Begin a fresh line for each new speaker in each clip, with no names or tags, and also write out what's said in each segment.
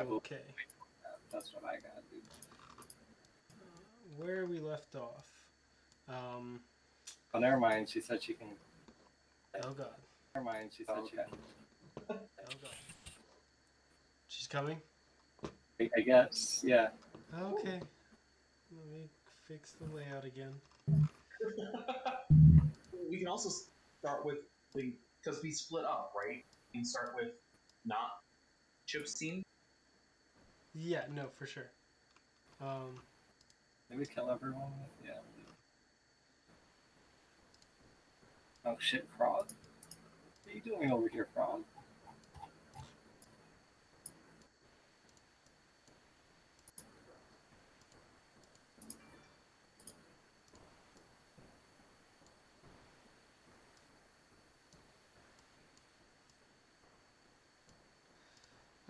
Okay.
That's what I got, dude.
Where we left off.
Oh, never mind. She said she can.
Oh god.
Never mind. She said she can.
Oh god. She's coming?
I guess. Yeah.
Okay. Let me fix the layout again.
We can also start with because we split up, right? We can start with not Chip's scene.
Yeah, no, for sure.
Maybe kill everyone. Yeah. Oh shit, Frog. What are you doing over here, Frog?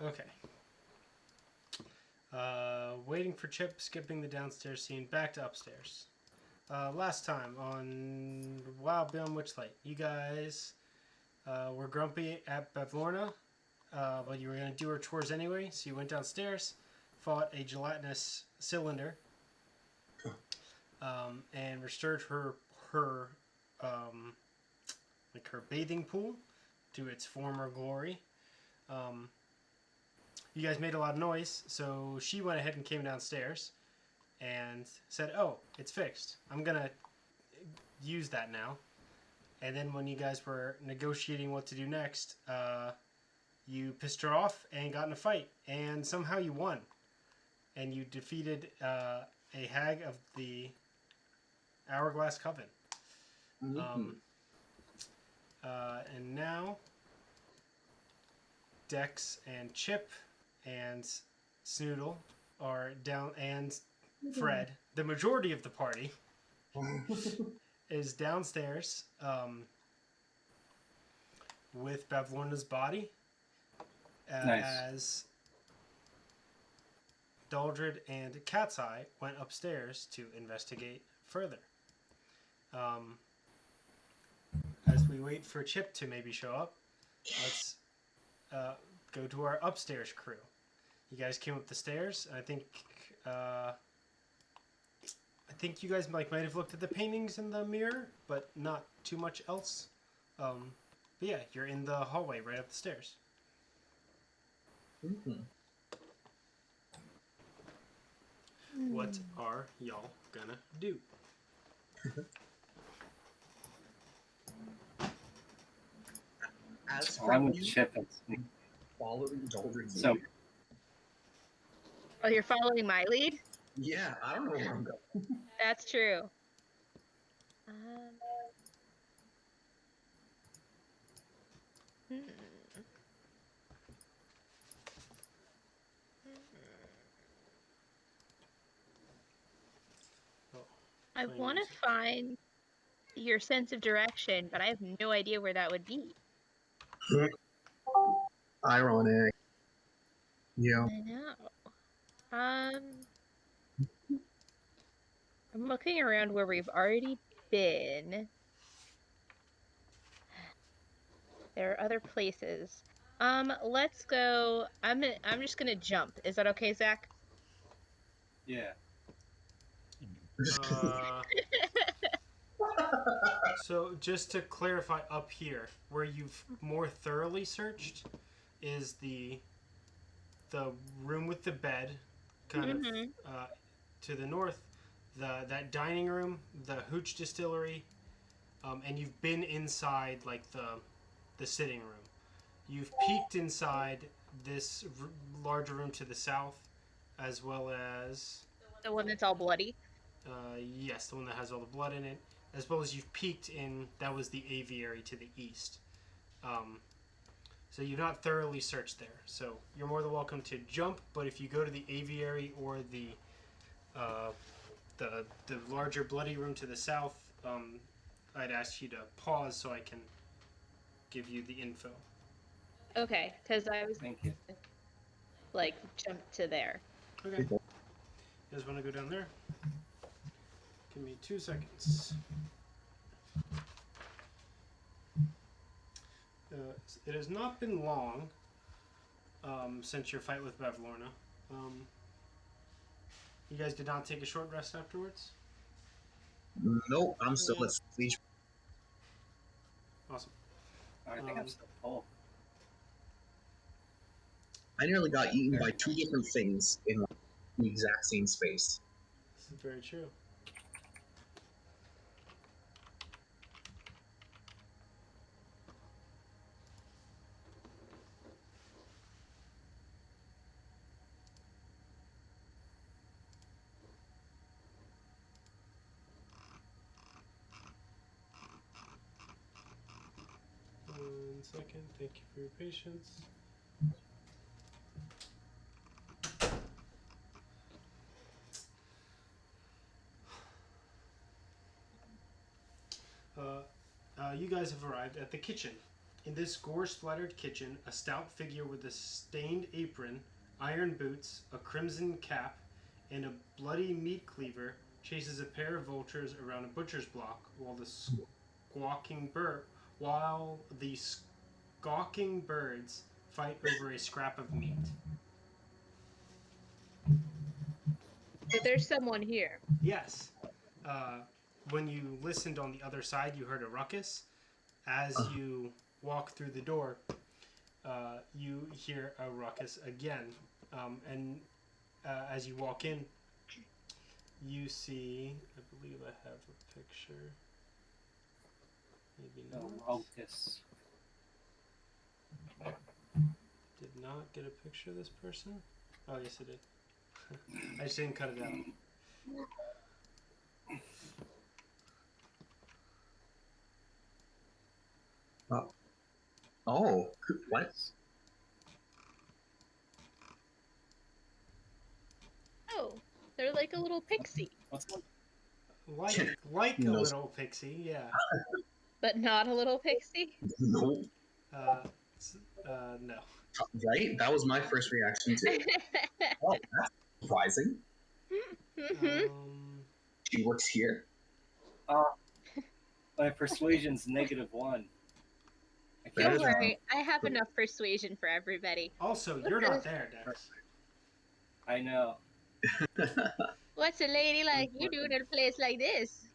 Okay. Waiting for Chip, skipping the downstairs scene, back to upstairs. Last time on Wild Beyond Witchlight, you guys were grumpy at Balvorna, but you were going to do her chores anyway, so you went downstairs, fought a gelatinous cylinder, and restored her like her bathing pool to its former glory. You guys made a lot of noise, so she went ahead and came downstairs and said, "Oh, it's fixed. I'm gonna use that now." And then when you guys were negotiating what to do next, you pissed her off and got in a fight, and somehow you won, and you defeated a hag of the Hourglass Coven.
Mm-hmm.
And now Dex and Chip and Snoodle are down, and Fred, the majority of the party, is downstairs with Balvorna's body
Nice.
as Daldrid and Catseye went upstairs to investigate further. As we wait for Chip to maybe show up, let's go to our upstairs crew. You guys came up the stairs, and I think you guys might have looked at the paintings in the mirror, but not too much else. But yeah, you're in the hallway right up the stairs.
Mm-hmm.
What are y'all gonna do?
As for
I'm with
me,
Chip and Sneak.
following Daldrid's
So
lead.
Oh, you're following my lead?
Yeah, I don't know where I'm going.
That's true. I want to find your sense of direction, but I have no idea where that would be.
Ironic. Yeah.
I know. I'm looking around where we've already been. There are other places. Let's go. I'm just gonna jump. Is that okay, Zach?
yeah.
So just to clarify, up here where you've more thoroughly searched is the room with the bed, kind of to the north. That dining room, the hooch distillery, and you've been inside like the sitting room. You've peeked inside this larger room to the south, as well as
the one that's all bloody.
Yes, the one that has all the blood in it, as well as you've peeked in. That was the aviary to the east. So you've not thoroughly searched there. So you're more than welcome to jump. But if you go to the aviary or the larger bloody room to the south, I'd ask you to pause so I can give you the info.
Okay, because I was
Thank you.
Like jump to there.
Okay. You guys want to go down there? Give me 2 seconds. It has not been long since your fight with Balvorna. You guys did not take a short rest afterwards?
Nope, I'm still
Yeah.
at siege.
Awesome.
I think I'm still full.
I nearly got eaten by 2 different things in the exact same space.
This is very true. One second. Thank you for your patience. You guys have arrived at the kitchen. In this gore-splattered kitchen, a stout figure with a stained apron, iron boots, a crimson cap, and a bloody meat cleaver chases a pair of vultures around a butcher's block while the squawking birds fight over a scrap of meat.
So there's someone here.
Yes. When you listened on the other side, you heard a ruckus. As you walk through the door, you hear a ruckus again. And as you walk in, you see, I believe I have a picture. Maybe
No,
not.
Rocus.
Did not get a picture of this person? Oh, yes, I did. I just didn't cut it out.
Oh, what?
Oh, they're like a little pixie,
What's up?
Like a
No.
little pixie, yeah.
but not a little pixie.
Nope.
No.
Right? That was my first reaction too. Oh, that's surprising. She works here.
My persuasion's -1. I
That
Don't
is-
worry, I have enough persuasion for everybody.
Also, you're not there, Dex.
I know.
What's a lady like you doing in a place like this?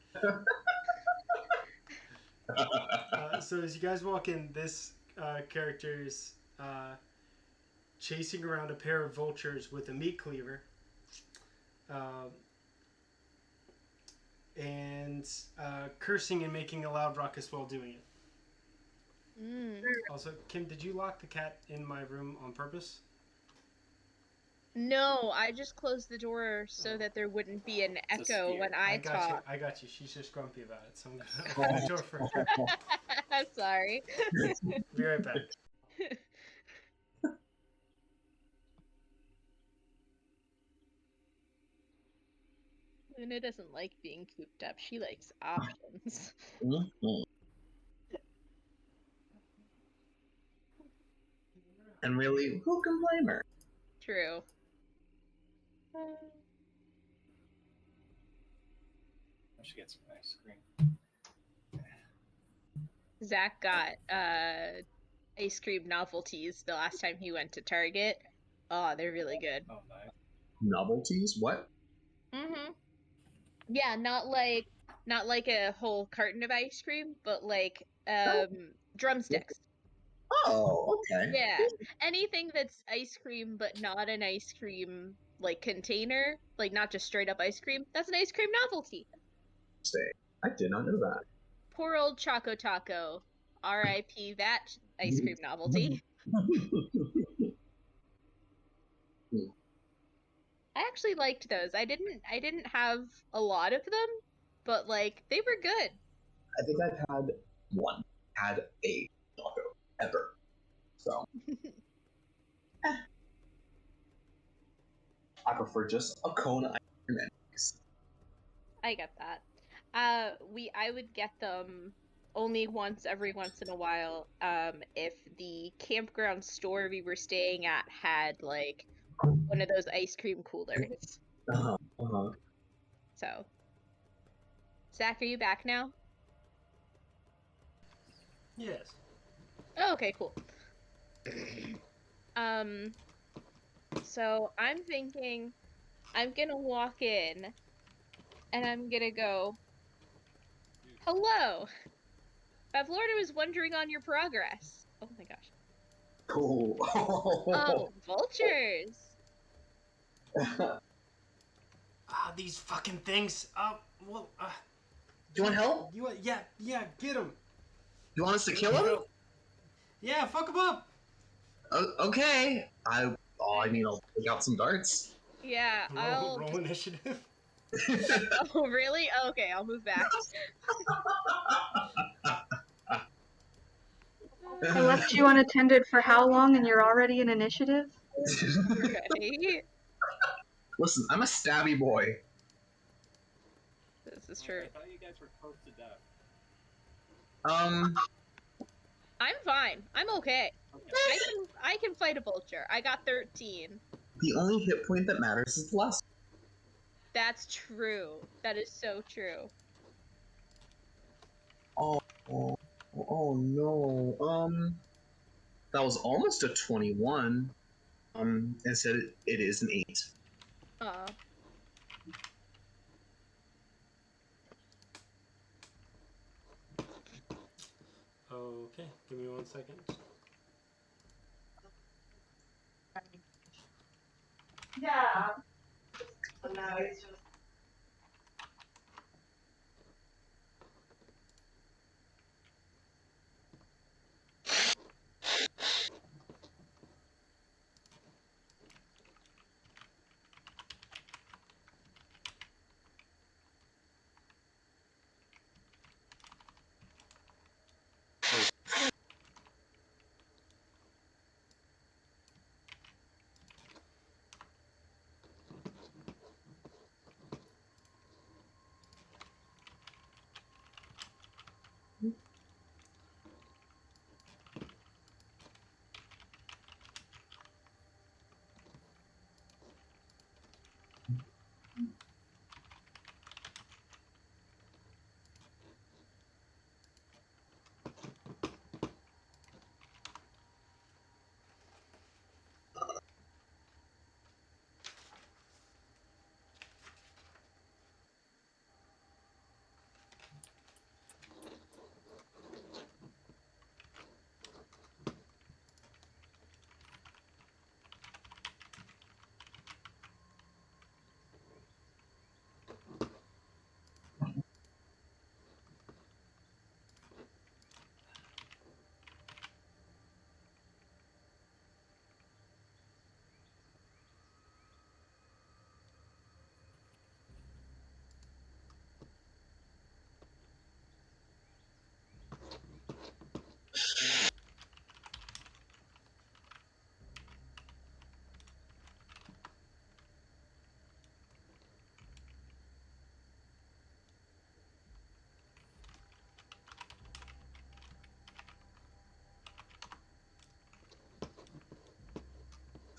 So as you guys walk in, this character's chasing around a pair of vultures with a meat cleaver. And cursing and making a loud ruckus while doing it. Also, Kim, did you lock the cat in my room on purpose?
No, I just closed the door so that there wouldn't be an
It's a
echo
spear.
when I
got
talk.
you. I got you. She's just grumpy about it, so I'm gonna open the door for her.
I'm sorry.
Be right back.
Luna doesn't like being cooped up. She likes options.
Mhm. And really, who can blame her?
True.
I should get some ice cream.
Zach got ice cream novelties the last time he went to Target. Oh, they're really good.
Oh, nice.
Novelties? What?
Yeah, not like a whole carton of ice cream, but like drumsticks.
Oh, okay.
Yeah, anything that's ice cream but not an ice cream like container, like not just straight up ice cream. That's an ice cream novelty.
Say, I did not know that.
Poor old Choco Taco. R.I.P. that ice cream novelty. I actually liked those. I didn't have a lot of them, but like they were good.
I think I've had one. Had a taco ever. So I prefer just a cone of ice cream and eggs.
I get that. I would get them only every once in a while, if the campground store we were staying at had like one of those ice cream coolers. So, Zach, are you back now?
Yes.
Oh, okay, cool. So I'm thinking I'm gonna walk in and I'm gonna go, hello! Balvorna was wondering on your progress. Oh my gosh.
Cool.
Vultures!
Ah, these fucking things. Well,
you want help?
you yeah, get them.
You want us to kill him?
Yeah, fuck them up.
Okay. I mean, I'll take out some darts.
Yeah, I'll.
Roll initiative.
Oh, really? Okay, I'll move back.
I left you unattended for how long and you're already in initiative?
Right?
Listen, I'm a stabby boy.
This is true.
I thought you guys were close to death.
I'm fine. I'm okay.
Okay.
I can fight a vulture. I got 13.
The only hit point that matters is the last.
That's true. That is so true.
Oh no. That was almost a 21. Instead it is an 8.
Uh.
Okay, give me 1 second.
Yeah. No, it's just.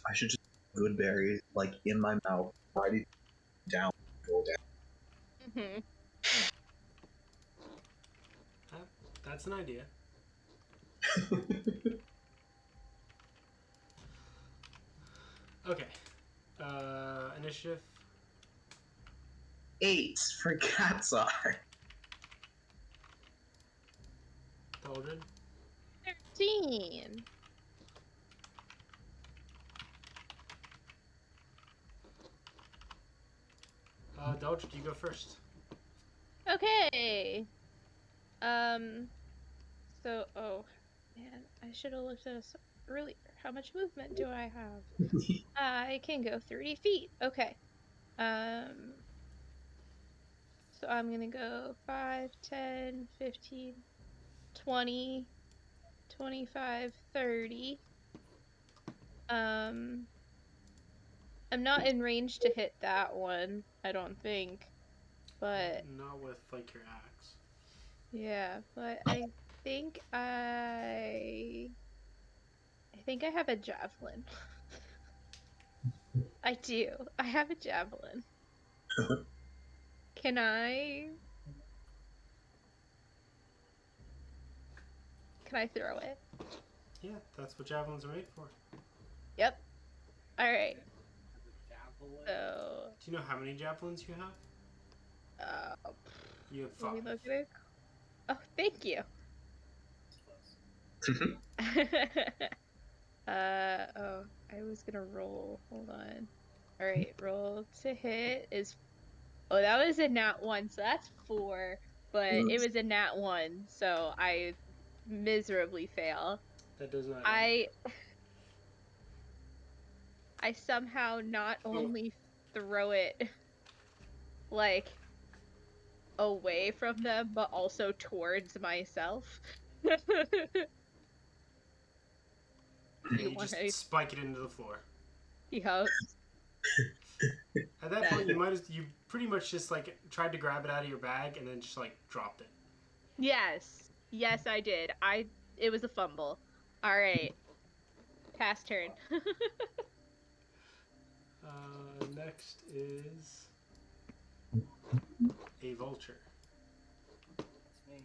I should just good berries like in my mouth, write it down, go down.
Hmm.
That's an idea. Okay. Initiative.
8 for Catseye.
Daldrid.
13.
Daldrid, you go first.
Okay. So, oh, man, I should have looked at this earlier. How much movement do I have? I can go 30 feet. Okay. So I'm gonna go 5, 10, 15, 20, 25, 30. I'm not in range to hit that one, I don't think. But
Not with like your axe.
yeah, but I think I have a javelin. I do. I have a javelin. Can I throw it?
Yeah, that's what javelins are made for.
Yep. All right.
Javelin.
So,
Do you know how many javelins you have? You have
let me
5.
look at it. Oh, thank you.
Close.
Oh, I was gonna roll. Hold on. All right, roll to hit is. Oh, that was a nat 1, so that's 4. But it was a nat 1, so I miserably fail.
That does not.
I somehow not only throw it like away from them, but also towards myself.
And
You
you
want
just
to?
spike it into the floor.
Yep.
At that
That
point,
is-
you pretty much just like tried to grab it out of your bag and then just like dropped it.
Yes. Yes, I did. It was a fumble. All right. Pass turn.
Next is a vulture.
That's me.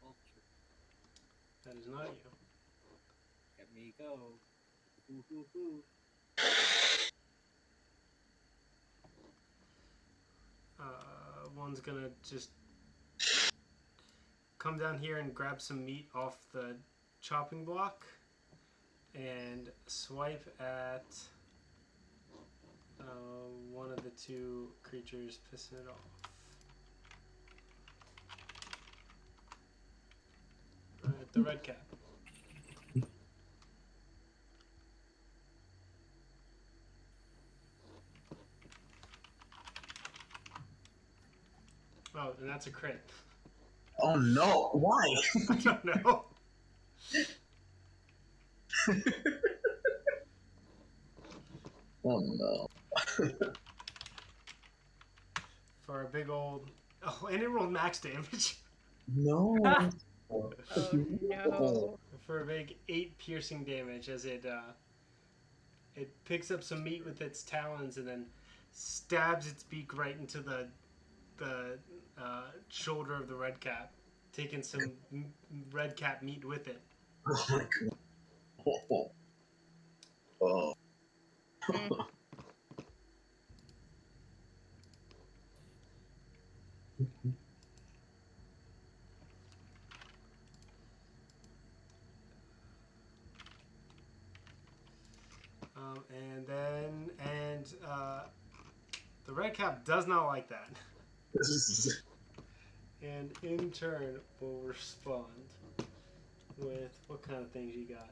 Vulture.
That is not you.
Let me go. Hoo hoo hoo.
One's gonna just come down here and grab some meat off the chopping block and swipe at one of the two creatures pissing it off. The red cap. Oh, and that's a crit.
Oh no! Why?
I don't know.
Oh no!
For a big old. Oh, and it rolled max damage.
No!
Oh no.
For a big 8 piercing damage as it picks up some meat with its talons and then stabs its beak right into the shoulder of the red cap, taking some red cap meat with it.
Oh my god! Oh.
Mm.
And the red cap does not like that,
This is
and in turn will respond with what kind of things you got.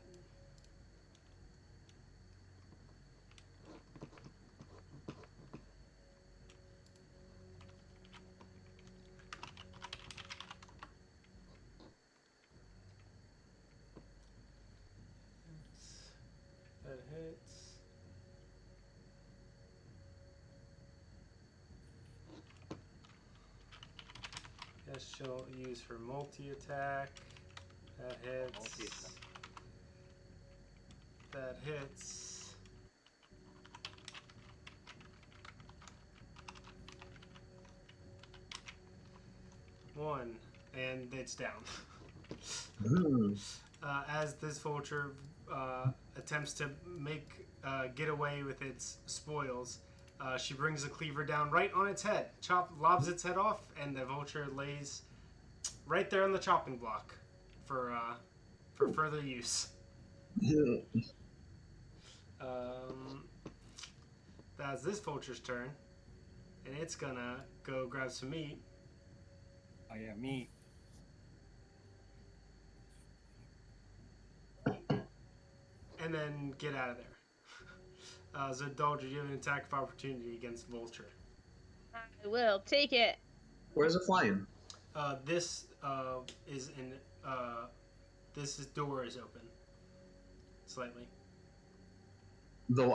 That hits. Yes, she'll use her multi-attack. That hits.
Multi-attack.
That hits. One, and it's down. As this vulture attempts to get away with its spoils, she brings a cleaver down right on its head, lobs its head off, and the vulture lays right there on the chopping block for further use. That's this vulture's turn, and it's gonna go grab some meat.
Oh yeah, me.
And then get out of there. So Daldrid, you have an attack of opportunity against Vulture.
I will take it.
Where's it flying?
This is in. This door is open. Slightly.
The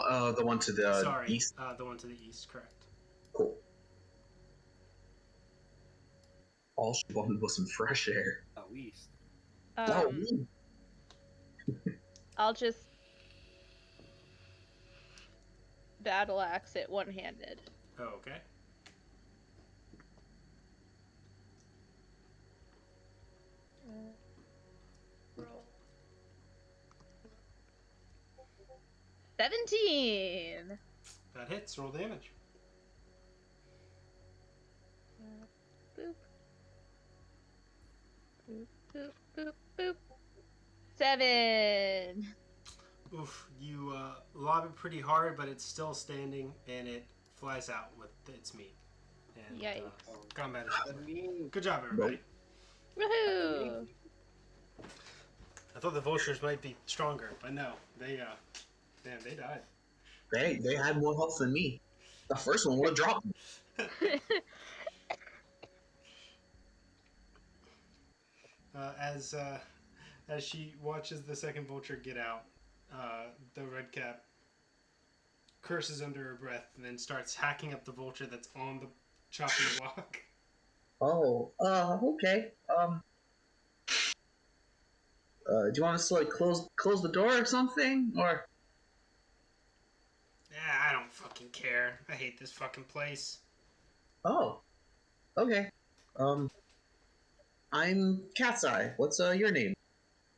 one to the
Sorry,
east.
the one to the east. Correct.
Cool. All she wanted was some fresh air.
Oh, east.
Oh,
I'll just battle axe it one-handed.
Oh, okay.
Roll. 17.
That hits. Roll damage.
Boop. Boop, boop, boop, boop. 7.
Oof. You lob it pretty hard, but it's still standing, and it flies out with its meat. And
Yikes.
combat is
I
over.
mean,
Good job, everybody.
Woohoo!
I thought the vultures might be stronger, but no. They died.
They had more health than me. The first one would have dropped me.
As she watches the second vulture get out, the red cap curses under her breath and then starts hacking up the vulture that's on the chopping block.
Oh, okay. Do you want us to like close the door or something, or?
Yeah, I don't fucking care. I hate this fucking place.
Oh, okay. I'm Catseye. What's your name?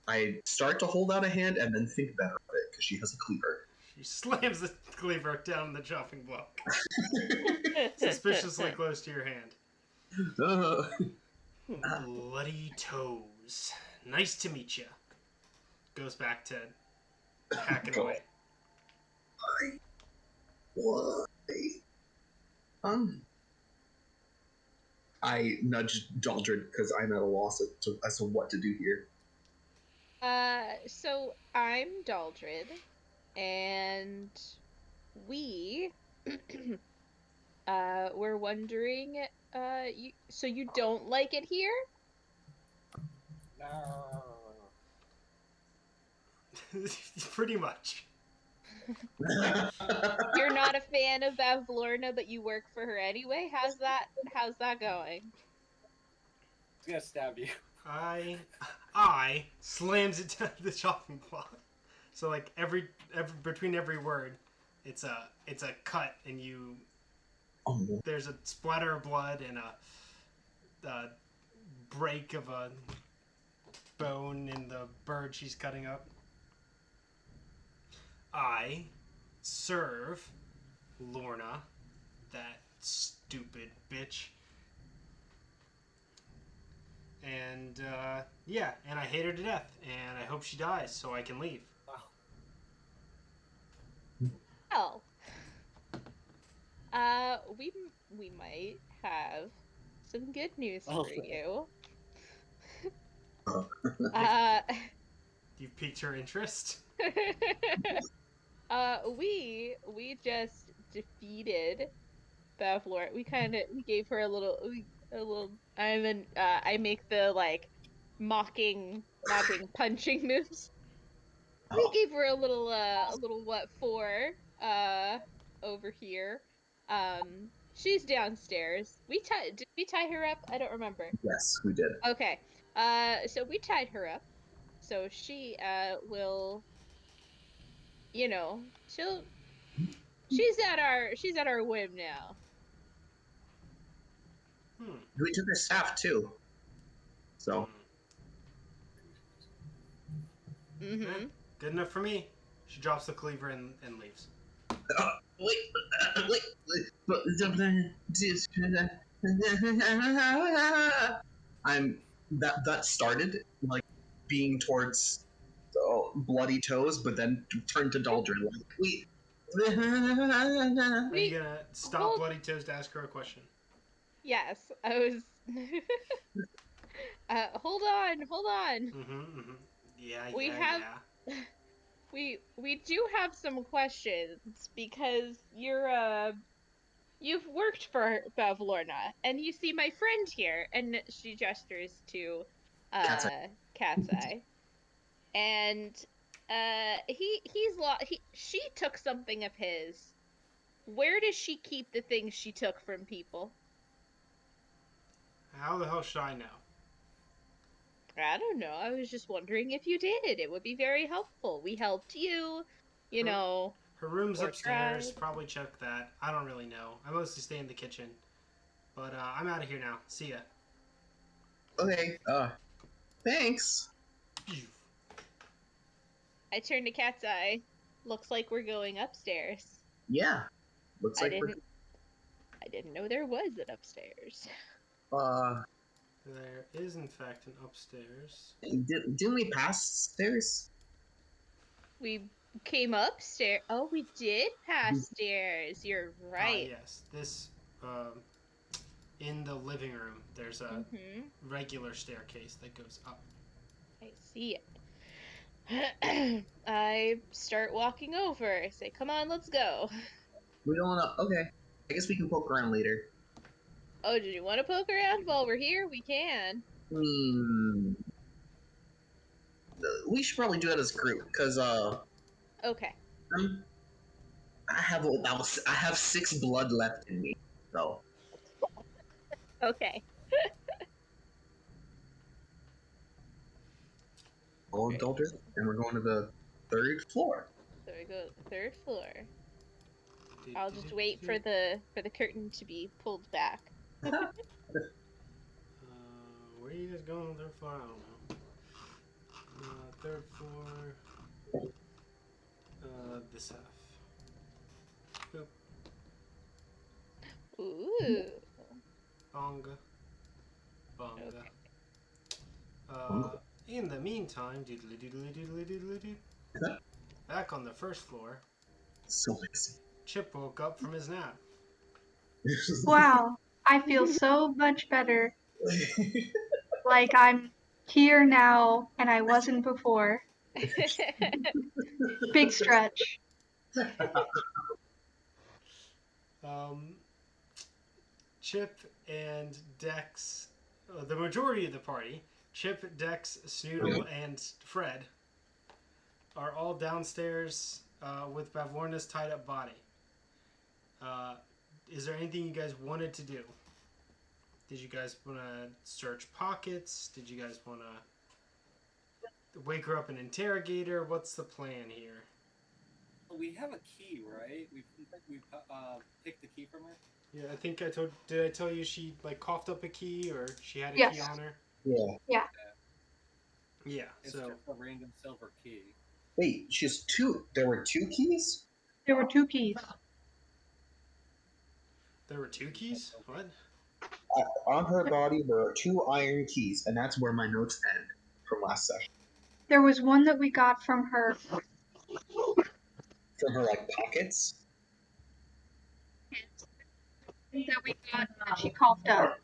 I start to hold out a hand and then think better of it because she has a cleaver.
She slams the cleaver down the chopping block, suspiciously close to your hand. Bloody toes. Nice to meet you. Goes back to hacking away.
Why? I nudged Daldrid because I'm at a loss as to what to do here.
So I'm Daldrid, and we, we're wondering, so you don't like it here?
no.
Pretty much.
You're not a fan of Balvorna, but you work for her anyway? How's that going?
He's gonna stab you.
I slams it down the chopping block. So like every between every word, it's a cut, and you there's a splatter of blood and a break of a bone in the bird she's cutting up. I serve Lorna, that stupid bitch. And, yeah, and I hate her to death, and I hope she dies so I can leave.
Oh. We might have some good news for you.
You've piqued her interest?
We just defeated Balvorna. We gave her a little, and then I make the like mocking punching moves. We gave her a little what for over here. She's downstairs. Did we tie her up? I don't remember.
Yes, we did.
Okay. So we tied her up. So she will, you know, she's at our whim now.
We took her staff too. So.
Mm-hmm.
Good enough for me. She drops the cleaver and leaves.
Wait. That started like being towards bloody toes, but then turned to Daldrid. Like, wait.
Are you gonna stop Bloody Toes to ask her a question?
Yes, I was. Hold on.
Yeah.
We do have some questions because you've worked for Balvorna, and you see my friend here, and she gestures to Catseye, and she took something of his. Where does she keep the things she took from people?
How the hell should I know?
I don't know. I was just wondering if you did. It would be very helpful. We helped you, you know.
Her room's
or
upstairs.
tried.
Probably check that. I don't really know. I mostly stay in the kitchen. But I'm out of here now. See ya.
Okay. Thanks.
I turn to Catseye. Looks like we're going upstairs.
Yeah. Looks
I
like
didn't know there was an upstairs.
we're.
There is, in fact, an upstairs.
Didn't we pass stairs?
We came upstairs. Oh, we did pass stairs. You're right.
Yes. This, in the living room, there's a
Mm-hmm.
regular staircase that goes up.
I see it. I start walking over. Say, come on, let's go.
We don't wanna. Okay. I guess we can poke around later.
Oh, did you want to poke around while we're here? We can.
I mean, we should probably do that as a group because
Okay.
I have 6 blood left in me. So
Okay.
all Daldrid, and we're going to the 3rd floor.
So we go to the 3rd floor. I'll just wait for the curtain to be pulled back.
Where are you guys going on the 3rd floor? I don't know. 3rd floor. This half. Boop.
Ooh.
Bonga. Bonga.
Okay.
In the meantime, doodly doodly doodly doodly doo. Back on the 1st floor,
So messy.
Chip woke up from his nap.
Wow, I feel so much better. Like I'm here now and I wasn't before. Big stretch.
Chip and Dex, the majority of the party, Chip, Dex, Snoodle, and Fred, are all downstairs with Balvorna's tied up body. Is there anything you guys wanted to do? Did you guys want to search pockets? Did you guys want to wake her up and interrogate her? What's the plan here?
We have a key, right? We picked the key from her.
Yeah, I think I told. Did I tell you she like coughed up a key or she had a
Yes.
key on her?
Yeah.
Yeah.
It's
So
just a random silver key.
Wait, she's 2. There were 2 keys?
There were 2 keys.
there were 2 keys. What?
On her body, there are 2 iron keys, and that's where my notes end from last session.
There was one that we got from her.
From her like pockets.
That we got that she coughed up.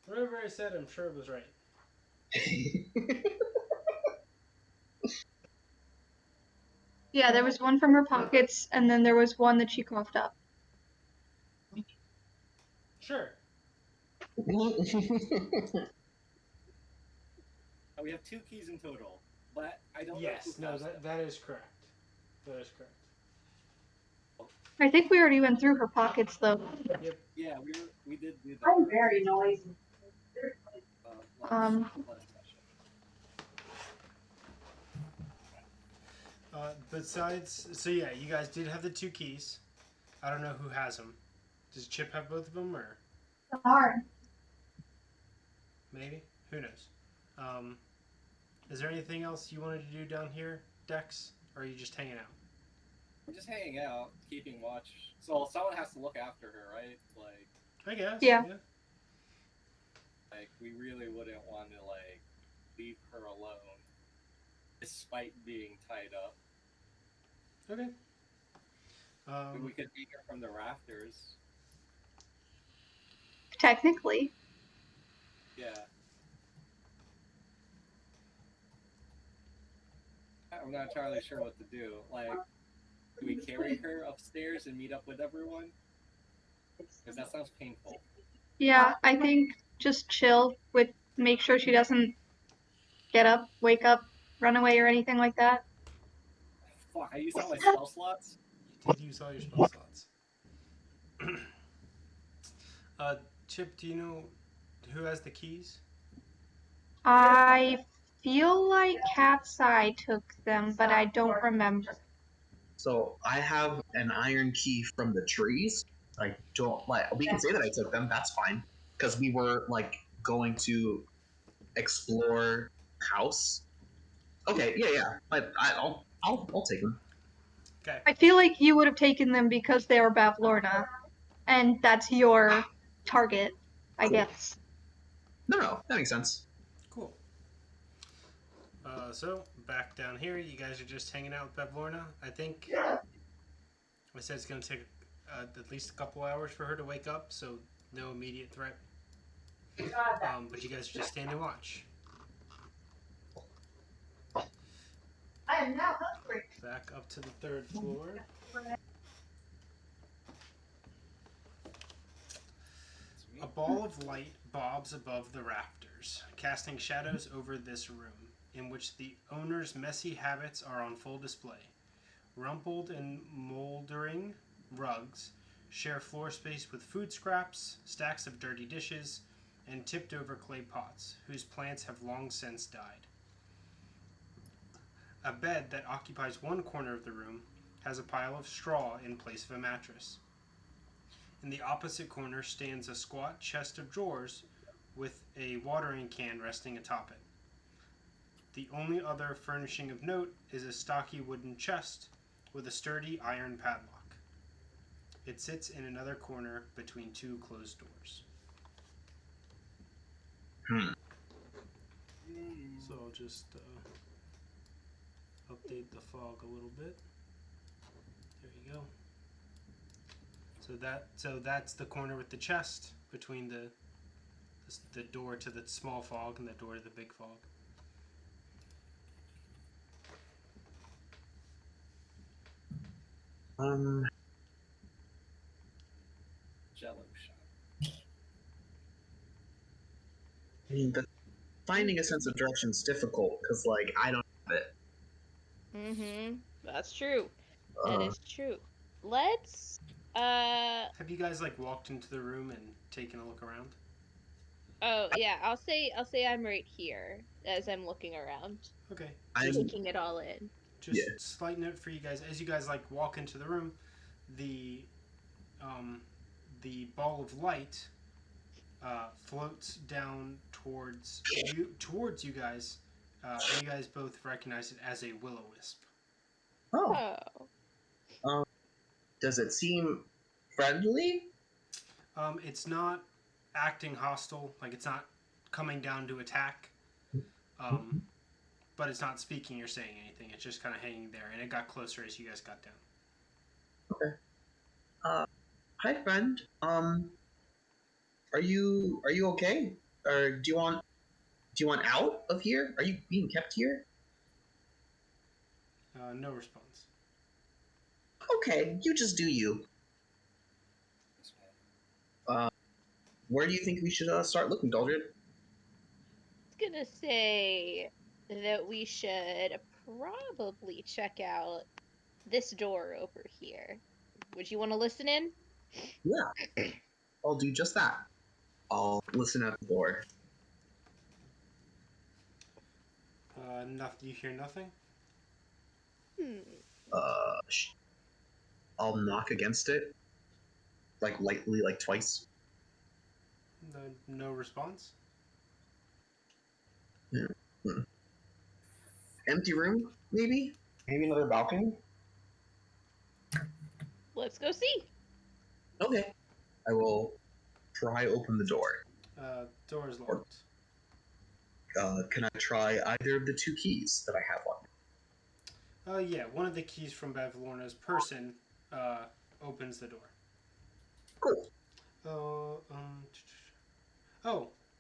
Whatever I said, I'm sure it was right.
Yeah, there was one from her pockets, and then there was one that she coughed up.
Sure.
We have 2 keys in total, but I don't
Yes.
know.
No. That is correct. That is correct.
I think we already went through her pockets, though.
Yep.
Yeah, we did do that.
I'm very noisy.
Last session.
Besides, so yeah, you guys did have the 2 keys. I don't know who has them. Does Chip have both of them, or
Hard.
maybe? Who knows? Is there anything else you wanted to do down here, Dex, or are you just hanging out?
We're just hanging out, keeping watch. So someone has to look after her, right? Like,
I guess.
Yeah.
like we really wouldn't want to like leave her alone, despite being tied up.
Okay.
We could take her from the rafters.
Technically.
Yeah. I'm not entirely sure what to do. Like, do we carry her upstairs and meet up with everyone? Because that sounds painful.
Yeah, I think just chill with make sure she doesn't get up, wake up, run away, or anything like that.
Fuck, I used all my spell slots?
You did use all your spell slots. Chip, do you know who has the keys?
I feel like Catseye took them, but I don't remember.
So I have an iron key from the trees. I don't like. We can say that I took them. That's fine, because we were like going to explore house. Okay, yeah. I'll take them.
Okay.
I feel like you would have taken them because they are Balvorna, and that's your target, I
Cool.
guess.
No, that makes sense.
Cool. So back down here, you guys are just hanging out with Balvorna. I think I said it's going to take at least a couple hours for her to wake up, so no immediate threat. But you guys are just standing watch.
I am now hungry.
Back up to the 3rd floor. A ball of light bobs above the rafters, casting shadows over this room, in which the owner's messy habits are on full display. Rumpled and moldering rugs share floor space with food scraps, stacks of dirty dishes, and tipped over clay pots, whose plants have long since died. A bed that occupies one corner of the room has a pile of straw in place of a mattress. In the opposite corner stands a squat chest of drawers with a watering can resting atop it. The only other furnishing of note is a stocky wooden chest with a sturdy iron padlock. It sits in another corner between 2 closed doors. So I'll just update the fog a little bit. There you go. So that's the corner with the chest between the door to the small fog and the door to the big fog.
Jello shot.
I mean, finding a sense of direction is difficult because, like, I don't have it.
That's true. That is true. Let's
Have you guys like walked into the room and taken a look around?
Oh yeah, I'll say I'm right here as I'm looking around,
Okay.
taking it all in.
Just slight note for you guys: as you guys like walk into the room, the ball of light floats down towards you guys, and you guys both recognize it as a will-o-wisp.
Oh.
Does it seem friendly?
It's not acting hostile, like it's not coming down to attack, but it's not speaking or saying anything. It's just kind of hanging there, and it got closer as you guys got down.
Okay. Hi, friend. Are you okay? Or do you want out of here? Are you being kept here?
No response.
Okay, you just do you. Where do you think we should start looking, Daldrid?
I was gonna say that we should probably check out this door over here. Would you want to listen in?
Yeah, I'll do just that. I'll listen at the door.
You hear nothing?
I'll knock against it, like lightly, like twice.
No response?
Empty room, maybe? Maybe another balcony?
Let's go see.
Okay. I will try open the door.
Door is locked.
Can I try either of the 2 keys that I have on me?
Yeah, one of the keys from Balvorna's person opens the door.
Cool.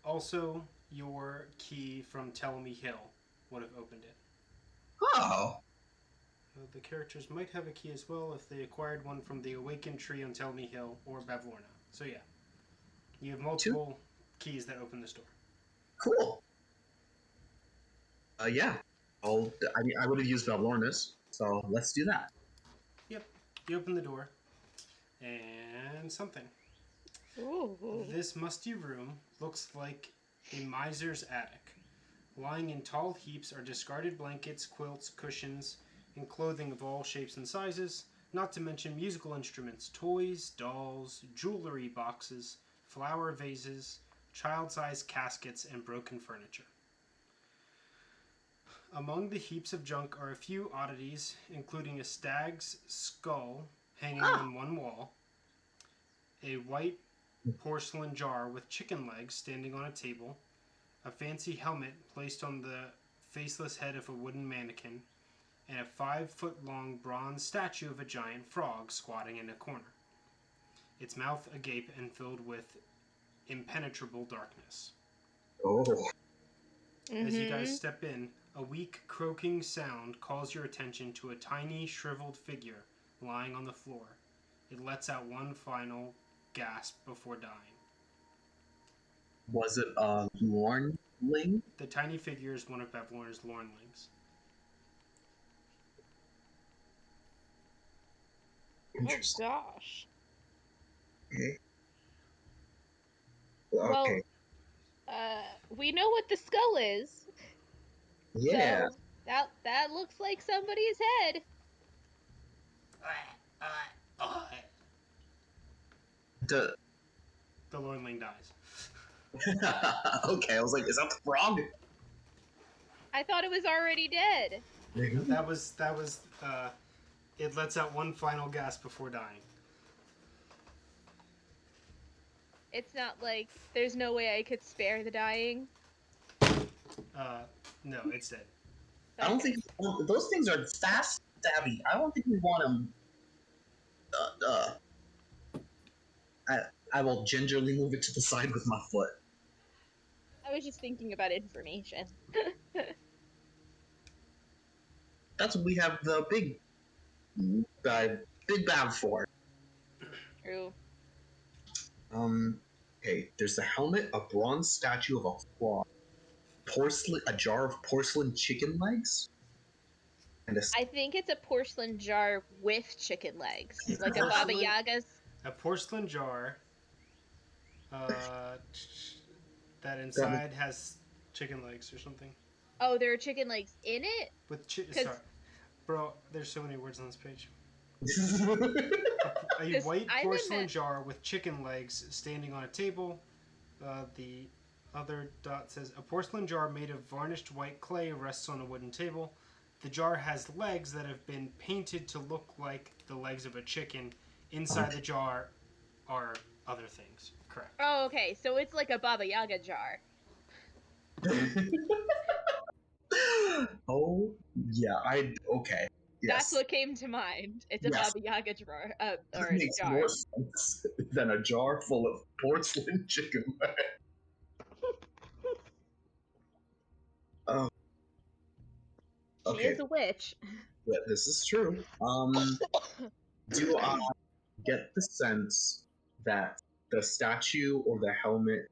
Also, your key from Tell Me Hill would have opened it.
Oh.
The characters might have a key as well if they acquired one from the Awakened Tree on Tell Me Hill or Balvorna. So yeah, you have multiple keys that open this door.
Cool. Yeah. I would have used Balvorna's, so let's do that.
Yep. You open the door, and something.
Ooh.
This musty room looks like a miser's attic. Lying in tall heaps are discarded blankets, quilts, cushions, and clothing of all shapes and sizes, not to mention musical instruments, toys, dolls, jewelry boxes, flower vases, child-sized caskets, and broken furniture. Among the heaps of junk are a few oddities, including a stag's skull hanging
Ah.
on one wall, a white porcelain jar with chicken legs standing on a table, a fancy helmet placed on the faceless head of a wooden mannequin, and a 5-foot-long bronze statue of a giant frog squatting in a corner, its mouth agape and filled with impenetrable darkness.
Oh.
As you guys step in, a weak croaking sound calls your attention to a tiny, shriveled figure lying on the floor. It lets out one final gasp before dying.
Was it a Lornling?
The tiny figure is one of Balvorna's Lornlings.
Interesting.
Oh gosh.
Okay.
Well,
Okay.
we know what the skull is.
Yeah.
So that looks like somebody's head.
Duh.
The Lornling dies.
Okay, I was like, is that the frog?
I thought it was already dead.
That was it lets out one final gasp before dying.
It's not like there's no way I could spare the dying.
No, it's dead.
I don't think those things are fast stabby. I don't think we want them. I will gingerly move it to the side with my foot.
I was just thinking about information.
That's what we have the big bag for.
True.
Okay, there's a helmet, a bronze statue of a frog, a jar of porcelain chicken legs, and
I think it's a porcelain jar with chicken legs, like a Baba
Porcelain-
Yaga's.
A porcelain jar that inside has chicken legs or something.
Oh, there are chicken legs in it?
With
'Cause-
sorry. Bro, there's so many words on this page. A
'Cause
white
I'm in
porcelain
the-
jar with chicken legs standing on a table. The other dot says a porcelain jar made of varnished white clay rests on a wooden table. The jar has legs that have been painted to look like the legs of a chicken. Inside the jar are other things. Correct.
Oh, okay. So it's like a Baba Yaga jar.
Oh yeah, okay. Yes.
That's what came to mind. It's a
Yes.
Baba Yaga jar,
That
or
makes
jar.
more sense than a jar full of porcelain chicken legs. Oh.
She
Okay,
is a witch.
yeah, this is true. Do I get the sense that the statue or the helmet,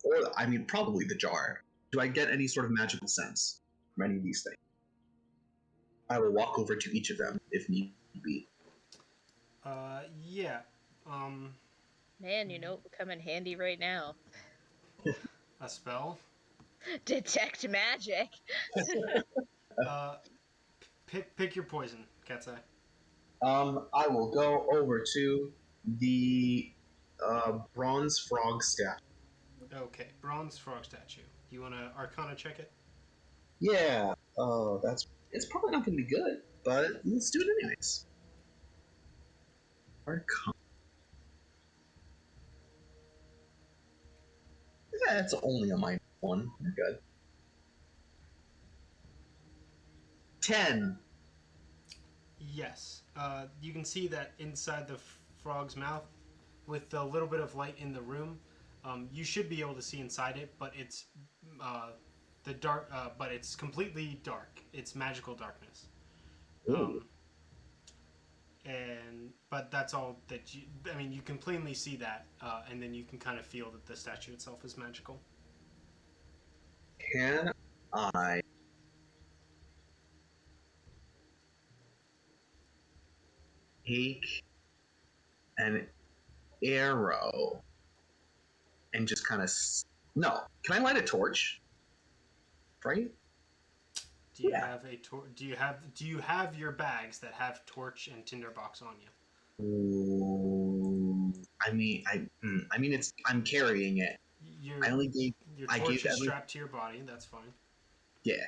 or I mean, probably the jar, do I get any sort of magical sense from any of these things? I will walk over to each of them if need be.
Yeah.
Man, you know what would come in handy right now?
A spell.
Detect magic.
Pick your poison, Catseye.
I will go over to the bronze frog statue.
Okay, bronze frog statue. You want to Arcana check it?
Yeah. It's probably not going to be good, but let's do it anyways. Arcana. Yeah, it's only a -1. We're good. 10.
Yes. You can see that inside the frog's mouth, with a little bit of light in the room, you should be able to see inside it, but it's the dark. But it's completely dark. It's magical darkness. But that's all that you. I mean, you can plainly see that, and then you can kind of feel that the statue itself is magical.
Can I take an arrow and just kind of no? Can I light a torch? Right?
Do you
Yeah.
have a Do you have your bags that have torch and tinderbox on you?
Ooh, I mean, I'm carrying it.
Your
I only gave.
your
I
torch
gave
is
every.
strapped to your body. That's fine.
Yeah.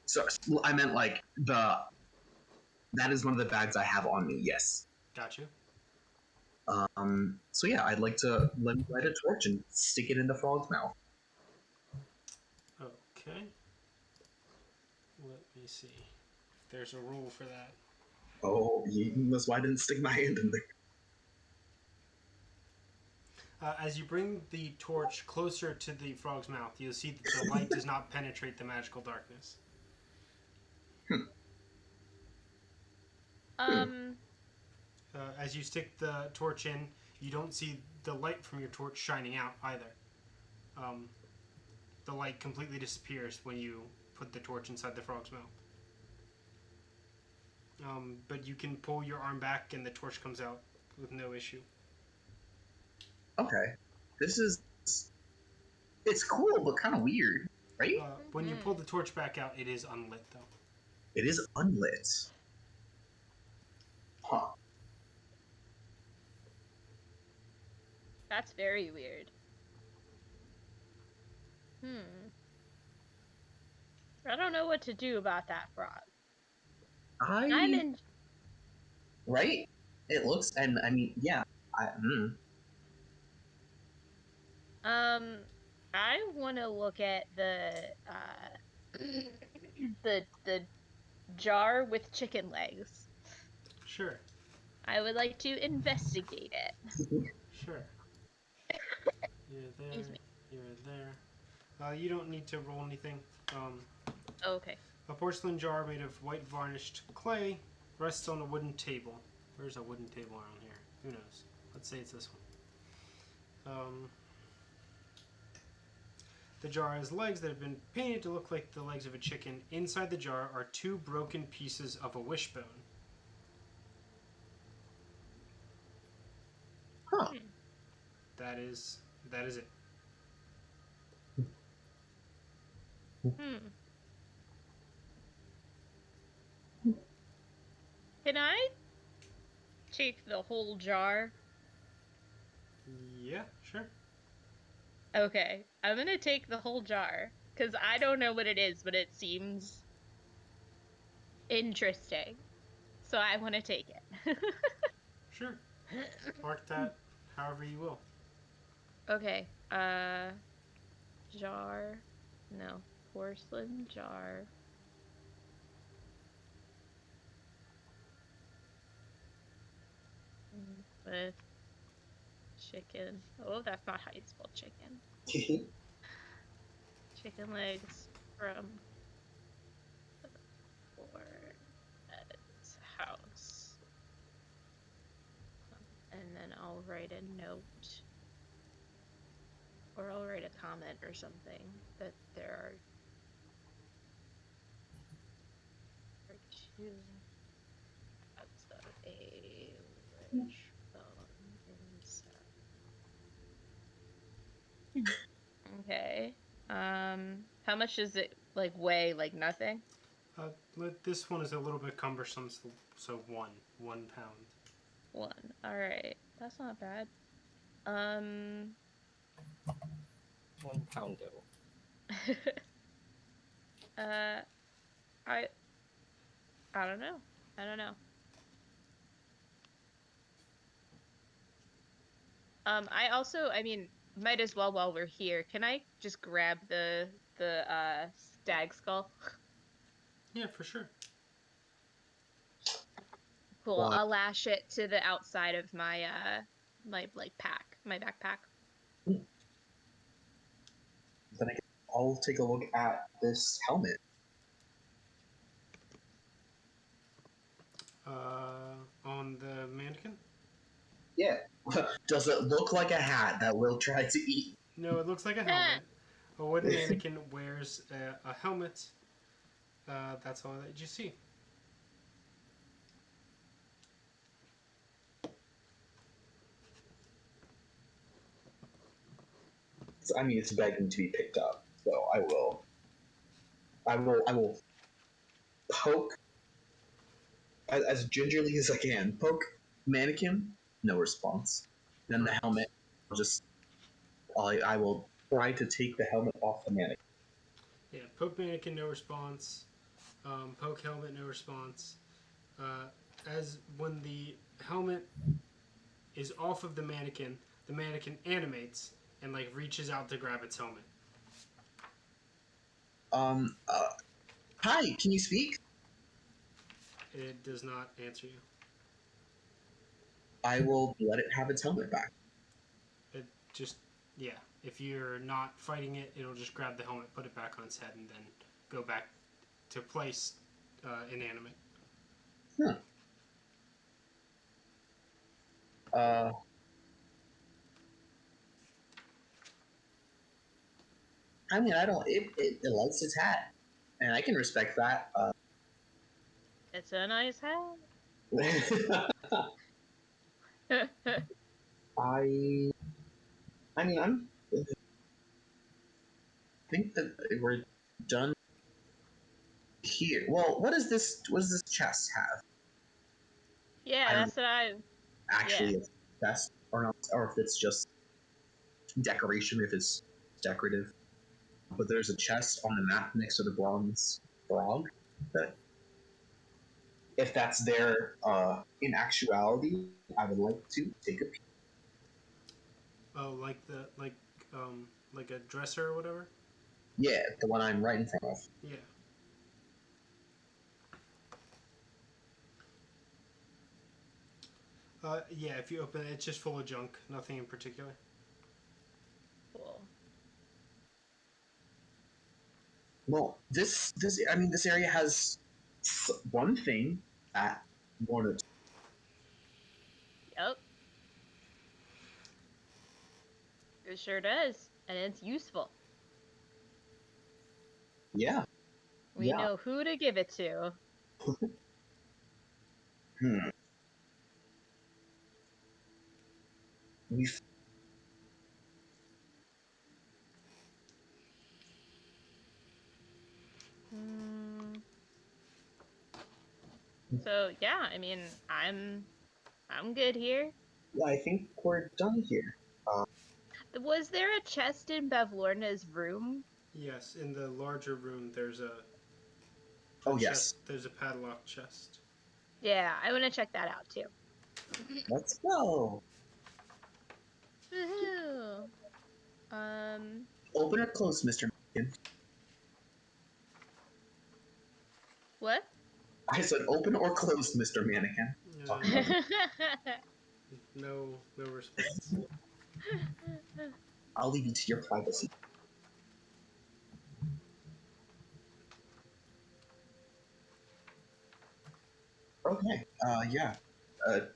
So I meant like that is one of the bags I have on me. Yes.
Got you.
So yeah, I'd like to let me light a torch and stick it in the frog's mouth.
Okay. Let me see if there's a rule for that.
Oh, that's why I didn't stick my hand in there.
As you bring the torch closer to the frog's mouth, you'll see that the light does not penetrate the magical darkness. As you stick the torch in, you don't see the light from your torch shining out either. The light completely disappears when you put the torch inside the frog's mouth. But you can pull your arm back and the torch comes out with no issue.
Okay. It's cool, but kind of weird, right?
When you pull the torch back out, it is unlit, though.
It is unlit. Huh.
That's very weird. I don't know what to do about that frog. I'm in.
Right? It looks, and I mean, yeah.
I want to look at the jar with chicken legs.
Sure.
I would like to investigate it.
Sure. You're there.
Excuse me.
You're there. You don't need to roll anything.
Okay.
A porcelain jar made of white varnished clay rests on a wooden table. Where's a wooden table around here? Who knows? Let's say it's this one. The jar has legs that have been painted to look like the legs of a chicken. Inside the jar are 2 broken pieces of a wishbone.
Huh.
That is it.
Can I take the whole jar?
Yeah, sure.
Okay, I'm gonna take the whole jar, because I don't know what it is, but it seems interesting. So I want to take it.
Sure. Mark that however you will.
Okay, jar, no, porcelain jar. With chicken. Oh, that's not how you spell chicken. Chicken legs from Ford's house. And then I'll write a note. Or I'll write a comment or something that there are 2 parts of a wishbone inside. Okay. How much does it weigh? Like nothing?
This one is a little bit cumbersome, so 1 pound.
1. All right, that's not bad.
1 poundo.
I don't know. I also, might as well while we're here. Can I just grab the stag skull?
Yeah, for sure.
Cool. I'll lash it to the outside of my my backpack.
Then I'll take a look at this helmet.
On the mannequin?
Yeah. Does it look like a hat that we'll try to eat?
No, it looks like a helmet. A wooden mannequin wears a helmet. That's all that you see.
I mean, it's begging to be picked up, so I will poke as gingerly as I can. Poke mannequin, no response. Then the helmet, I will try to take the helmet off the mannequin.
Yeah, poke mannequin, no response. Poke helmet, no response. As when the helmet is off of the mannequin animates and like reaches out to grab its helmet.
Hi, can you speak?
It does not answer you.
I will let it have its helmet back.
It just, yeah. If you're not fighting it, it'll just grab the helmet, put it back on its head, and then go back to place inanimate.
I mean, I don't. It likes its hat, and I can respect that.
It's a nice hat.
I mean, I think that we're done here. Well, what does this chest have?
Yeah,
I don't
that's what I.
actually if that's or not, or if it's just decoration, if it's decorative. But there's a chest on the map next to the bronze frog. That if that's there in actuality, I would like to take a peek.
Oh, like a dresser or whatever.
Yeah, the one I'm right in front of.
Yeah. Yeah. If you open it, it's just full of junk. Nothing in particular.
Cool.
Well, this area has one thing that one of
Yep. It sure does, and it's useful.
yeah.
We know who to give it to.
Hmm. We've
So yeah, I mean, I'm good here.
I think we're done here.
Was there a chest in Balvorna's room?
Yes, in the larger room, there's a
Oh,
chest.
yes.
There's a padlock chest.
Yeah, I want to check that out too.
Let's go.
Woohoo!
Open or close, Mr. Mannequin?
What?
I said open or close, Mr. Mannequin.
No response.
I'll leave you to your privacy. Okay. Yeah. The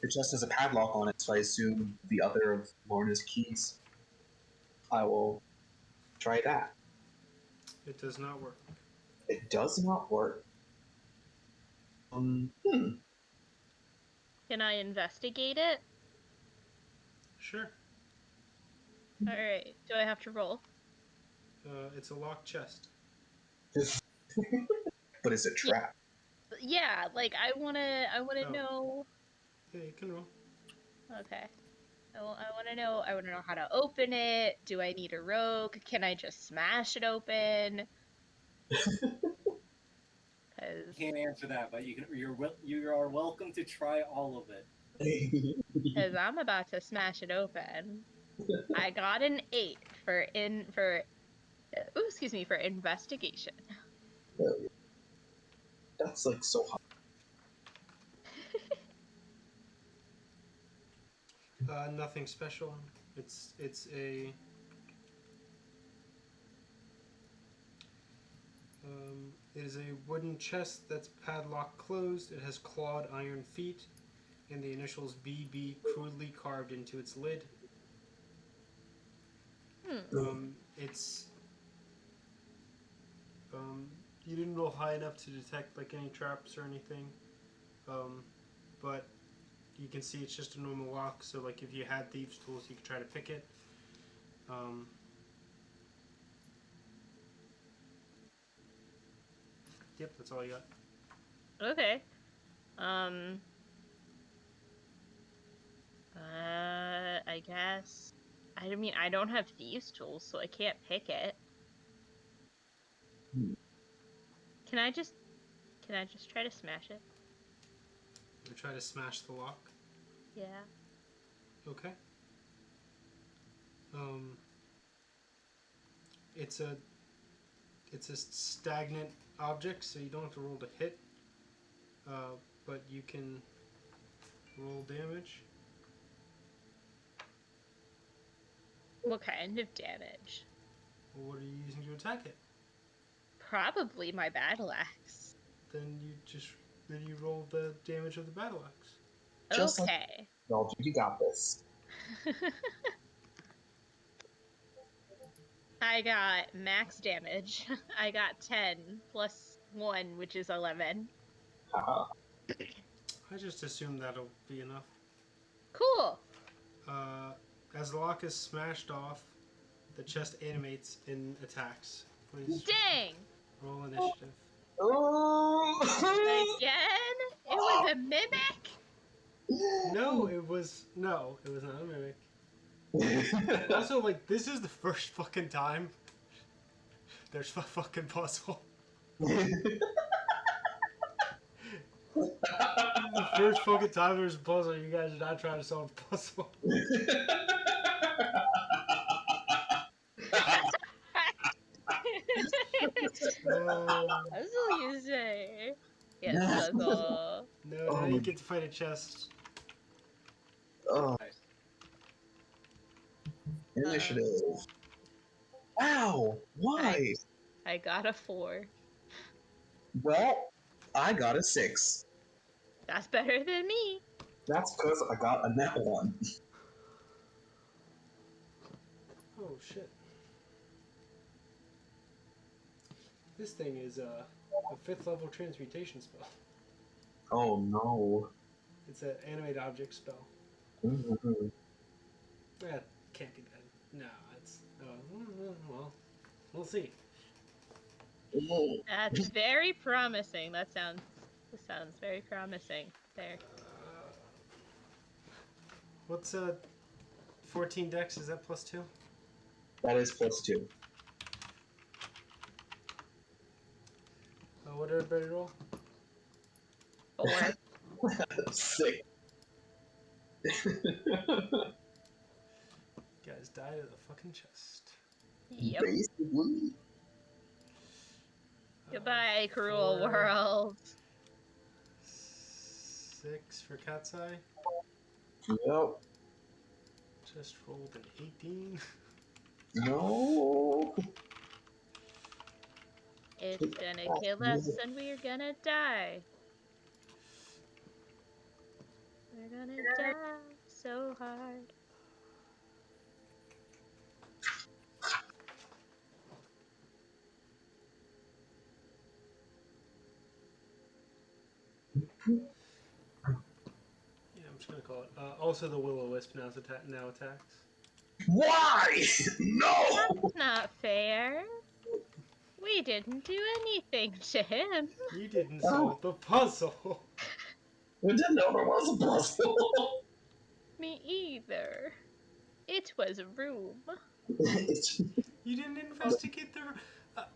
chest has a padlock on it, so I assume the other of Lorna's keys. I will try that.
It does not work.
It does not work.
Can I investigate it?
Sure.
Alright, do I have to roll?
It's a locked chest.
But is it trapped?
Yeah, like I wanna know.
Yeah, you can roll.
Okay. I wanna know how to open it. Do I need a rogue? Can I just smash it open?
Can't answer that, but you are welcome to try all of it.
Because I'm about to smash it open. I got an 8 for investigation.
That's like so hot.
Nothing special. It's a it is a wooden chest that's padlocked closed. It has clawed iron feet and the initials BB crudely carved into its lid. It's you didn't roll high enough to detect like any traps or anything, but you can see it's just a normal lock. So like if you had thieves' tools, you could try to pick it. Yep, that's all you got.
Okay. I guess. I mean, I don't have thieves' tools, so I can't pick it. Can I just
Can I just try to smash it?
We try to smash the lock.
Yeah.
Okay. It's a stagnant object, so you don't have to roll to hit. But you can roll damage.
What kind of damage?
Well, what are you using to attack it?
Probably my battle axe.
Then you roll the damage of the battle axe.
Just
Okay.
Daldrid, you got this.
I got max damage. I got 10 plus 1, which is 11.
I just assume that'll be enough.
Cool.
As the lock is smashed off, the chest animates and attacks. Please
Dang!
roll initiative.
Again? It was a mimic?
No, it was not a mimic. Also, like, this is the first fucking time there's a fucking puzzle. The first fucking time there's a puzzle, you guys are not trying to solve the puzzle.
That's what you say. Yes, puzzle.
No, now you get to fight a chest.
Oh.
Nice.
Initiative. Wow! Why?
I got a 4.
Well, I got a 6.
That's better than me.
That's because I got a net 1.
Oh shit. This thing is a 5th level transmutation spell.
Oh no.
It's an animate object spell.
Mm-hmm.
That can't be good. No, it's well, we'll see.
That's very promising. That sounds very promising there.
What's 14 dex? Is that +2?
That is +2.
What did everybody roll?
4.
6.
Guys died of the fucking chest.
Yep.
Basically.
Goodbye, cruel
4,
world.
6 for Catseye.
Yep.
Just rolled an 18.
No.
It's gonna kill us and we're gonna die. We're gonna die so hard.
Yeah, I'm just gonna call it. Also, the Will-O-Wisp now attacks.
Why? No.
That's not fair. We didn't do anything to him.
You didn't solve the puzzle.
We didn't know there was a puzzle.
Me either. It was a room.
You didn't investigate the.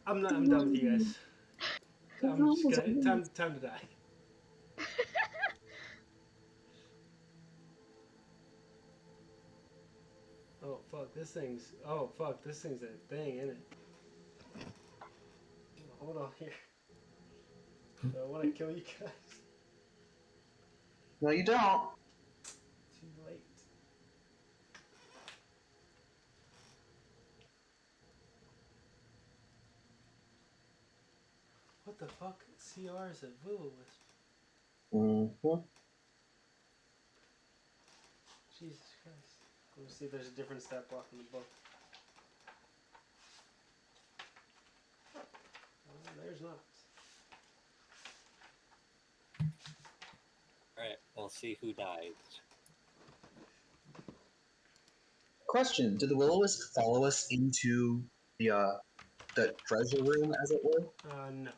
I'm done with you guys. I'm just gonna time to die. Oh fuck! This thing's a thing, isn't it? Hold on here. Do I want to kill you guys?
No, you don't.
Too late. What the fuck? CR is a Will-O-Wisp.
Mm-hmm.
Jesus Christ. Let me see if there's a different stat block in the book. There's not.
Alright, we'll see who dies.
Question: did the Will-O-Wisp follow us into the treasure room, as it were?
No.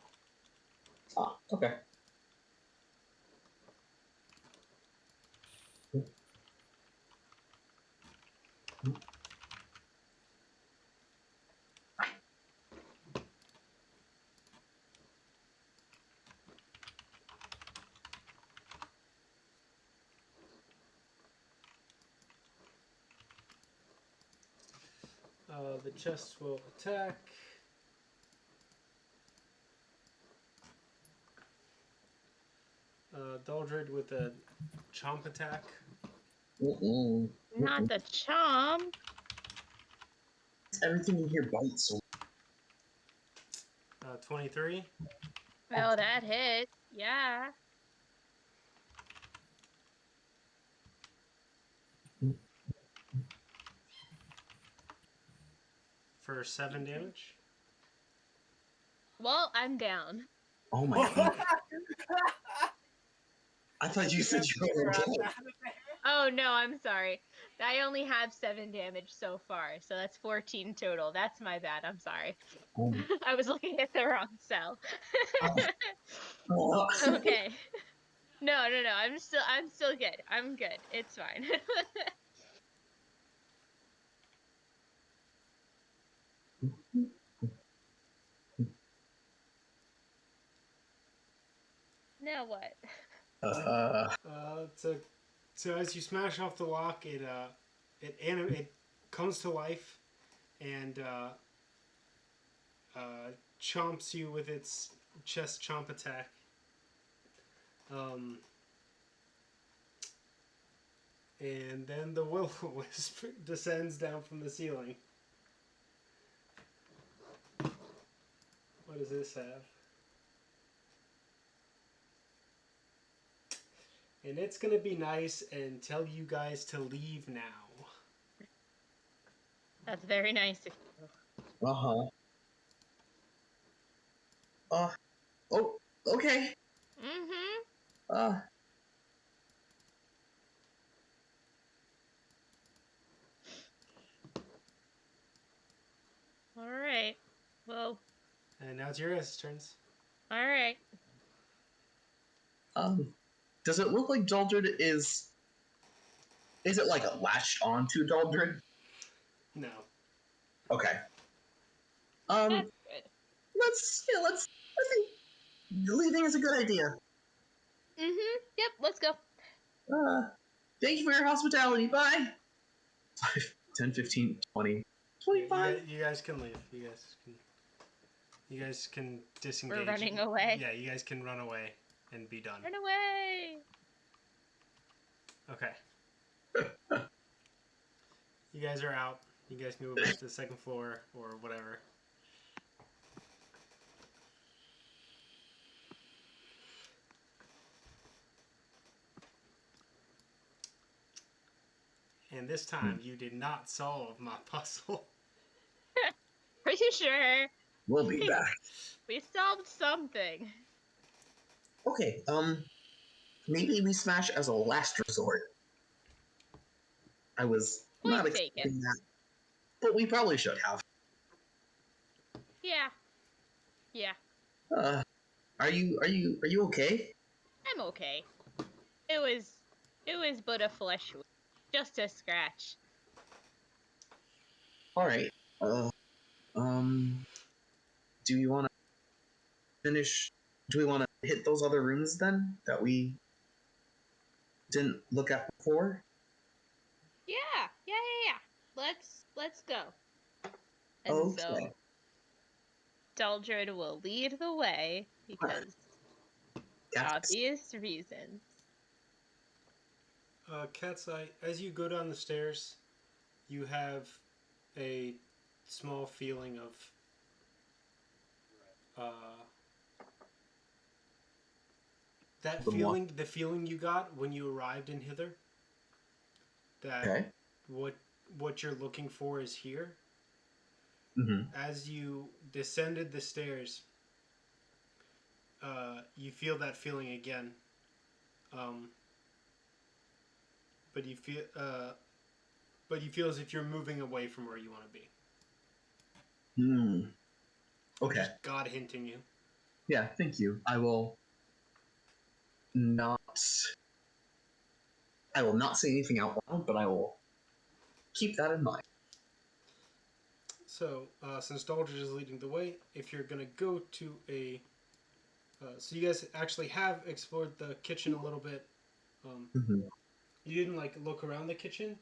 Ah, okay.
The chest will attack. Daldrid with a chomp attack.
Not the chomp.
Everything in here bites.
23.
Oh, that hit. Yeah.
For 7 damage.
Well, I'm down.
Oh my god. I thought you said you were okay.
Oh no, I'm sorry. I only have 7 damage so far, so that's 14 total. That's my bad. I'm sorry.
Oh.
I was looking at the wrong cell.
Oh.
Okay. No. I'm still good. I'm good. It's fine. Now what?
So as you smash off the lock, it comes to life, and chomps you with its chest chomp attack. And then the will-o-wisp descends down from the ceiling. What does this have? And it's gonna be nice and tell you guys to leave now.
That's very nice of you.
Uh-huh. Oh, okay.
Mm-hmm. Alright. Well.
And now it's your guys' turns.
Alright.
Does it look like Daldrid is it like latched onto Daldrid?
No.
Okay.
That's good.
I think leaving is a good idea.
Mm-hmm. Yep, let's go.
Thank you for your hospitality. Bye. 5, 10, 15, 20, 25.
You guys can leave. You guys can disengage.
We're running away.
Yeah, you guys can run away and be done.
Run away.
Okay. You guys are out. You guys can go back to the second floor or whatever. And this time, you did not solve my puzzle.
Are you sure?
We'll be back.
We solved something.
Okay, maybe we smash as a last resort. I was not expecting that, but we probably should have.
Yeah.
Are you okay?
I'm okay. It was but a flesh wound. Just a scratch.
Alright. Do you want to finish? Do we want to hit those other rooms then that we didn't look at before?
Yeah. Let's go. And
Okay.
so Daldrid will lead the way because obvious reasons.
Catseye, as you go down the stairs, you have a small feeling of the feeling you got when you arrived in hither. That what you're looking for is here.
Mm-hmm.
As you descended the stairs, you feel that feeling again. But you feel as if you're moving away from where you want to be.
Okay.
Just God hinting you.
Yeah, thank you. I will not say anything out loud, but I will keep that in mind.
So, since Daldrid is leading the way, if you're gonna go to a, so you guys actually have explored the kitchen a little bit. You didn't look around the kitchen,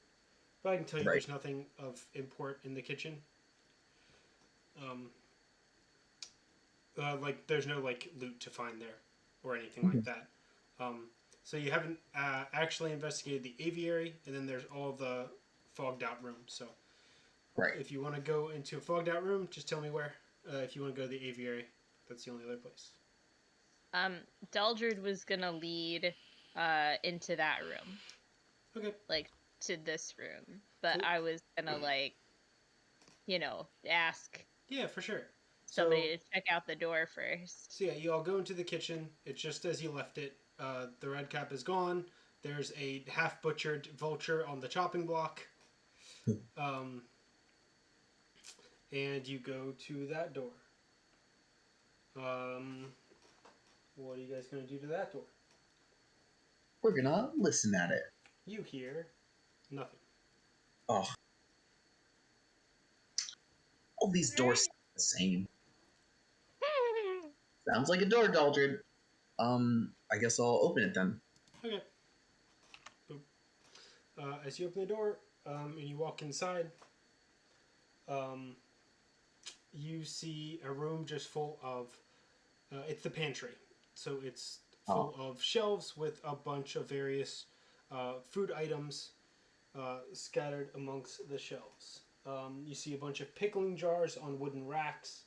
but I can tell you there's nothing of import in the kitchen. Like there's no like loot to find there or anything like that. So you haven't actually investigated the aviary, and then there's all the fogged out rooms. So
Right.
if you want to go into a fogged out room, just tell me where. If you want to go to the aviary, that's the only other place.
Daldrid was gonna lead into that room.
Okay.
Like to this room. But
Cool.
I was gonna ask
Yeah, for sure.
somebody to check out the door first.
So yeah, you all go into the kitchen. It's just as you left it. The red cap is gone. There's a half butchered vulture on the chopping block. And you go to that door. What are you guys going to do to that door?
We're gonna listen at it.
You hear nothing.
Oh. All these doors sound the same. Sounds like a door, Daldrid. I guess I'll open it then.
Okay. As you open the door and you walk inside, you see a room just full of. It's the pantry, so it's full of shelves with a bunch of various food items scattered amongst the shelves. You see a bunch of pickling jars on wooden racks.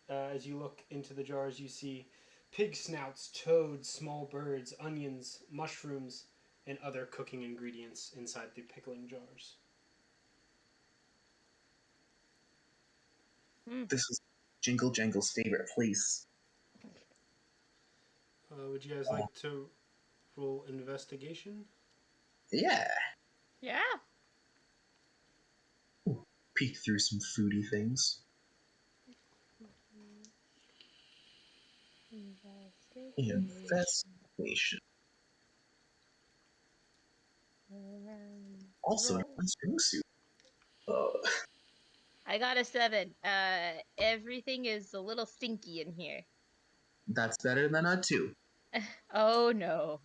As you look into the jars, you see pig snouts, toads, small birds, onions, mushrooms, and other cooking ingredients inside the pickling jars.
This is Jingle Jangle's favorite place.
Would you guys like to roll investigation?
Yeah.
Yeah.
Peek through some foodie things. Investigation. Also, my string suit.
I got a 7. Everything is a little stinky in here.
That's better than a 2.
Oh no.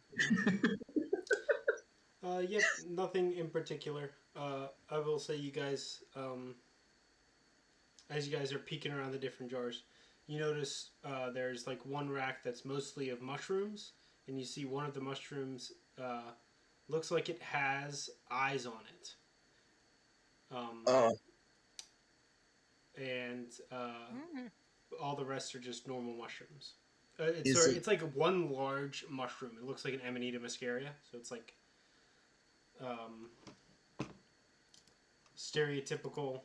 Yep, nothing in particular. I will say you guys, as you guys are peeking around the different jars, you notice there's like one rack that's mostly of mushrooms, and you see one of the mushrooms looks like it has eyes on it. And all the rest are just normal mushrooms. It's like one large mushroom. It looks like an Amanita muscaria, so it's like stereotypical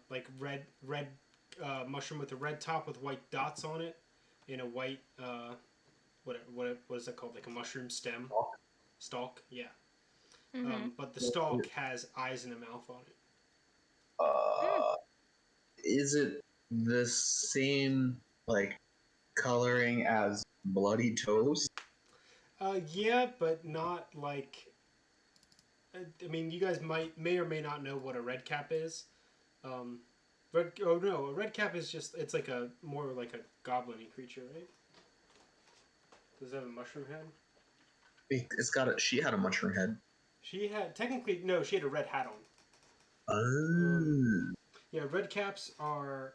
like red mushroom with a red top with white dots on it, and a white what is that called, like a mushroom stem stalk, yeah. But the stalk has eyes and a mouth on it.
Is it the same like coloring as bloody toes?
Yeah, but not like. I mean, you guys may or may not know what a red cap is. A red cap is just, it's like a more like a goblin-y creature, right? Does it have a mushroom head?
It's got a. She had a mushroom head.
She had she had a red hat on.
Oh.
Yeah, red caps are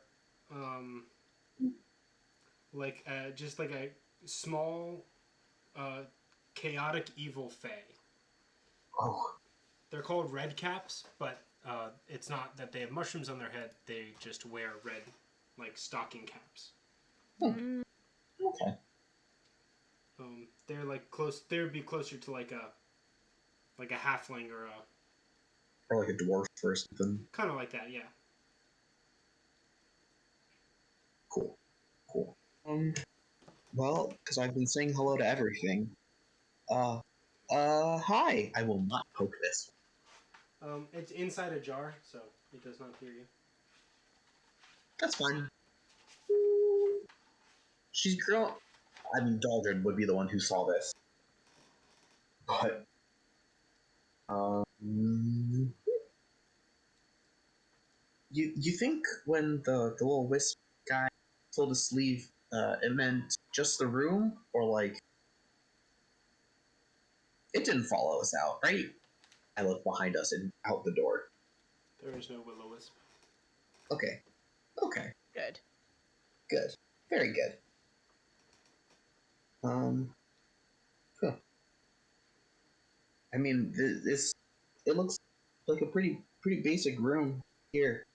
just like a small chaotic evil fae.
Oh.
They're called red caps, but it's not that they have mushrooms on their head. They just wear red, like stocking caps.
Okay.
They're like close. They would be closer to like a halfling
or like a dwarf or something.
Kind of like that, yeah.
Cool. Well, because I've been saying hello to everything. Hi. I will not poke this.
It's inside a jar, so it does not hear you.
That's fine. She's grown. I mean, Daldrid would be the one who saw this. But, you think when the little wisp guy told us to leave, it meant just the room, or like it didn't follow us out, right? I look behind us and out the door.
There is no will-o-wisp.
Okay. Okay.
Good.
Good. Very good. Huh. I mean, this it looks like a pretty basic room here.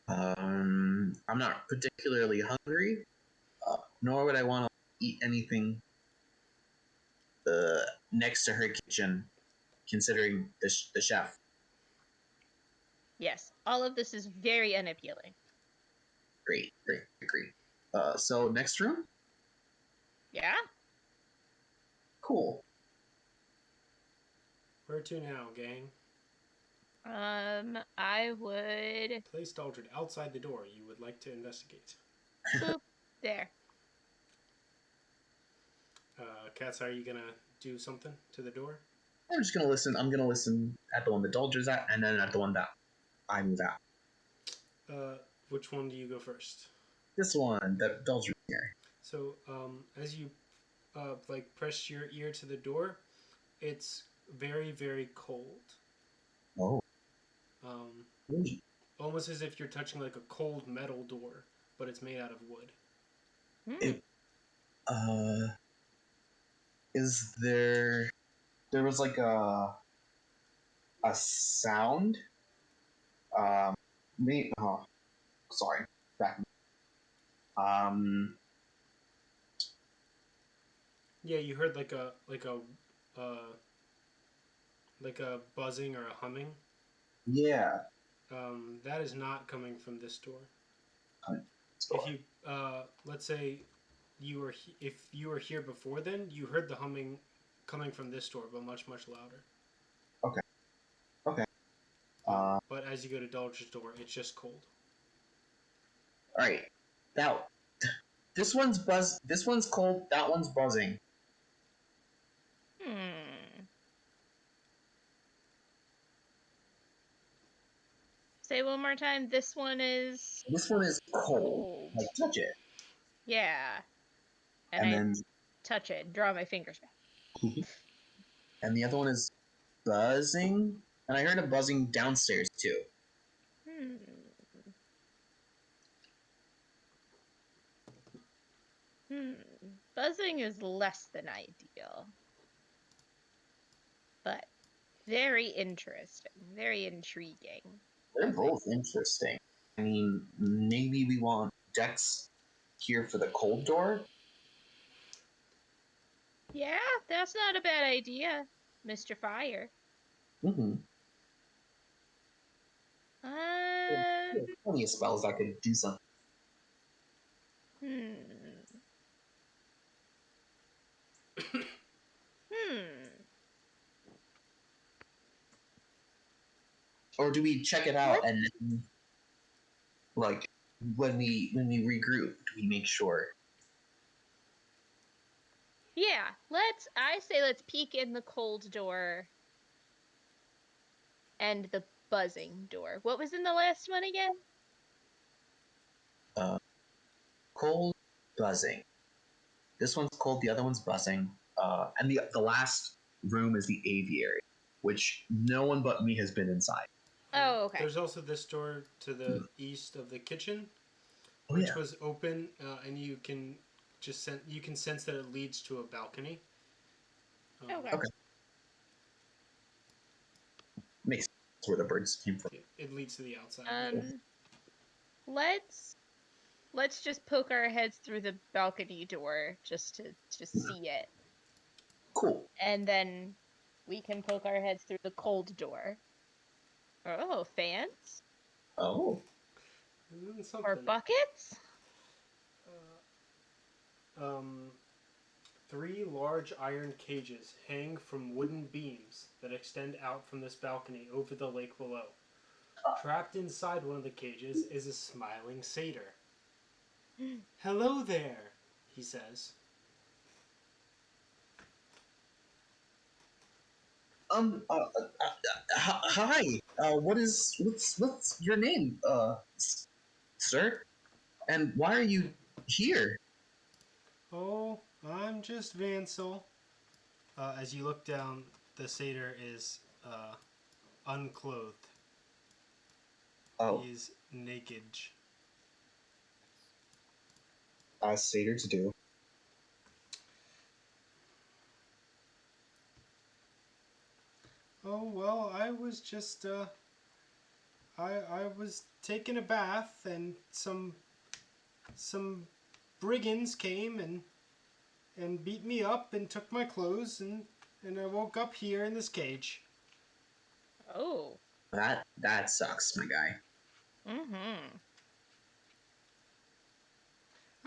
I'm not particularly hungry, nor would I want to eat anything next to her kitchen, considering the chef.
Yes, all of this is very unappealing.
Great. So next room?
Yeah?
Cool.
Where to now, gang?
I would
Place Daldrid outside the door. You would like to investigate.
boop there.
Catseye, are you gonna do something to the door?
I'm just gonna listen. I'm gonna listen at the one that Daldrid's at, and then at the one that I move at.
Which one do you go first?
This one that Daldrid's here.
So, as you like press your ear to the door, it's very, very cold.
Oh.
Almost as if you're touching like a cold metal door, but it's made out of wood.
It, is there was like a sound? Sorry. Back.
Yeah, you heard like a buzzing or a humming.
Yeah.
That is not coming from this door.
If
you let's say if you were here before, then you heard the humming coming from this door, but much louder.
Okay.
But as you go to Daldrid's door, it's just cold.
All right. Now, this one's cold. That one's buzzing.
Say one more time. This one is
cold. Like, touch it.
Yeah.
And then
touch it. Draw my fingers back.
And the other one is buzzing. And I heard a buzzing downstairs too.
Buzzing is less than ideal. But very interesting. Very intriguing.
They're both interesting. I mean, maybe we want Dex here for the cold door?
Yeah, that's not a bad idea, Mr. Fire.
There's plenty of spells that could do something. Or do we check it out and then, like, when we regroup, do we make sure?
Yeah, I say let's peek in the cold door and the buzzing door. What was in the last one again?
Cold, buzzing. This one's cold, the other one's buzzing. And the last room is the aviary, which no one but me has been inside.
Oh, okay.
There's also this door to the east of the kitchen, which was open, and you can sense that it leads to a balcony.
Okay.
Makes sense where the birds came from.
It leads to the outside.
Let's just poke our heads through the balcony door just to see it.
Cool.
And then we can poke our heads through the cold door. Oh, fans?
Oh.
Or buckets?
3 large iron cages hang from wooden beams that extend out from this balcony over the lake below. Trapped inside one of the cages is a smiling satyr. "Hello there," he says.
Hi. What's your name, sir? And why are you here?
"Oh, I'm just Vansel." As you look down, the satyr is unclothed
Oh,
He is naked.
as satyrs do.
Oh well, I was just I was taking a bath and some brigands came and beat me up and took my clothes and I woke up here in this cage.
Oh.
That sucks, my guy.
Mm-hmm.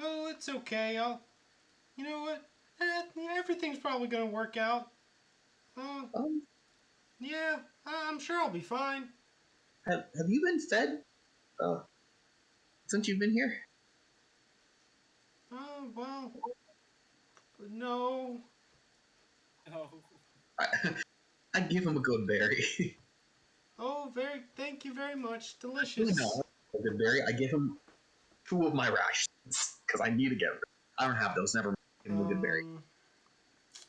Oh, it's okay. You know what? Everything's probably gonna work out. Oh,
Um,
yeah, I'm sure I'll be fine.
have you been fed? Since you've been here?
Oh, well, no.
Oh,
I, I give him a good berry.
Oh, thank you very much.
Actually, no,
Delicious.
a good berry. I give him 2 of my rations because I need to get. I don't have those. Never mind. Give him a good berry.
Um,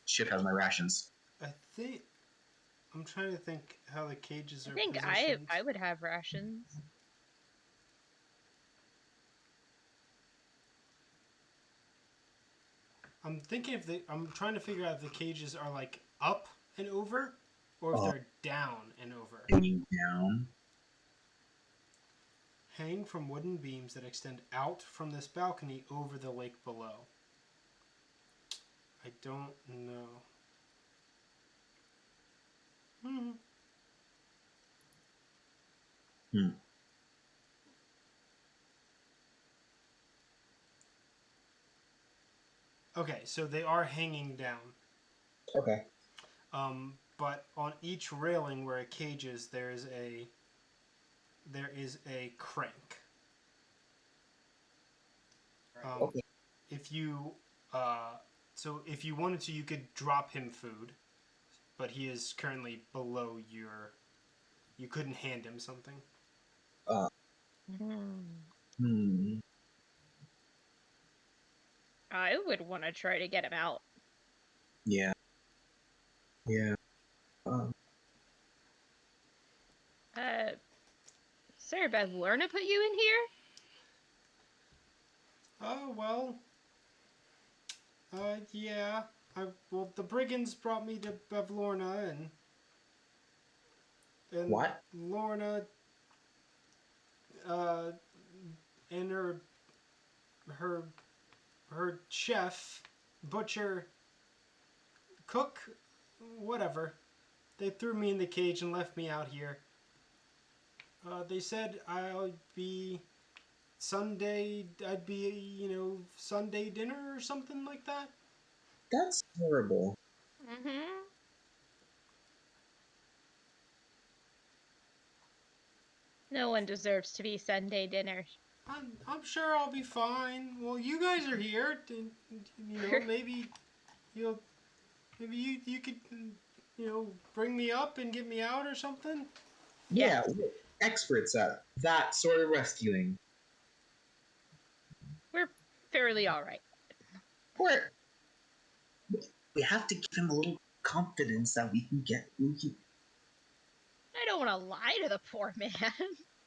Ship has my rations.
I think I'm trying to think how the cages
I
are
think
positioned.
I would have rations.
I'm trying to figure out if the cages are like up and over, or if
Oh,
they're down and over.
hanging down.
Hang from wooden beams that extend out from this balcony over the lake below. I don't know. Hmm.
Hmm.
Okay, so they are hanging down.
Okay.
But on each railing where a cage is, there is a crank.
right.
Okay.
If you if you wanted to, you could drop him food, but he is currently below your. You couldn't hand him something.
Uh. Hmm.
I would want to try to get him out.
Yeah. Yeah. Um.
Sir Balvorna put you in here?
Oh well. Yeah. The brigands brought me to Balvorna and
What?
Lorna uh and her her chef, butcher, cook, whatever. They threw me in the cage and left me out here. They said I'd be Sunday dinner or something like that.
That's horrible.
Mm-hmm. No one deserves to be Sunday dinner.
I'm sure I'll be fine. Well, you guys are here. Maybe you'll maybe you could bring me up and get me out or something.
Yeah, we're experts at that sort of rescuing.
We're fairly alright.
We're we have to give him a little confidence that we can get through here.
I don't want to lie to the poor man.
I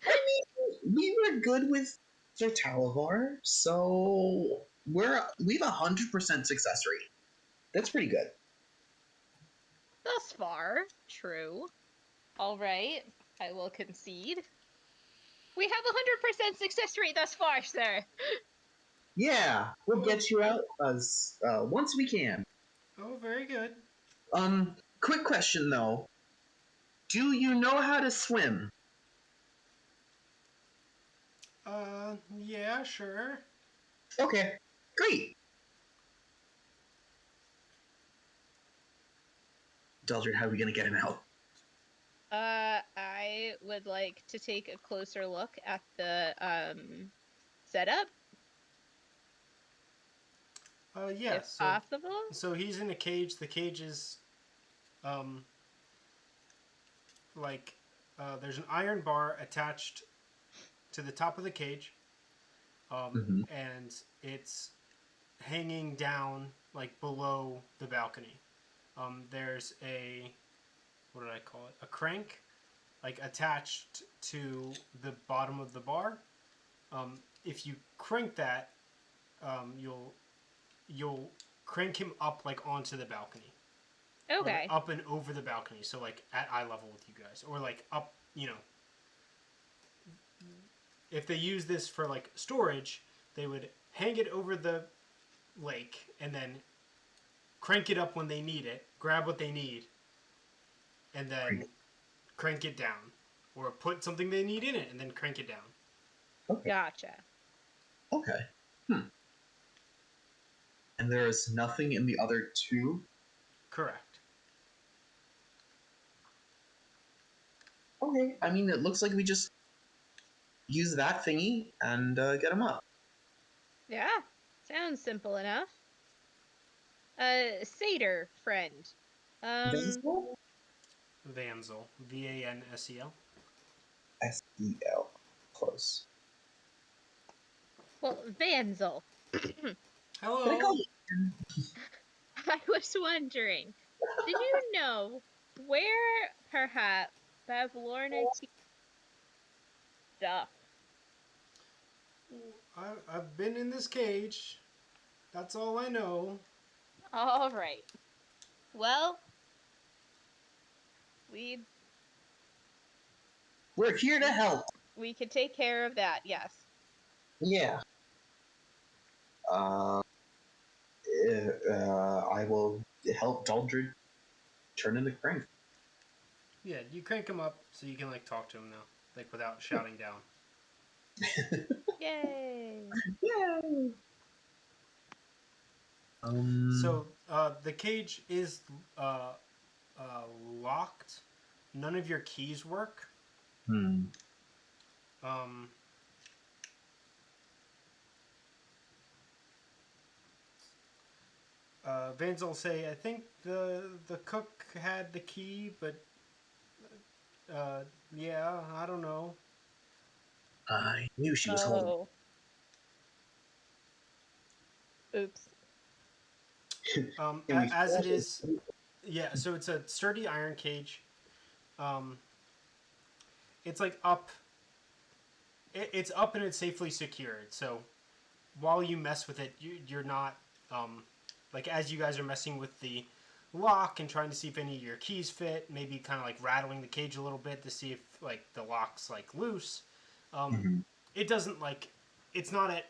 mean, we were good with Sir Talavar, so we've 100% success rate. That's pretty good.
Thus far, true. Alright, I will concede. We have a 100% success rate thus far, sir.
Yeah, we'll get you out as once we can.
Oh, very good.
Quick question though. Do you know how to swim?
Yeah, sure.
Okay, great. Daldrid, how are we gonna get him out?
I would like to take a closer look at the setup,
Yeah.
if possible.
So he's in a cage. The cage is, um, like, there's an iron bar attached to the top of the cage,
Mm-hmm.
and it's hanging down like below the balcony. There's a what did I call it? A crank like attached to the bottom of the bar. If you crank that, you'll crank him up like onto the balcony. Or like
Okay.
up and over the balcony, so like at eye level with you guys, or like up. If they use this for like storage, they would hang it over the lake and then crank it up when they need it, grab what they need, and then crank it down, or put something they need in it and then crank it down.
Okay.
Gotcha.
Okay. And there is nothing in the other two?
Correct.
Okay. I mean, it looks like we just use that thingy and get them up.
Yeah. Sounds simple enough. Satyr friend.
Vansel?
Vansel. Vansel.
S-E-L. Close.
Well, Vansel.
Hello.
Can I call you?
I was wondering, did you know where perhaps Balvorna keeps stuff?
I've been in this cage. That's all I know.
All right. Well, we
We're here to help.
could take care of that. Yes.
Yeah. I will help Daldrid turn into crank.
Yeah, you crank him up so you can like talk to him now, like without shouting down.
Yay.
Yay!
So the cage is locked. None of your keys work. Vans will say, I think the cook had the key, but yeah, I don't know.
I knew she was holding.
Oh. Oops.
As it is, yeah. So it's a sturdy iron cage. It's like up. It's up and it's safely secured. So while you mess with it, you're not like as you guys are messing with the lock and trying to see if any of your keys fit, maybe kind of like rattling the cage a little bit to see if like the lock's like loose. It doesn't like it's not at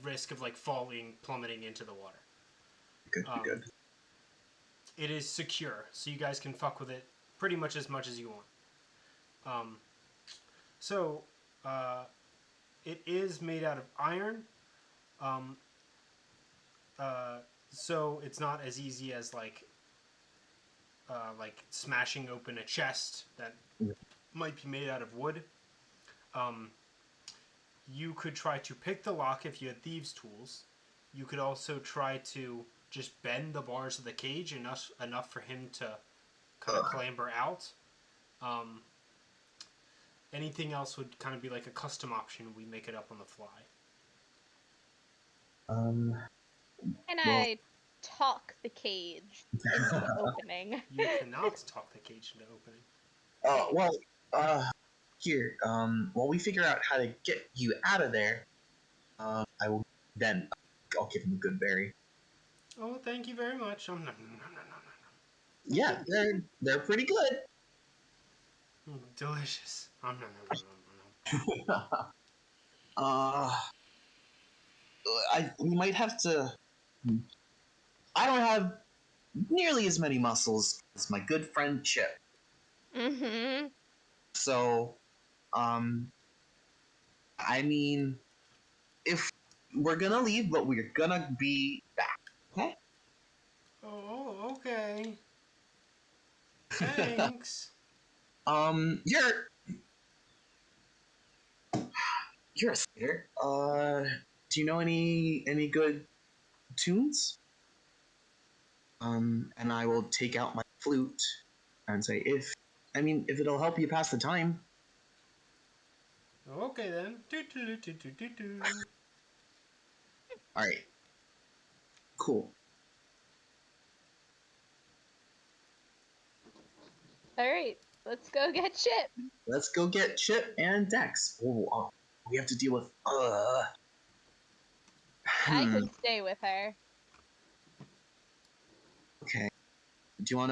risk of like plummeting into the water.
Good.
It is secure, so you guys can fuck with it pretty much as you want. It is made out of iron. So it's not as easy as like smashing open a chest that might be made out of wood. You could try to pick the lock if you had thieves' tools. You could also try to just bend the bars of the cage enough for him to kind of clamber out. Anything else would kind of be like a custom option. We make it up on the fly.
Can I talk the cage into the opening?
You cannot talk the cage into opening.
Here, while we figure out how to get you out of there, I'll give him a good berry.
Oh, thank you very much. No.
Yeah, they're pretty good.
Delicious.
We might have to. I don't have nearly as many muscles as my good friend Chip.
Mm-hmm.
So, I mean, if we're gonna leave, but we're gonna be back, okay?
Oh, okay. Thanks.
You're a singer. Do you know any good tunes? And I will take out my flute and say, if it'll help you pass the time.
Okay then.
All right. Cool.
All right. Let's go get Chip.
Let's go get Chip and Dex. Oh, we have to deal with.
I can stay with her.
Okay. Do you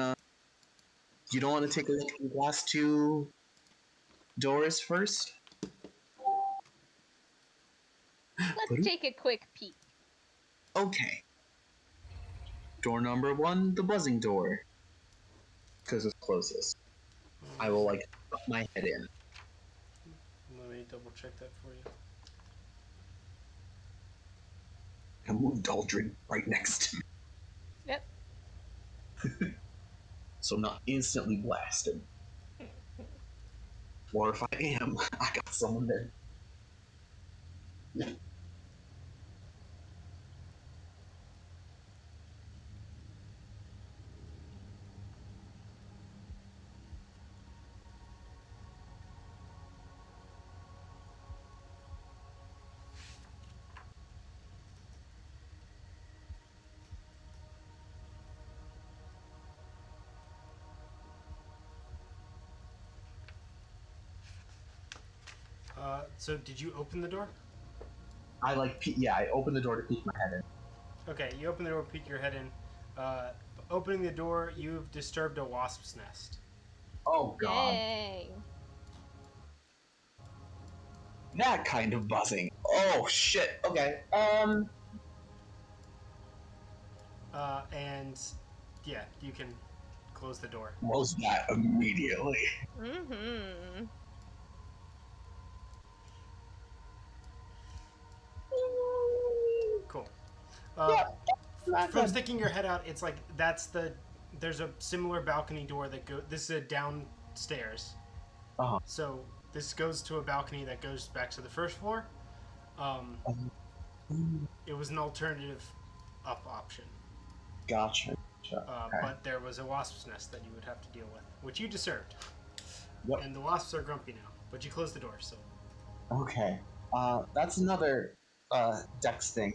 don't want to take a look at the last two doors first?
Let's take a quick peek.
Okay. Door number 1, the buzzing door. Because it's closest. I will, put my head in.
Let me double check that for you.
I moved Daldrid right next to me.
Yep.
So I'm not instantly blasted. Or if I am, I got someone there.
So did you open the door?
I opened the door to peek my head in.
Okay, you open the door, peek your head in. Opening the door, you've disturbed a wasp's nest.
Oh god.
Dang.
That kind of buzzing. Oh shit. Okay.
And yeah, you can close the door.
Close that immediately.
Mm-hmm.
Cool.
Not
From
good.
sticking your head out, it's like there's a similar balcony door that this is a downstairs.
Uh-huh.
So this goes to a balcony that goes back to the first floor. It was an alternative up option.
Gotcha. Okay.
But there was a wasp's nest that you would have to deal with, which you disturbed.
Yep.
And the wasps are grumpy now, but you closed the door, so.
Okay. That's another Dex thing.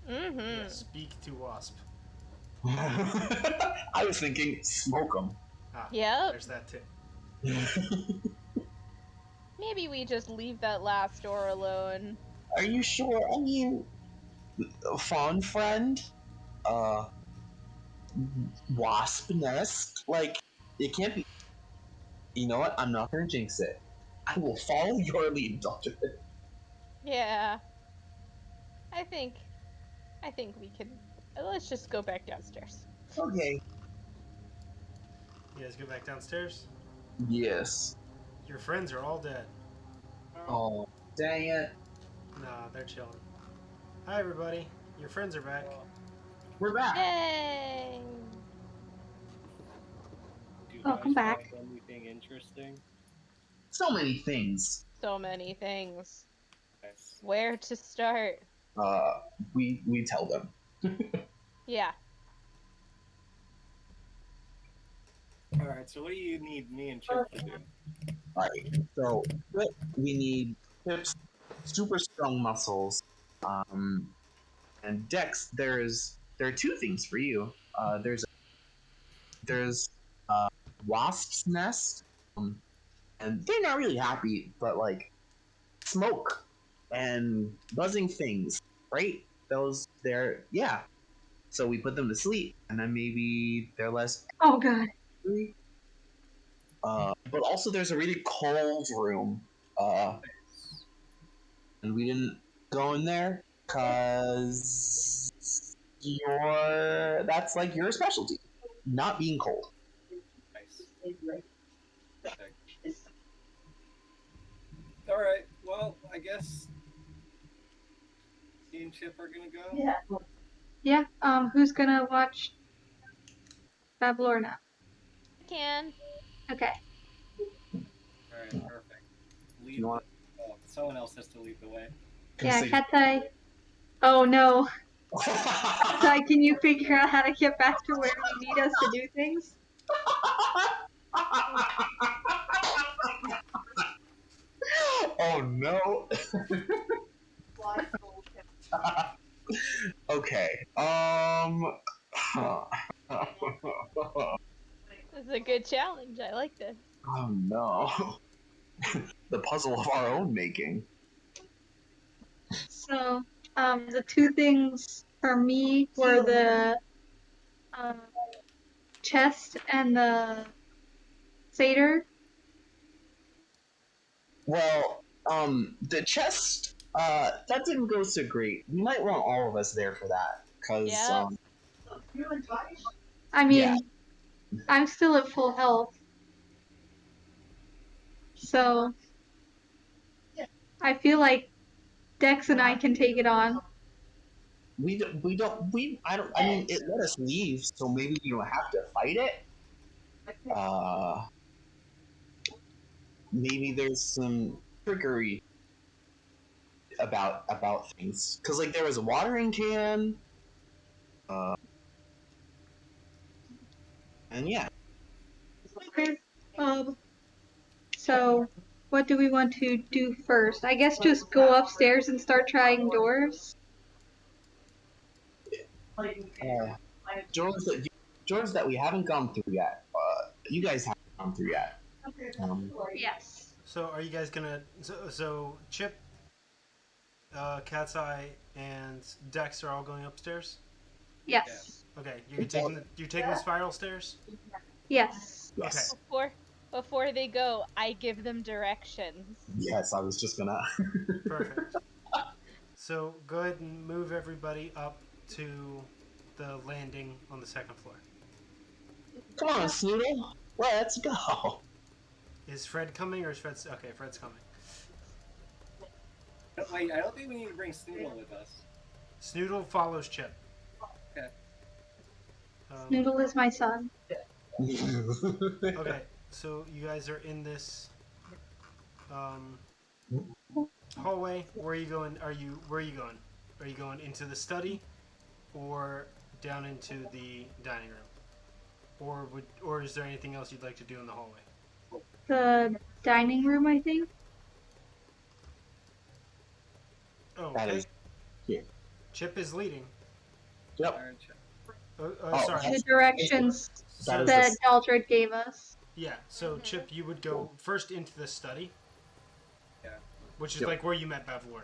Mm-hmm.
Yeah, speak to wasp.
I was thinking smoke them.
Yep.
There's that too.
Maybe we just leave that last door alone.
Are you sure? I mean, fawn friend, wasp nest. It can't be. You know what? I'm not gonna jinx it. I will follow your lead, Doctor.
Yeah. I think we can. Let's just go back downstairs.
Okay.
You guys go back downstairs?
Yes.
Your friends are all dead.
Oh, dang it.
Nah, they're chilling. Hi, everybody. Your friends are back.
We're back.
Yay!
Do you
Welcome
guys
back.
find anything interesting?
So many things.
So many things.
Nice.
Where to start?
We tell them.
Yeah.
Alright, so what do you need me and Chip to do?
Alright, so we need Chip's super strong muscles. And Dex, there are two things for you. There's wasp's nest, and they're not really happy, but smoke and buzzing things, right? Yeah. So we put them to sleep, and then maybe they're less.
Oh god.
Angry. But also there's a really cold room, and we didn't go in there because that's your specialty, not being cold.
Nice. Alright, well, I guess me and Chip are gonna go.
Yeah. Who's gonna watch Balvorna?
Can.
Okay.
Alright, perfect.
You want-
Someone else has to lead the way.
Yeah, Catseye. Oh no. Catseye, can you figure out how to get back to where you need us to do things?
Oh no. Okay.
This is a a good challenge. I like this.
Oh no. The puzzle of our own making.
So, the two things for me were the chest and the satyr.
Well, the chest, that didn't go so great. We might want all of us there for that, because,
Yeah.
I mean,
yeah.
I'm still at full health. So, I feel like Dex and I can take it on.
I mean, it let us leave, so maybe we don't have to fight it. Maybe there's some trickery about things, because, like, there was a watering can, and yeah.
Okay. So, what do we want to do first? I guess just go upstairs and start trying doors.
Doors that we haven't gone through yet. You guys haven't gone through yet.
Yes.
So are you guys gonna? So Chip, Catseye, and Dex are all going upstairs.
Yes.
Okay, you're taking the spiral stairs.
Yes.
Yes.
Before they go, I give them directions.
Yes, I was just gonna.
Perfect. So go ahead and move everybody up to the landing on the second floor.
Come on, Snoodle. Let's go.
Is Fred coming or is Fred's? Okay, Fred's coming.
Wait, I don't think we need to bring Snoodle with us.
Snoodle follows Chip.
Okay.
Noodle is my son.
Okay, so you guys are in this hallway. Where are you going? Where are you going? Are you going into the study, or down into the dining room, or is there anything else you'd like to do in the hallway?
The dining room, I think.
Oh, okay.
Yeah.
Chip is leading.
Yep.
Alright, Chip.
Sorry.
The directions
So,
that Daldrid gave us.
yeah. So Chip, you would go first into the study.
Yeah.
Which is like where you met Balvorna.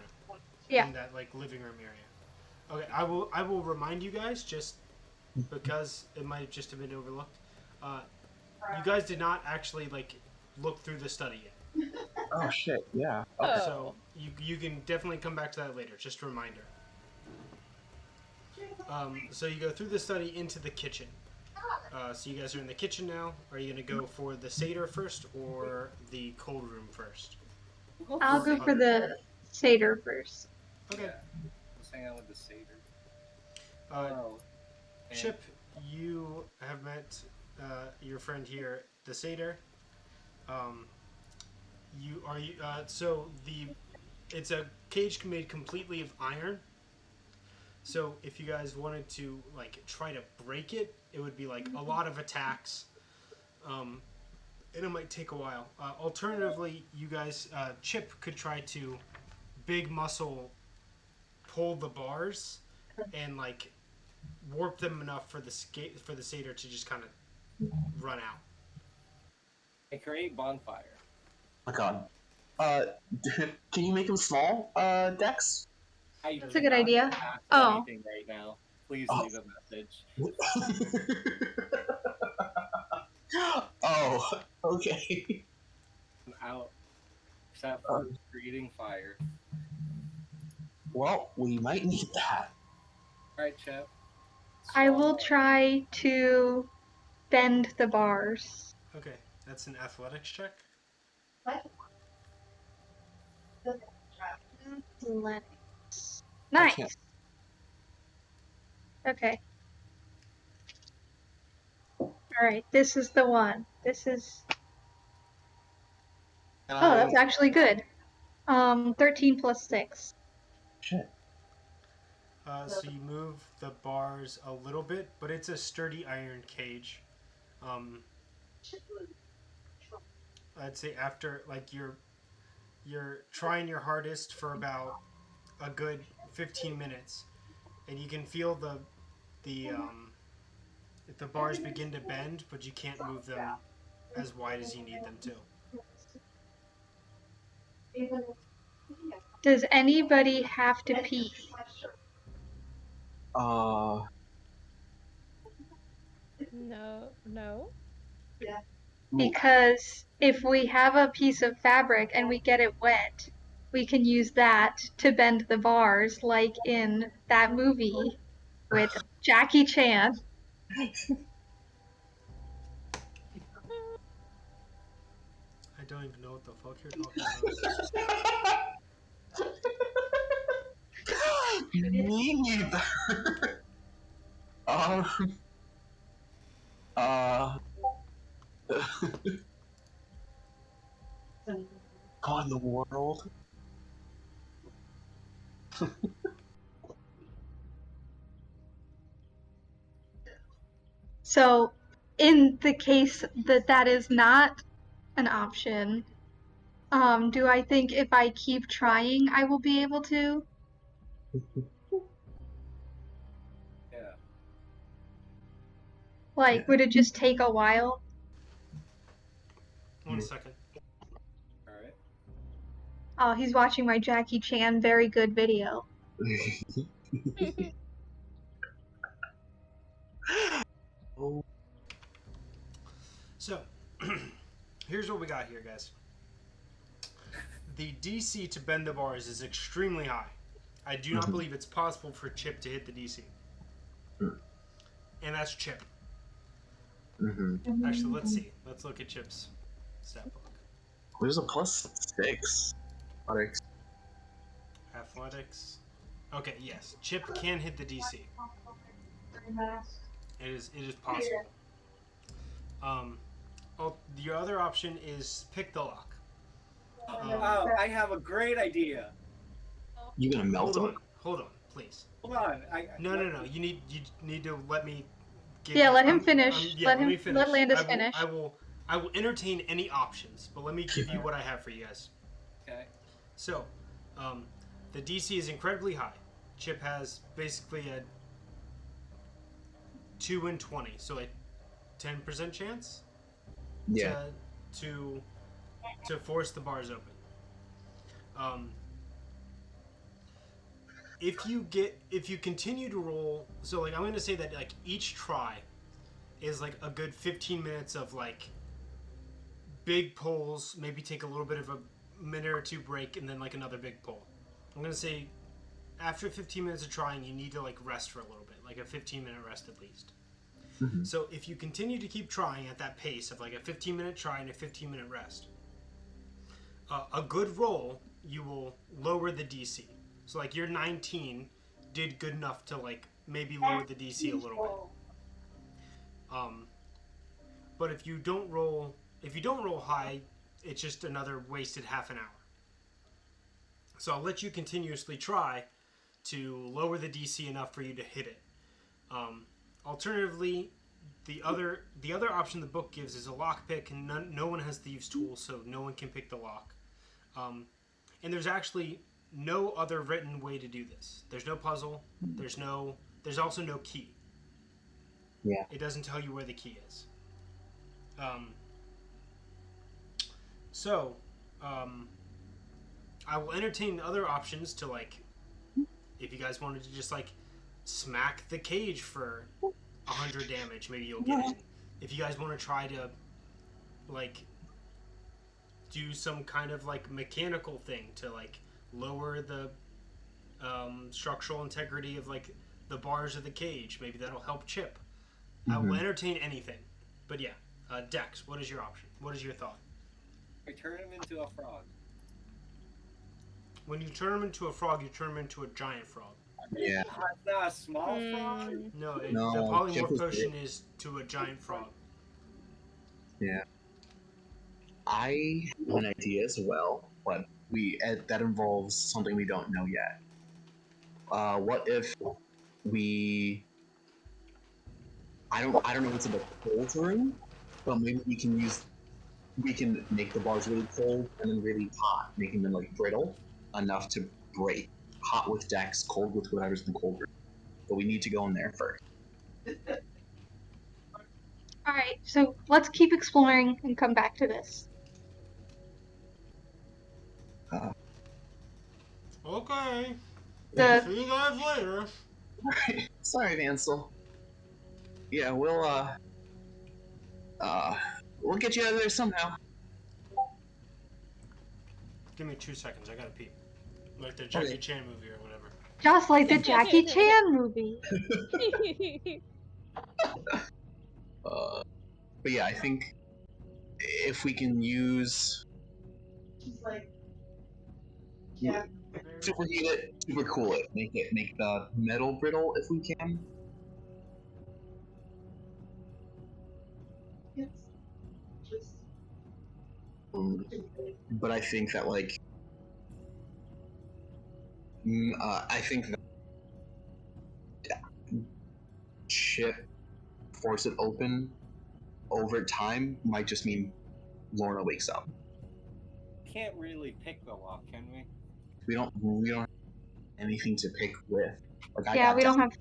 Yeah.
In that like living room area. Okay, I will remind you guys just because it might just have been overlooked. You guys did not actually like look through the study yet.
Oh shit! Yeah.
Okay.
So you can definitely come back to that later. Just a reminder. So you go through the study into the kitchen. So you guys are in the kitchen now. Are you going to go for the satyr first or the cold room first?
I'll go for the satyr first.
Okay.
Yeah. Let's hang out with the satyr.
Chip, you have met your friend here, the satyr. It's a cage made completely of iron. So if you guys wanted to like try to break it, it would be like a lot of attacks, and it might take a while. Alternatively, you guys, Chip could try to big muscle pull the bars and like warp them enough for the satyr to just kind of run out.
And create bonfire.
Oh my god. Can you make them small, Dex?
That's a good idea.
Anything right now. Please leave a message.
Oh, okay.
I'm out. Except for creating fire.
Well, we might need that.
Alright, Chip.
I will try to bend the bars.
Okay, that's an athletics check.
Athletics. Nice. Okay. Alright, this is the one. This is... Oh, that's actually good. 13 plus 6.
Shit.
So you move the bars a little bit, but it's a sturdy iron cage. I'd say after like you're trying your hardest for about a good 15 minutes, and you can feel the if the bars begin to bend, but you can't move them as wide as you need them to.
Does anybody have to pee?
No.
Because if we have a piece of fabric and we get it wet, we can use that to bend the bars, like in that movie with Jackie Chan.
I don't even know what the fuck you're talking about.
Me neither. God in the world.
So, in the case that that is not an option, do I think if I keep trying, I will be able to?
Yeah.
Like,
Yeah.
would it just take a while?
1 second.
All right.
Oh, he's watching my Jackie Chan very good video.
Oh.
So, here's what we got here, guys. The DC to bend the bars is extremely high. I do not believe it's possible for Chip to hit the DC. And that's Chip. Actually, let's see. Let's look at Chip's stat book.
There's a +6.
Athletics. Okay, yes. Chip can hit the DC. It is possible. The other option is pick the lock.
Oh, I have a great idea.
You gonna melt it?
Hold on, please.
Hold on.
No. You need to let me.
Yeah, let him finish.
Let me finish.
Let Landis finish.
I will entertain any options, but let me give you what I have for you guys.
Okay.
So, the DC is incredibly high. Chip has basically a 2 in 20, so a 10% chance.
Yeah.
To force the bars open. If you continue to roll, so like I'm gonna say that like each try is like a good 15 minutes of like big pulls, maybe take a little bit of a minute or two break, and then like another big pull. I'm gonna say after 15 minutes of trying, you need to like rest for a little bit, like a 15-minute rest at least. So if you continue to keep trying at that pace of like a 15-minute try and a 15-minute rest, a good roll, you will lower the DC. So like your 19 did good enough to like maybe lower the DC a little bit. But if you don't roll high, it's just another wasted half an hour. So I'll let you continuously try to lower the DC enough for you to hit it. Alternatively, the other option the book gives is a lockpick, and no one has thieves' tools, so no one can pick the lock. And there's actually no other written way to do this. There's no puzzle. There's also no key.
Yeah.
It doesn't tell you where the key is. So, I will entertain other options to like, if you guys wanted to just like smack the cage for 100 damage, maybe you'll get it. If you guys want to try to like do some kind of like mechanical thing to like lower the structural integrity of like the bars of the cage, maybe that'll help Chip. I will entertain anything. But yeah, Dex, what is your option? What is your thought?
I turn him into a frog.
When you turn him into a frog, you turn him into a giant frog.
Yeah.
It's not a small frog.
No, the
Chip
polymorph
is
potion
big.
is to a giant frog.
Yeah. I have an idea as well, but that involves something we don't know yet. What if we? I don't know what's in the cold room, but maybe we can make the bars really cold and then really hot, making them like brittle enough to break. Hot with Dex, cold with whatever's in the cold room. But we need to go in there first.
Alright, so let's keep exploring and come back to this.
Okay.
The
See you guys later.
Sorry, Vansel. Yeah, we'll get you out of there somehow.
Give me 2 seconds. I gotta pee. Like the Jackie Chan movie or whatever.
just like the Jackie Chan movie.
But yeah, I think if we can use superheat it, super cool it, make the metal brittle if we can. But I think that I think that ship force it open over time might just mean Lorna wakes up.
Can't really pick the lock, can we?
We don't have anything to pick with. Like,
Yeah, we don't have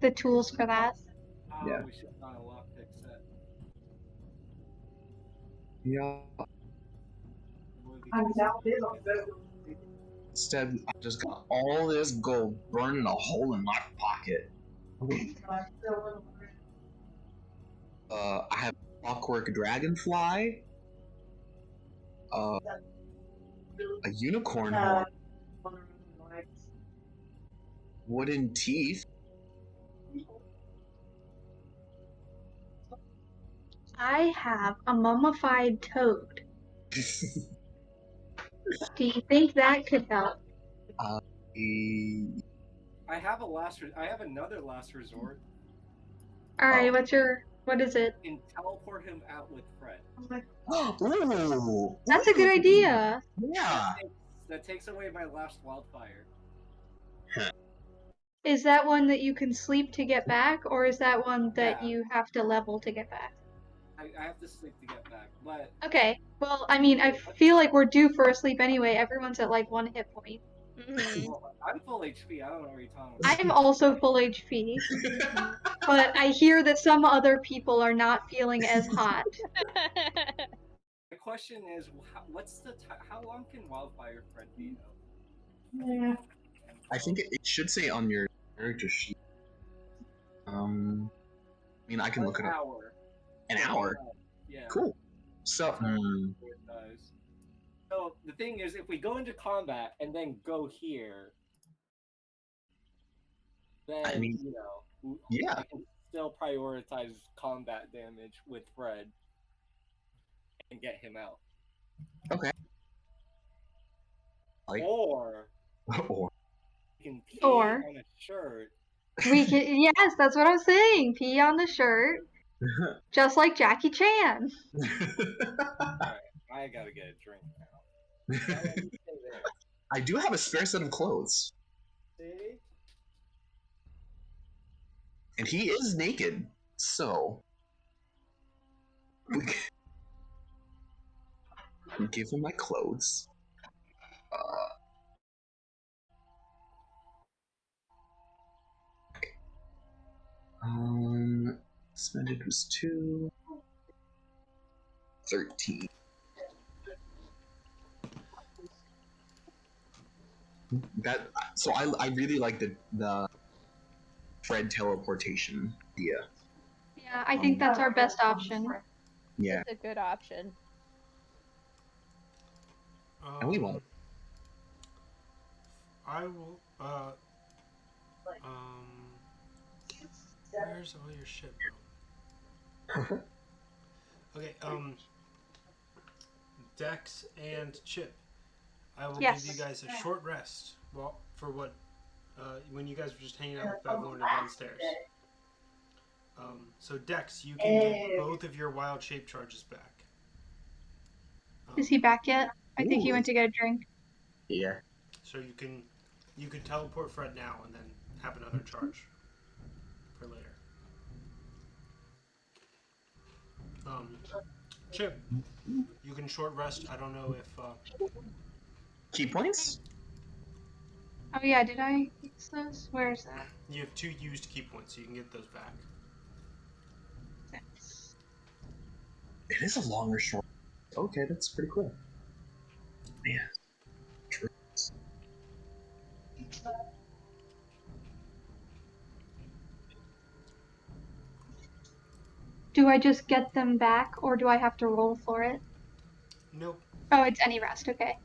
the tools for that.
Yeah.
We should find a lockpick set.
Yeah. Instead, I just got all this gold burning a hole in my pocket. I have clockwork dragonfly, a unicorn horn, wooden teeth.
I have a mummified toad. Do you think that could help?
I have another last resort.
Alright, what is it?
And teleport him out with Fred.
Ooh,
That's a good idea.
Yeah.
That takes away my last wildfire.
Is that one that you can sleep to get back, or is that one that
Yeah.
you have to level to get back?
I have to sleep to get back, but
Okay, well, I mean, I feel like we're due for a sleep anyway. Everyone's at like 1 hit point.
well, I'm full HP. I don't know what you're talking about.
I'm also full HP, but I hear that some other people are not feeling as hot.
The question is, how long can wildfire Fred be?
I think it should say on your character sheet. I mean, I can look it up. An hour.
Yeah.
Cool. So,
It does. So the thing is, if we go into combat and then go here, then
I mean, yeah.
I can still prioritize combat damage with Fred and get him out.
Okay.
Or
Or
we can pee
Or-
on a shirt.
We can, yes, that's what I'm saying. Pee on the shirt, just like Jackie Chan.
Alright, I gotta get a drink now. Stay there.
I do have a spare set of clothes,
See?
and he is naked, so we can give him my clothes. Suspended was 2. 13. So I really like the Fred teleportation idea.
Yeah, I think that's our best option.
Yeah.
It's a good option.
And we won't.
I will. Where's all your shit, bro? Okay. Dex and Chip. I will
Yes.
give you guys a short rest. Well, for what? When you guys were just hanging out with Balvorna downstairs. So Dex, you can get both of your wild shape charges back.
Is he back yet? I think he
Ooh.
went to get a drink.
Yeah.
So you can teleport Fred now and then have another charge for later. Chip, you can short rest. I don't know if
Key points?
Oh yeah, did I use those? Where is that?
you have 2 used key points, so you can get those back.
Thanks.
It is a long or short. Okay, that's pretty cool. Man. True.
Do I just get them back, or do I have to roll for it?
Nope.
Oh, it's any rest, okay.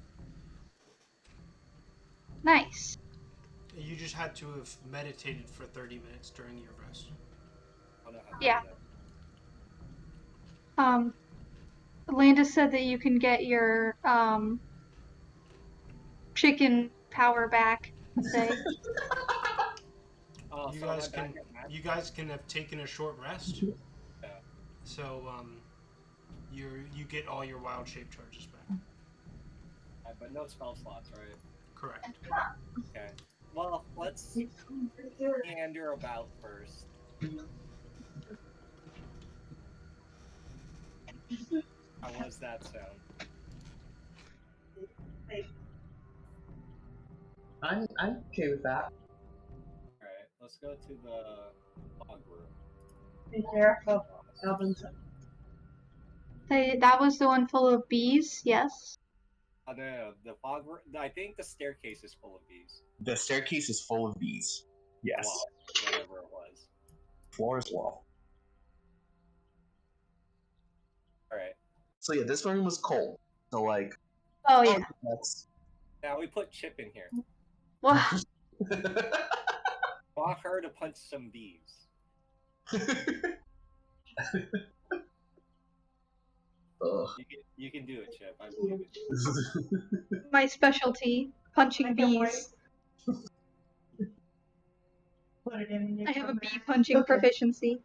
Nice.
You just had to have meditated for 30 minutes during your rest.
I don't know how to
Yeah.
do that.
Landis said that you can get your chicken power back, say.
Oh,
You
so
guys
am I back
can
at max?
you guys can have taken a short rest.
Yeah.
So you get all your wild shape charges back.
But no spell slots, right?
Correct.
Okay. Well, let's meander about first. How was that sound?
I'm okay with that.
Alright, let's go to the fog room.
Be careful. Elvin's
Hey, that was the one full of bees, yes?
Oh, no, the fog room. I think the staircase is full of bees.
The staircase is full of bees. Yes.
Well, whatever it was.
Floor is wall.
Alright.
So yeah, this room was cold. So like,
Oh, yeah.
that's
Now we put Chip in here.
Well,
Want her to punch some bees.
Ugh.
You can do it, Chip. I believe it.
my specialty, punching bees.
put it in.
I have a bee punching proficiency.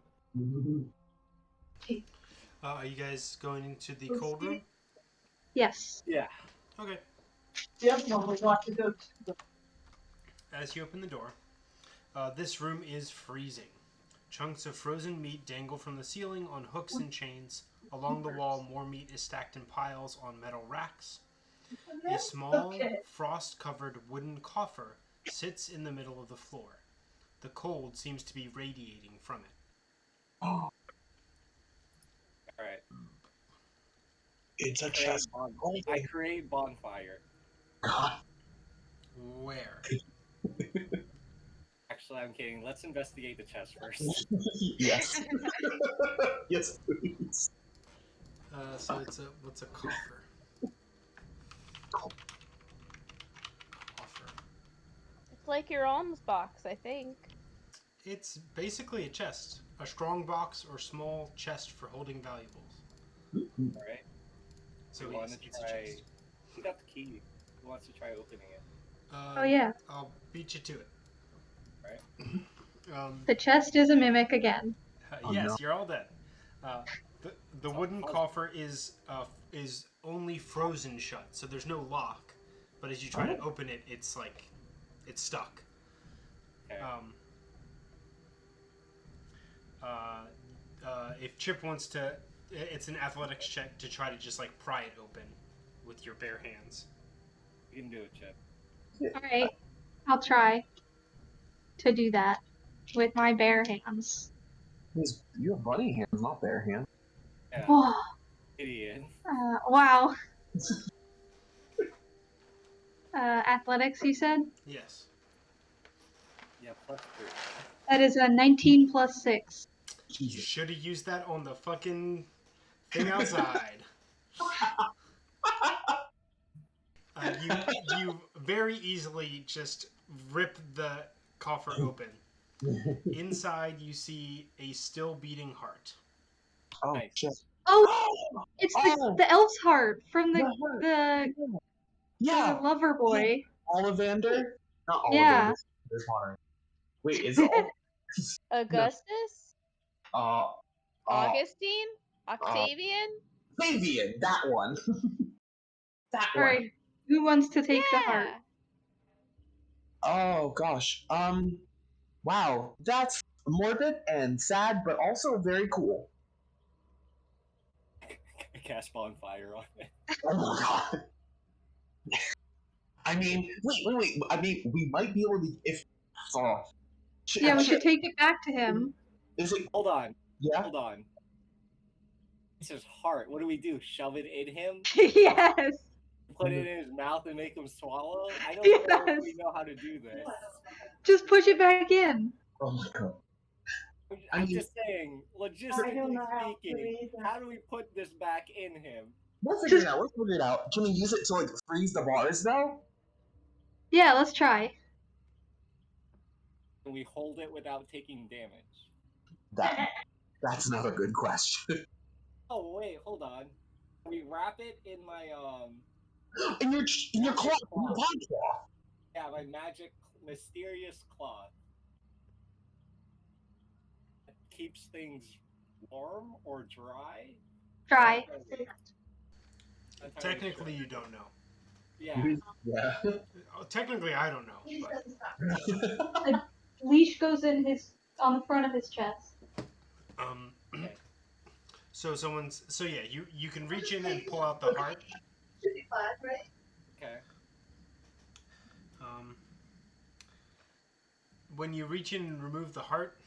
Are you guys going into the cold room?
Yes.
Yeah.
Okay.
Yep, no, we got to go.
As you open the door, this room is freezing. Chunks of frozen meat dangle from the ceiling on hooks and chains. Along the wall, more meat is stacked in piles on metal racks. A small, frost-covered wooden coffer sits in the middle of the floor. The cold seems to be radiating from it.
Alright.
It's a chest.
I create bonfire.
God.
Where?
Actually, I'm kidding. Let's investigate the chest first.
Yes. Yes, please.
So it's what's a coffer? Coffer.
It's like your alms box, I think.
It's basically a chest, a strong box or small chest for holding valuables.
Alright.
So
We want
yes,
to
it's a
try.
chest.
Who got the key? Who wants to try opening it?
Oh, yeah.
I'll beat you to it.
Right.
The chest is a mimic again.
Yes,
no.
you're all dead. The wooden coffer is only frozen shut, so there's no lock. But as you try to open it, it's stuck.
Okay.
If Chip wants to, it's an athletics check to try to just like pry it open with your bare hands.
You can do it, Chip.
Alright, I'll try to do that with my bare hands.
You have bunny hands, not bare hands.
Yeah.
Whoa.
Idiot.
Wow. Athletics, you said?
Yes.
Yeah, +3.
That is a 19 plus 6.
You should have used that on the fucking thing outside. You very easily just rip the coffer open. Inside, you see a still beating heart.
Oh,
Nice.
shit.
Oh, it's the elf's heart from the
Yeah.
lover boy.
Ollivander? Not Ollivander.
Yeah.
There's Potter. Wait, is it
Augustus? Augustine? Octavian?
Fabian, that one. That one.
Alright, who wants to take the heart?
Oh gosh. Wow, that's morbid and sad, but also very cool.
I cast bonfire on it.
Oh my god. I mean, wait. I mean, we might be able to if.
Yeah, we should take it back to him.
Is it?
Hold on.
Yeah.
Hold on. It's his heart. What do we do? Shove it in him?
Yes.
Put it in his mouth and make him swallow? I don't know
Yes.
if we know how to do this.
Just push it back in.
Oh my god.
I'm
mean-
just saying,
I don't
logistically
know how to
speaking,
either.
how do we put this back in him?
We'll figure it out. We'll figure it out. Can we use it to like freeze the bars though?
Yeah, let's try.
Can we hold it without taking damage?
That's another good question.
Oh wait, hold on. Can we wrap it in my
in your claw, in your pine claw.
yeah, my magic mysterious cloth. It keeps things warm or dry?
Try.
Not entirely
Technically,
sure.
you don't know.
Yeah.
Yeah.
Technically, I don't know. But,
A leash goes on the front of his chest.
Okay.
so yeah, you can reach in and pull out the heart.
Okay.
When you reach in and remove the heart,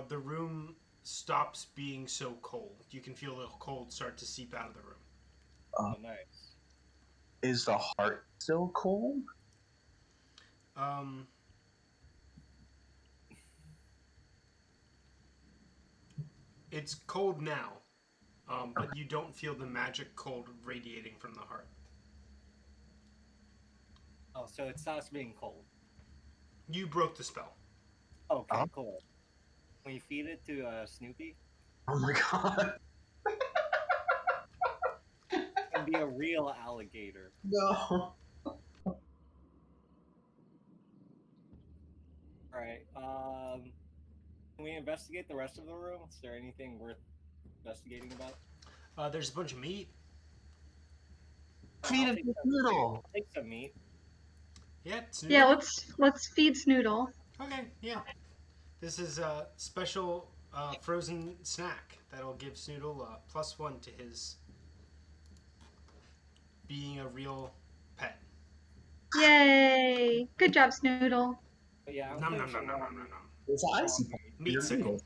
the room stops being so cold. You can feel the cold start to seep out of the room.
Oh, nice.
Is the heart still cold?
It's cold now, but you don't feel the magic cold radiating from the heart.
Oh, so it stops being cold.
You broke the spell.
Okay, cool. Can we feed it to Snoopy?
Oh my god.
And be a real alligator.
No.
Alright, can we investigate the rest of the room? Is there anything worth investigating about?
There's a bunch of meat.
Feed it to Noodle.
I'll take some meat.
Yeah, it's
Yeah,
noodle.
let's feed Snoodle.
Okay, yeah. This is a special frozen snack that'll give Snoodle a +1 to his being a real pet.
Yay! Good job, Snoodle.
But yeah, I'm
Nom nom
putting
nom
some
nom
raw
nom nom
meat.
nom.
It's icy.
Meat sickle.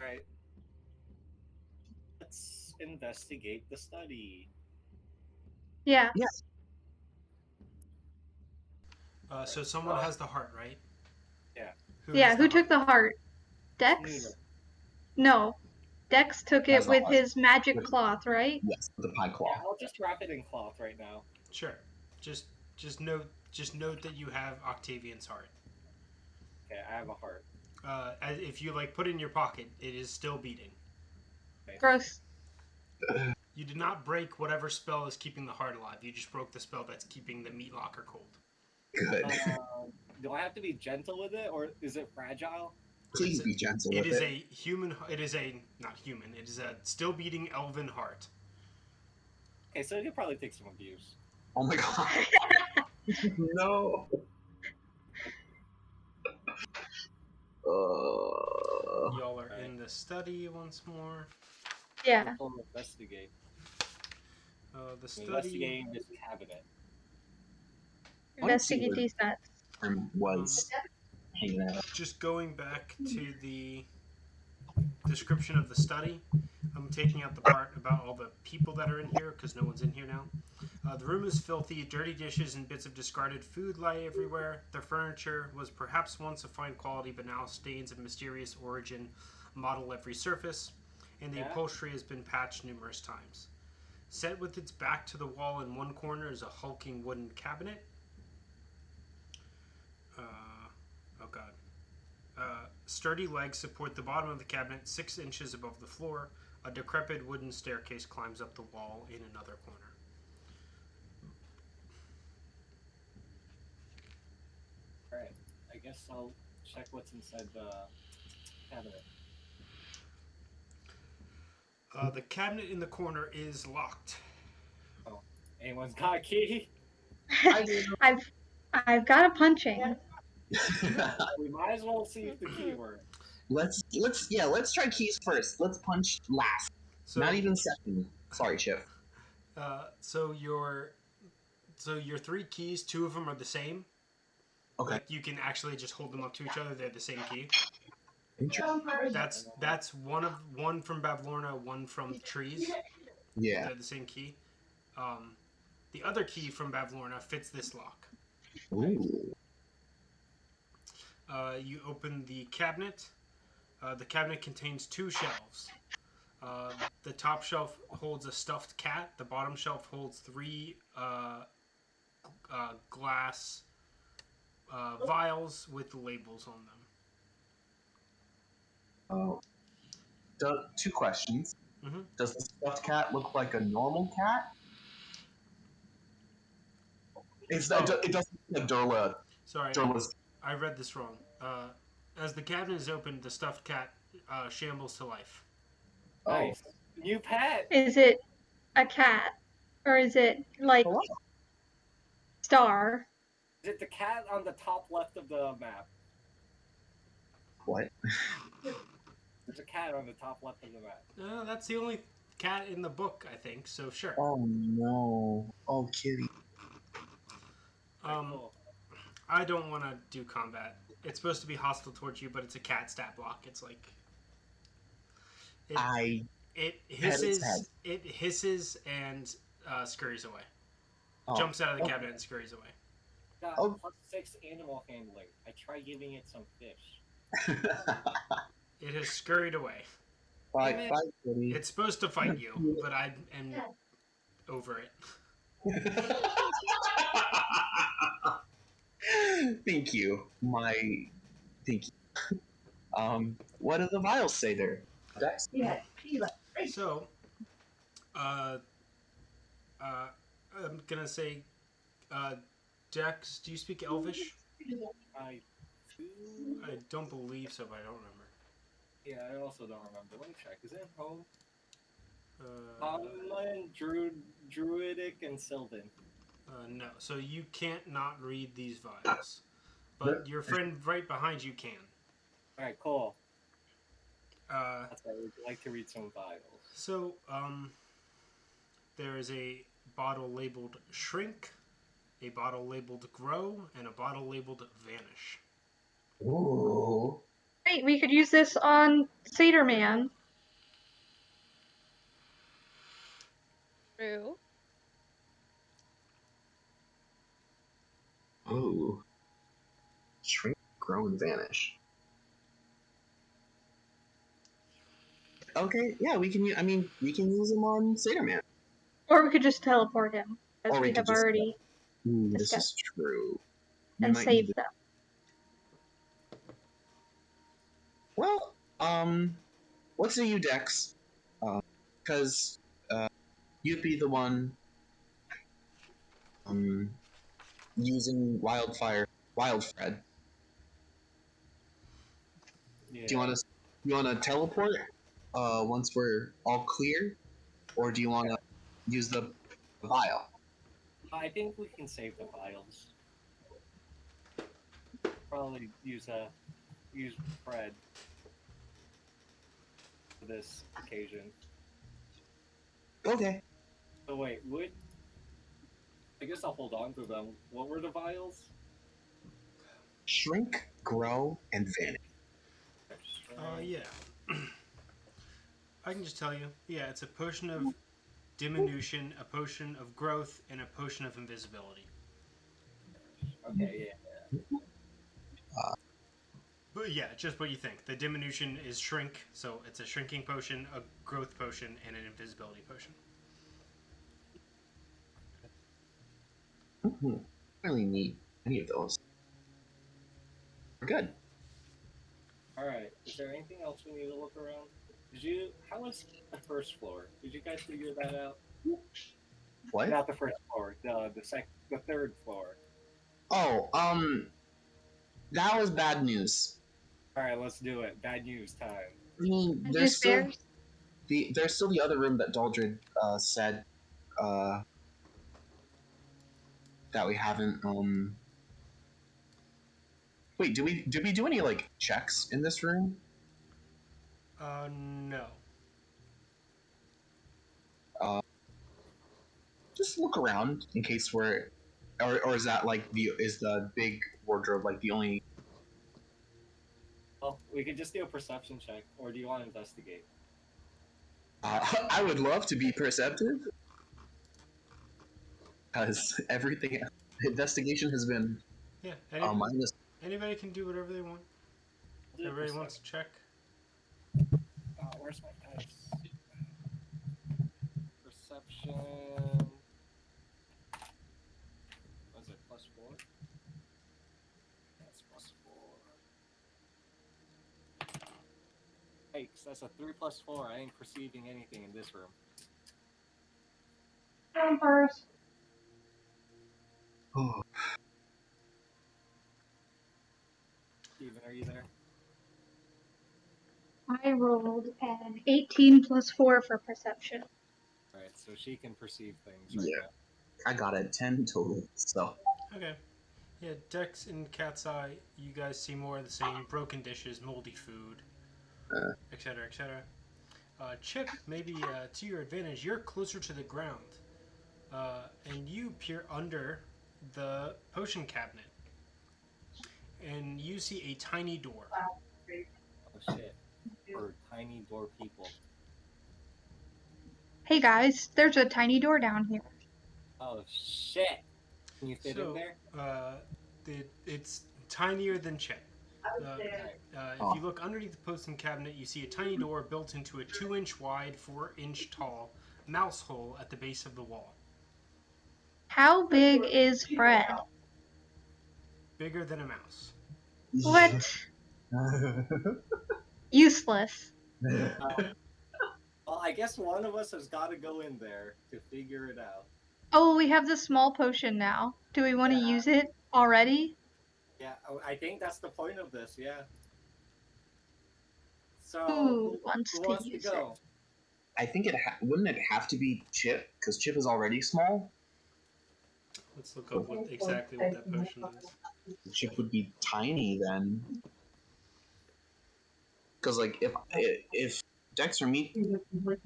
Alright. Let's investigate the study.
Yeah.
So someone has the heart, right?
Yeah.
Who took the heart? Dex?
Noodle.
No. Dex took
Has
it
the
with
heart.
his magic cloth, right?
Yes, the pine claw.
Yeah, I'll just wrap it in cloth right now.
Sure. Just note that you have Octavian's heart.
Okay, I have a heart.
If you put it in your pocket, it is still beating.
Okay.
Gross.
You did not break whatever spell is keeping the heart alive. You just broke the spell that's keeping the meat locker cold.
Good.
Do I have to be gentle with it, or is it fragile?
Please be gentle
It
with
is
it.
a human. It is a not human. It is a still beating elven heart.
Okay, so it could probably take some abuse.
Oh my god. No.
Y'all are in the study once more.
Yeah.
We'll investigate.
The study
Investigating this cabinet.
Investigate these nuts.
Was hanging out.
just going back to the description of the study. I'm taking out the part about all the people that are in here because no one's in here now. The room is filthy. Dirty dishes and bits of discarded food lie everywhere. The furniture was perhaps once of fine quality, but now stains of mysterious origin mottle every surface, and the upholstery has been patched numerous times. Set with its back to the wall in one corner is a hulking wooden cabinet. Oh god. Sturdy legs support the bottom of the cabinet 6 inches above the floor. A decrepit wooden staircase climbs up the wall in another corner.
Alright, I guess I'll check what's inside the cabinet.
The cabinet in the corner is locked.
Oh, anyone's got a key?
I've got a punching.
We might as well see if the key works.
Let's try keys first. Let's punch last.
So,
Not even second. Sorry, Chip.
So your 3 keys, 2 of them are the same.
Okay.
Like you can actually just hold them up to each other. They're the same key.
Interesting.
That's one from Balvorna, one from trees.
Yeah.
They're the same key. The other key from Balvorna fits this lock.
Ooh.
You open the cabinet. The cabinet contains 2 shelves. The top shelf holds a stuffed cat. The bottom shelf holds 3 glass vials with labels on them.
Oh. 2 questions.
Mm-hmm.
Does the stuffed cat look like a normal cat? It doesn't look like Durla.
Sorry,
Durla's.
I read this wrong. As the cabinet is opened, the stuffed cat shambles to life.
Oh.
Nice. New pet!
Is it a cat? Or is it like
Hello?
Star?
Is it the cat on the top left of the map?
What?
There's a cat on the top left of the map.
That's the only cat in the book, I think. So sure.
Oh no. Oh, kitty.
Cool.
I don't want to do combat. It's supposed to be hostile towards you, but it's a cat stat block. It's like it hisses and scurries away. Jumps out of the cabinet and scurries away.
Got +6 animal handling. I try giving it some fish.
It has scurried away.
Bye, kitty.
It's supposed to fight you, but I am over it.
Thank you. Thank you. What do the vials say there? Dex?
Yeah.
So, I'm gonna say, Dex, do you speak Elvish?
I do.
I don't believe so, but I don't remember.
Yeah, I also don't remember. Let me check. Is it home?
Uh,
Druidic, and Sylvan.
No. So you can't not read these vials, but your friend right behind you can.
All right, cool.
That's
why I would like to read some vials.
So, there is a bottle labeled Shrink, a bottle labeled Grow, and a bottle labeled Vanish.
Ooh.
Wait, we could use this on Satyr Man.
True.
Ooh. Shrink, grow, and vanish. Okay, yeah, we can use them on Satyr Man.
Or we could just teleport him, as we have already
This is
discussed.
true.
And save them.
Well, let's do you, Dex. Because you'd be the one using Wildfred.
Yeah.
Do you want to teleport once we're all clear, or do you want to use the vial?
I think we can save the vials. Probably use Fred for this occasion.
Okay.
So wait, I guess I'll hold on to them. What were the vials?
Shrink, grow, and vanish.
Yeah. I can just tell you. Yeah, it's a potion of diminution, a potion of growth, and a potion of invisibility.
Okay, yeah.
But yeah, just what you think. The diminution is shrink, so it's a shrinking potion, a growth potion, and an invisibility potion.
I don't really need any of those. We're good.
Alright, is there anything else we need to look around? How was the first floor? Did you guys figure that out?
What?
Not the first floor, the third floor.
Oh, that was bad news.
Alright, let's do it. Bad news time.
I mean, there's still the other room that Daldrid said that we haven't. Wait, did we do any like checks in this room?
No.
Just look around in case we're, or is that like the big wardrobe like the only?
Well, we could just do a perception check, or do you want to investigate?
I would love to be perceptive, because everything investigation has been
Yeah,
minus.
anybody can do whatever they want.
I'll do
Everybody wants to check.
Where's my dice? Perception. Was it +4? That's +4. Yikes, that's a 3 + 4. I ain't perceiving anything in this room.
Come first.
Oh,
Steven, are you there?
I rolled an 18 plus 4 for perception.
Alright, so she can perceive things right
yeah,
now.
I got a 10 total. So
Okay. Yeah, Dex and Catseye, you guys see more of the same: broken dishes, moldy food, etc., etc. Chip, maybe to your advantage, you're closer to the ground, and you peer under the potion cabinet, and you see a tiny door.
Oh shit. For tiny door people.
Hey guys, there's a tiny door down here.
Oh shit! Can you fit in there?
It's tinier than Chip. If you look underneath the potion cabinet, you see a tiny door built into a 2-inch wide, 4-inch tall mouse hole at the base of the wall.
How big is Fred?
Bigger than a mouse.
What? Useless.
Well, I guess one of us has got to go in there to figure it out.
Oh, we have the small potion now. Do we want to use it already?
Yeah, I think that's the point of this, yeah. So,
Who wants
who
to
wants to
use
go?
I think wouldn't it have to be Chip, because Chip is already small.
Let's look up exactly what that potion is.
Chip would be tiny then, because like if Dex or me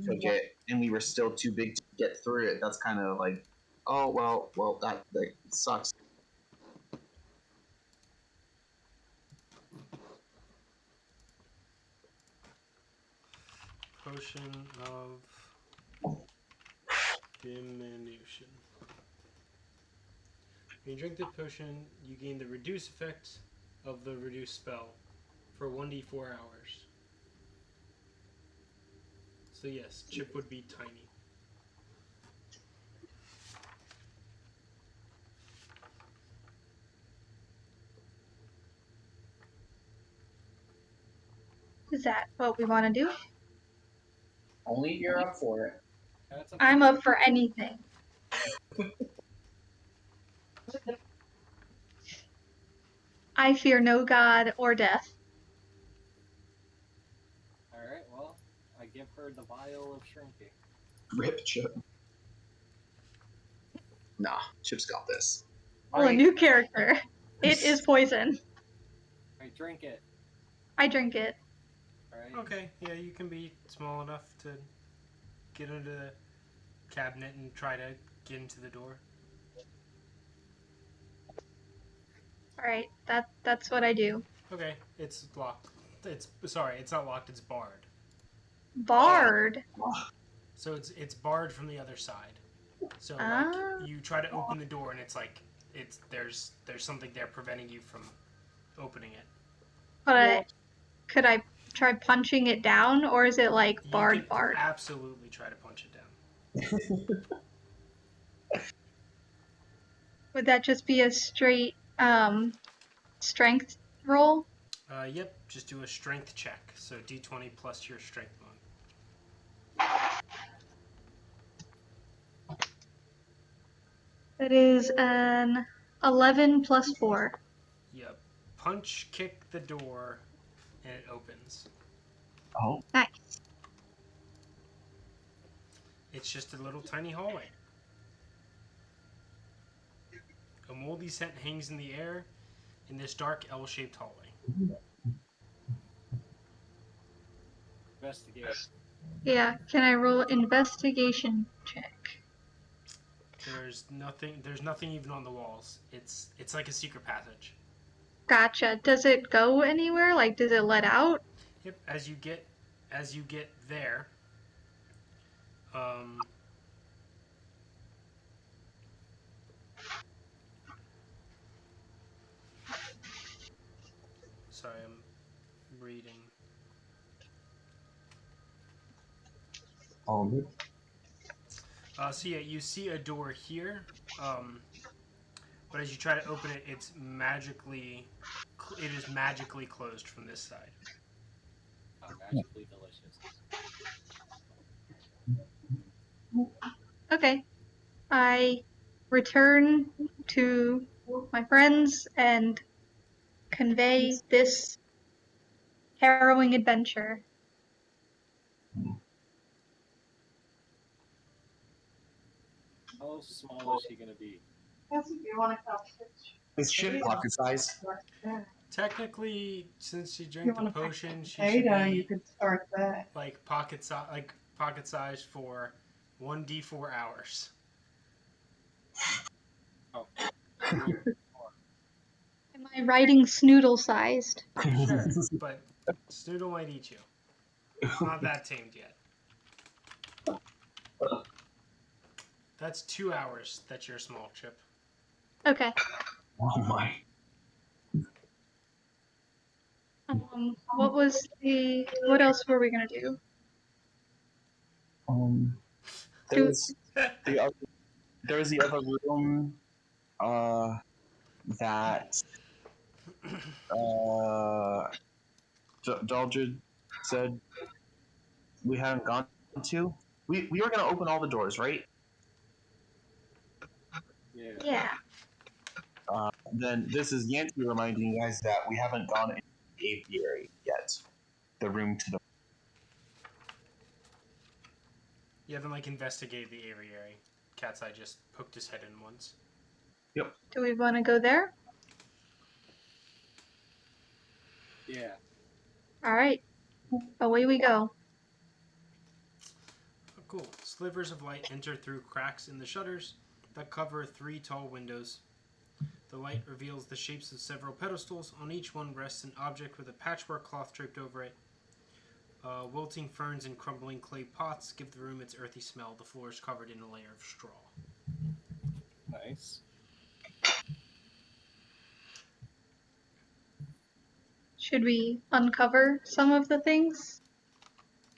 took it and we were still too big to get through it, that's kind of like, oh well that sucks.
Potion of diminution. When you drink the potion, you gain the reduce effect of the reduce spell for 1d4 hours. So yes, Chip would be tiny.
Is that what we want to do?
Only if you're up for it.
That's
I'm up for anything. I fear no god or death.
Alright, well, I give her the vial of shrinking.
Rip Chip. Nah, Chip's got this.
Oh, a new character. It is poison.
Alright, drink it.
I drink it.
Alright.
Okay, yeah, you can be small enough to get into the cabinet and try to get into the door.
Alright, that's what I do.
Okay, it's locked. It's not locked, it's barred.
Barred?
So it's barred from the other side. So like you try to open the door and it's like there's something there preventing you from opening it.
But could I try punching it down, or is it like barred?
You can absolutely try to punch it down.
Would that just be a straight strength roll?
Yep, just do a strength check. So d20 plus your strength mod.
That is an 11 plus 4.
Yep. Punch, kick the door, and it opens.
Oh.
Nice.
It's just a little tiny hallway. A moldy scent hangs in the air in this dark L-shaped hallway.
Investigate.
Yeah, can I roll investigation check?
There's nothing even on the walls. It's like a secret passage.
Gotcha. Does it go anywhere? Like, does it let out?
Yep. As you get there, um, sorry, I'm reading. So yeah, you see a door here, but as you try to open it, it is magically closed from this side.
Magically delicious.
Okay. I return to my friends and convey this harrowing adventure.
How small is she gonna be?
That's if you want to cottage.
Is ship pocket size?
Technically, since she
If you
drank the
want to
potion, she should
potato, you
be
could start that.
like pocket size for 1d4 hours.
Oh.
Am I writing snoodle sized?
Sure, but Snoodle might eat you. It's not that tamed yet. That's 2 hours that you're a small chip.
Okay.
Oh my.
What else were we gonna do?
There's the other, there's the other room that Daldrid said we hadn't gone to. We were gonna open all the doors, right?
Yeah.
Yeah.
Then this is Yancey reminding you guys that we haven't gone in the aviary yet. The room to the
You haven't like investigated the aviary. Catseye just poked his head in once.
Do we want to go there?
Yeah.
All right. Away we go.
Oh, cool. Slivers of light enter through cracks in the shutters that cover 3 tall windows. The light reveals the shapes of several pedestals. On each one rests an object with a patchwork cloth draped over it. Wilting ferns and crumbling clay pots give the room its earthy smell. The floor is covered in a layer of straw.
Nice.
Should we uncover some of the things?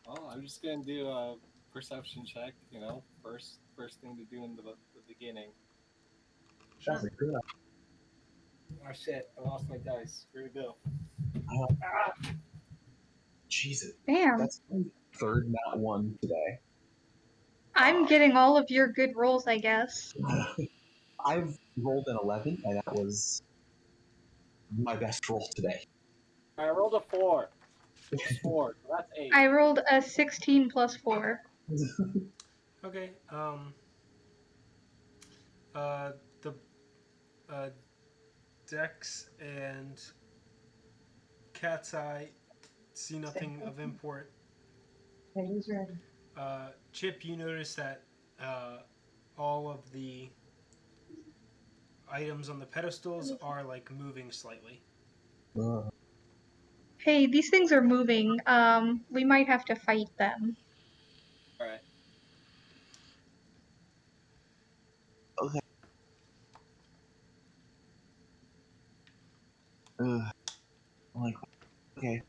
Well, I'm just gonna do a perception check. You know, first thing to do in the beginning.
Sure.
Oh shit! I lost my dice. Where'd it go?
Jesus.
Damn.
That's my third nat one today.
I'm getting all of your good rolls, I guess.
I've rolled an 11, and that was my best roll today.
I rolled a 4. Plus 4. So that's 8.
I rolled a 16 plus 4.
Okay. The Dex and Catseye see nothing of import.
Okay, who's ready?
Chip, you notice that all of the items on the pedestals are like moving slightly.
Hey, these things are moving. We might have to fight them.
Alright.
Okay. Like, okay.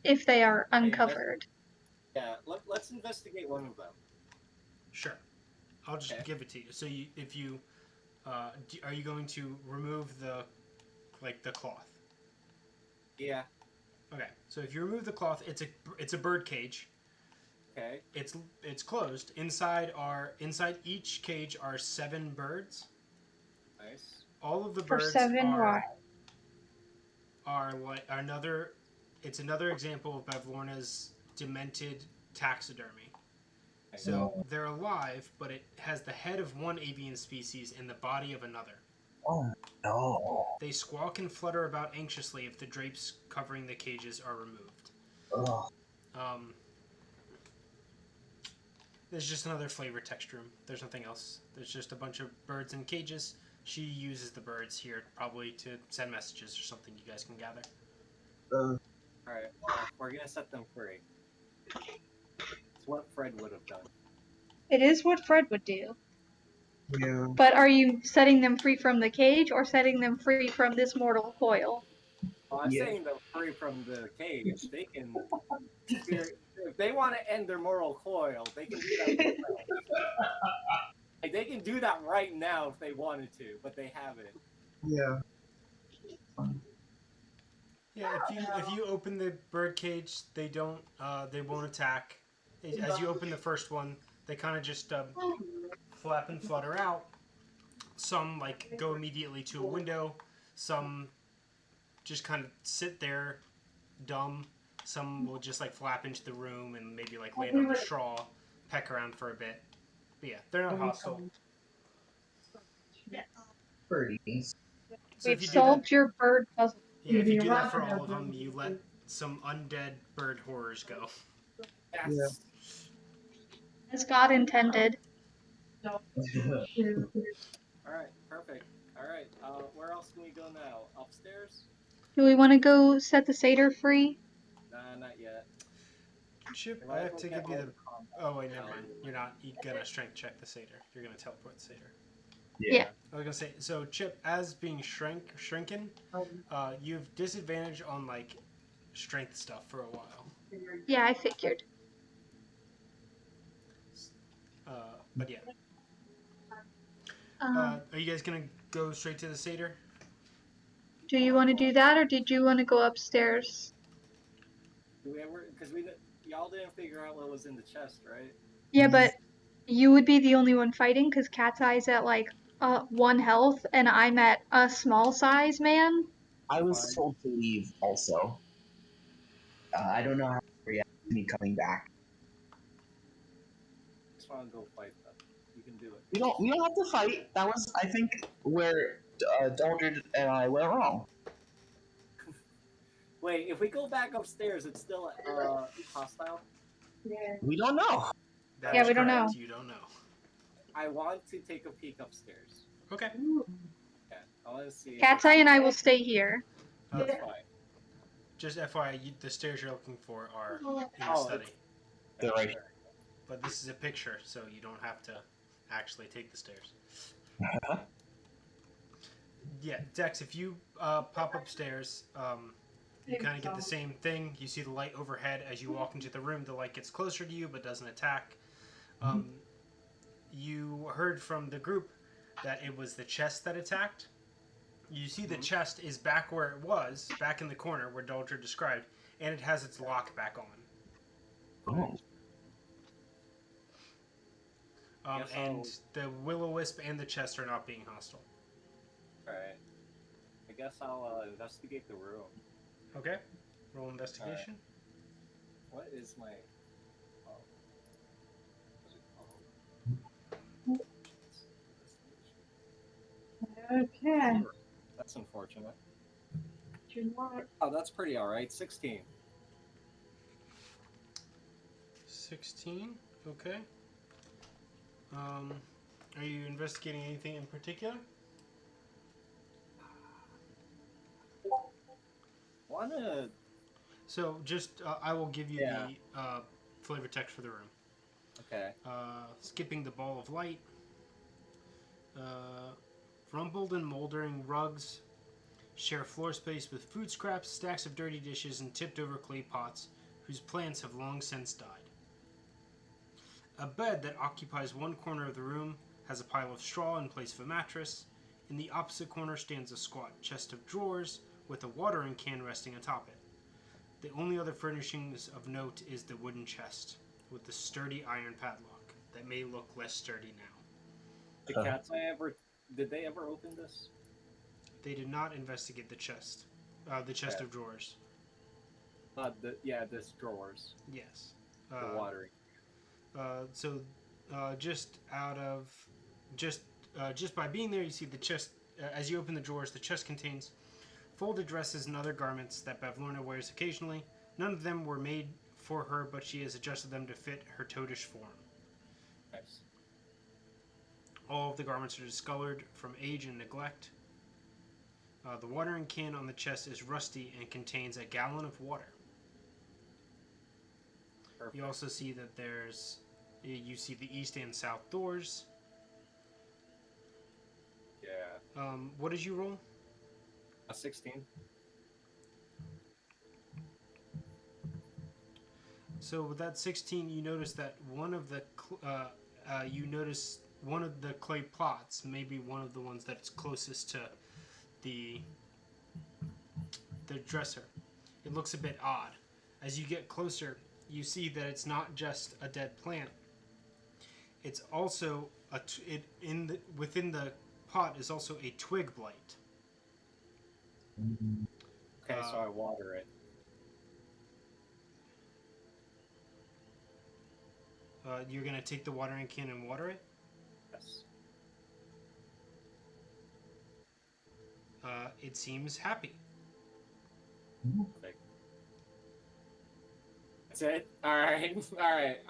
If they are uncovered.
Yeah, let's investigate one of them.
Sure. I'll just give it to you. So if you are you going to remove the cloth?
Yeah.
Okay. So if you remove the cloth, it's a bird cage.
Okay.
It's closed. Inside each cage are 7 birds.
Nice.
All of the
For
birds
7 why?
are like another. It's another example of Balvorna's demented taxidermy. So they're alive, but it has the head of one avian species and the body of another.
Oh no.
They squawk and flutter about anxiously if the drapes covering the cages are removed.
Oh.
There's just another flavor text room. There's nothing else. There's just a bunch of birds in cages, She uses the birds here probably to send messages or something you guys can gather.
Alright, well, we're gonna set them free. It's what Fred would have done.
It is what Fred would do.
Yeah.
But are you setting them free from the cage or setting them free from this mortal coil?
Well, I'm
Yeah.
saying they're free from the cage. They can. If they want to end their moral coil, they can do that themselves. Like, they can do that right now if they wanted to, but they haven't.
Yeah.
Yeah, if you open the bird cage, they won't attack. As you open the first one, they kind of just flap and flutter out. Some like go immediately to a window. Some just kind of sit there, dumb. Some will just like flap into the room and maybe like land on the straw, peck around for a bit. But yeah, they're not hostile.
Birdies.
So if
We've
you do that,
solved your bird puzzle.
yeah, if you do that for all of them, you let some undead bird horrors go.
Yes.
As God intended.
Alright, perfect. Alright, where else can we go now? Upstairs?
Do we want to go set the satyr free?
Nah, not yet.
Chip,
We
I
might as
have
well
to
get
give you
all
the.
the combat
Oh wait, never
out.
mind. You're not gonna strength check the satyr. You're gonna teleport the satyr.
Yeah.
I was gonna say, so Chip, as being shrinking, you have disadvantage on like strength stuff for a while.
Yeah, I figured.
But yeah, are you guys gonna go straight to the satyr?
Do you want to do that, or did you want to go upstairs?
Do we ever? Because y'all didn't figure out what was in the chest, right?
Yeah, but you would be the only one fighting, because Catseye's at like 1 health, and I'm at a small size man.
I was
Fine.
told to leave also. I don't know how to react to me coming back.
Just want to go fight them. You can do it.
We don't have to fight. That was, I think, where Daldrid and I went wrong.
Wait, if we go back upstairs, it's still hostile.
We don't know.
That
Yeah,
is
we don't
correct.
know.
You don't know.
I want to take a peek upstairs.
Okay.
Yeah, I want to see.
Cateye and I will stay here.
That's fine.
Just FYI, the stairs you're looking for are in the
Oh,
study.
They're right.
But this is a picture, so you don't have to actually take the stairs. Yeah, Dex, if you pop upstairs, you kind of get the same thing. You see the light overhead. As you walk into the room, the light gets closer to you but doesn't attack. You heard from the group that it was the chest that attacked. You see the chest is back where it was, back in the corner where Daldrid described, and it has its lock back on.
Oh.
And the will-o-wisp and the chest are not being hostile.
Alright. I guess I'll investigate the room.
Okay. Roll investigation.
What is my... what's it called?
Okay.
That's unfortunate.
June what?
Oh, that's pretty alright. 16.
16. Okay. Are you investigating anything in particular?
Wanna...
So just I will give you the flavor text for the room.
Okay.
Skipping the ball of light. Rumpled and moldering rugs share floor space with food scraps, stacks of dirty dishes, and tipped over clay pots whose plants have long since died. A bed that occupies one corner of the room has a pile of straw in place of a mattress. In the opposite corner stands a squat chest of drawers with a watering can resting atop it. The only other furnishings of note is the wooden chest with the sturdy iron padlock that may look less sturdy now.
The Catseye did they ever open this?
They did not investigate the chest of drawers.
This drawers.
Yes.
The watering.
Just by being there, you see the chest. As you open the drawers, the chest contains folded dresses and other garments that Balvorna wears occasionally. None of them were made for her, but she has adjusted them to fit her toadish form.
Nice.
All of the garments are discolored from age and neglect. The watering can on the chest is rusty and contains a gallon of water.
Perfect.
You also see that you see the east and south doors.
Yeah.
What did you roll?
A 16.
So with that 16, you notice that one of the clay plots, maybe one of the ones that's closest to the dresser. It looks a bit odd. As you get closer, you see that it's not just a dead plant. It's also within the pot is also a twig blight.
Okay, so I water it.
You're gonna take the watering can and water it.
Yes.
It seems happy.
Perfect. That's it? Alright. Alright.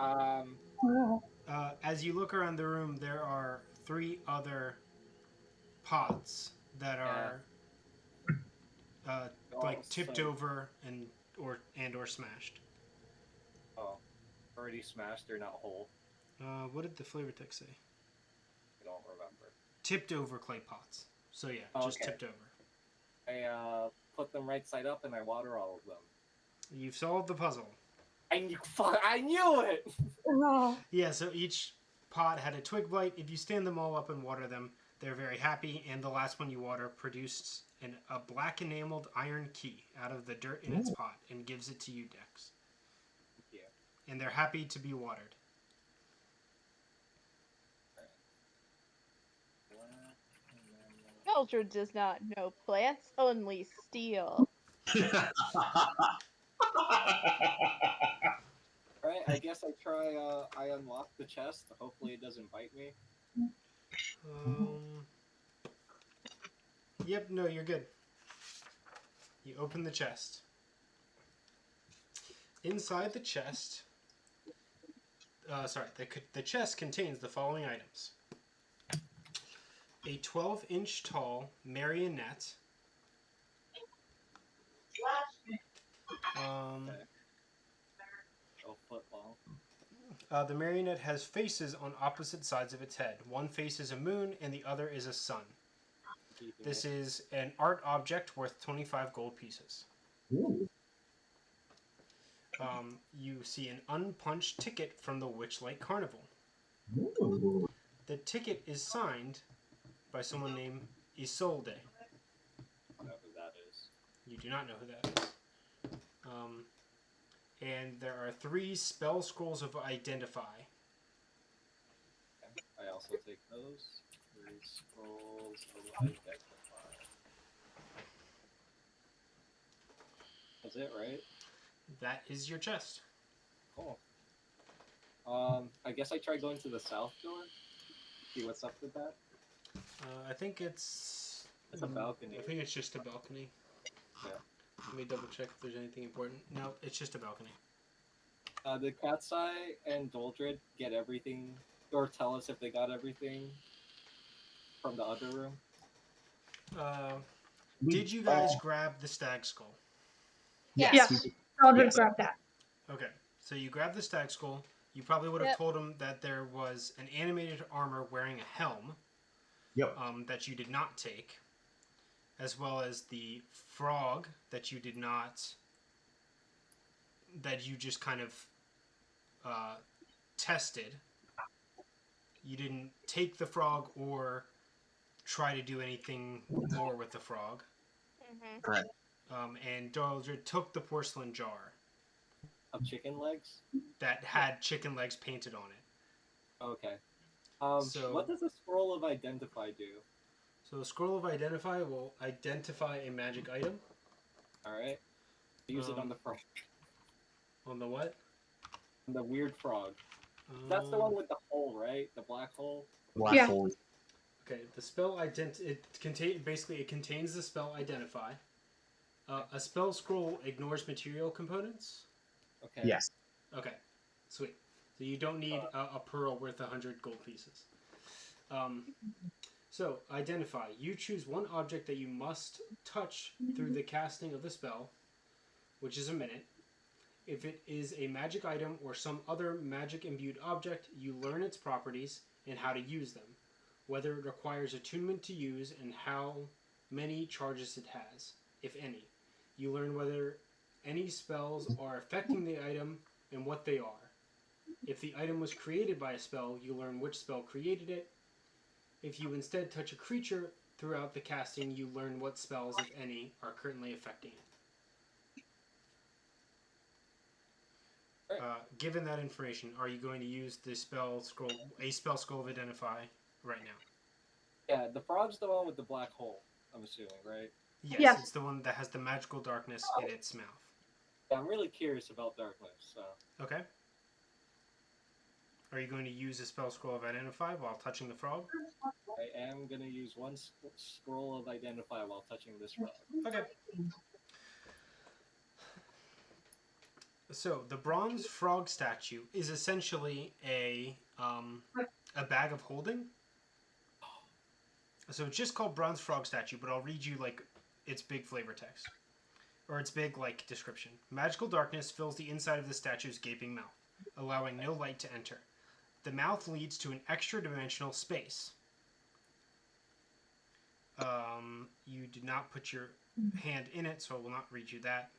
As you look around the room, there are 3 other pots that are like tipped over or smashed.
Oh, already smashed. They're not whole.
What did the flavor text say?
I don't remember.
Tipped over clay pots. So yeah, just tipped over.
I put them right side up and I water all of them.
You've solved the puzzle.
I knew it!
Yeah, so each pot had a twig blight. If you stand them all up and water them, they're very happy. And the last one you water produced a black enameled iron key out of the dirt in its pot and gives it to you, Dex.
Yeah.
And they're happy to be watered.
Daldrid does not know plants, only steel.
Alright, I guess I unlock the chest. Hopefully it doesn't bite me.
Yep, no, you're good. You open the chest. Inside the chest, the chest contains the following items. A 12-inch tall marionette.
12 foot long.
The marionette has faces on opposite sides of its head. One face is a moon and the other is a sun. This is an art object worth 25 gold pieces. You see an unpunched ticket from the Witchlight Carnival. The ticket is signed by someone named Isolde.
I don't know who that is.
You do not know who that is. And there are 3 spell scrolls of Identify.
I also take those. 3 scrolls of Identify. That's it, right?
That is your chest.
Cool. I guess I try going to the south door. See what's up with that.
I think it's
a balcony.
I think it's just a balcony.
Yeah.
Let me double check if there's anything important. No, it's just a balcony.
Did Catseye and Daldrid get everything, or tell us if they got everything from the other room?
Did you guys grab the stag skull?
Yes. Daldrid grabbed that.
Okay, so you grabbed the stag skull. You probably would have told him that there was an animated armor wearing a helm. That you did not take, as well as the frog that you did not, that you just kind of tested. You didn't take the frog or try to do anything more with the frog.
Correct.
And Daldrid took the porcelain jar.
Of chicken legs?
That had chicken legs painted on it.
Okay.
So,
what does a scroll of Identify do?
So the scroll of Identify will identify a magic item.
Alright. Use it on the frog.
On the what?
On the weird frog. That's the one with the hole, right? The black hole?
Black hole.
Okay, the spell it contains the spell Identify. A spell scroll ignores material components.
Okay.
Yes.
Okay, sweet. So you don't need a pearl worth 100 gold pieces. So, identify. You choose one object that you must touch through the casting of the spell, which is a minute. If it is a magic item or some other magic imbued object, you learn its properties and how to use them, whether it requires attunement to use, and how many charges it has, if any. You learn whether any spells are affecting the item and what they are. If the item was created by a spell, you learn which spell created it. If you instead touch a creature throughout the casting, you learn what spells, if any, are currently affecting it. Given that information, are you going to use the spell scroll of Identify right now?
Yeah, the frog's the one with the black hole, I'm assuming, right?
Yes,
Yes.
it's the one that has the magical darkness in its mouth.
Yeah, I'm really curious about darkness, so...
Okay. Are you going to use the spell scroll of Identify while touching the frog?
I am going to use one scroll of Identify while touching this frog.
Okay. So, the bronze frog statue is essentially a bag of holding. So it's just called bronze frog statue, but I'll read you like its big flavor text. Or its big like description. Magical darkness fills the inside of the statue's gaping mouth, allowing no light to enter. The mouth leads to an extra-dimensional space. You did not put your hand in it, so I will not read you that.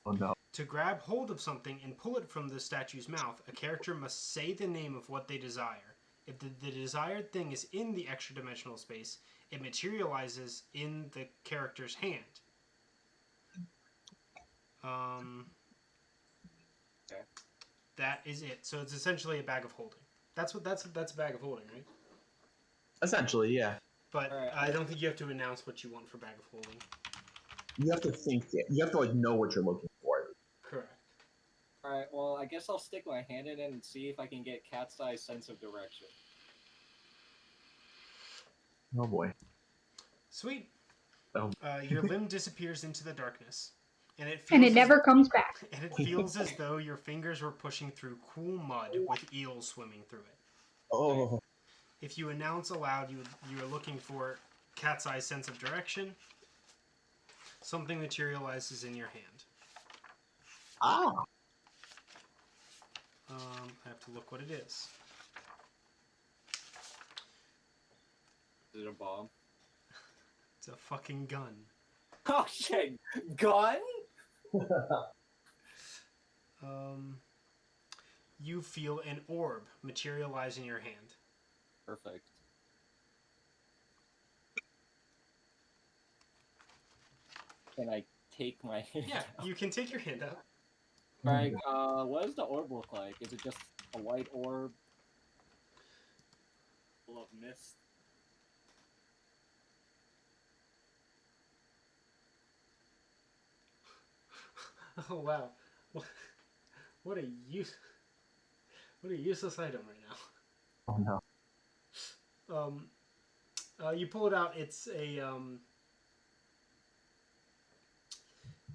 Oh no.
To grab hold of something and pull it from the statue's mouth, a character must say the name of what they desire. If the desired thing is in the extra-dimensional space, it materializes in the character's hand.
Okay.
That is it. So it's essentially a bag of holding. That's a bag of holding, right?
Essentially, yeah.
But
Alright.
I don't think you have to announce what you want for bag of holding.
You have to think it. You have to like know what you're looking for.
Correct.
Alright, well, I guess I'll stick my hand in it and see if I can get Catseye's sense of direction.
Oh boy.
Sweet.
Oh.
Your limb disappears into the darkness, and it feels
And it never comes back.
and it feels as though your fingers were pushing through cool mud with eels swimming through it.
Oh.
If you announce aloud you are looking for Catseye's sense of direction, something materializes in your hand.
Ah.
I have to look what it is.
Is it a bomb?
It's a fucking gun.
Oh shit! Gun?
You feel an orb materialize in your hand.
Perfect. Can I take my hand
Yeah,
out?
you can take your hand out.
Right, what does the orb look like? Is it just a white orb? Full of mist?
Oh wow, what a useless item right now.
Oh no.
You pull it out. It's a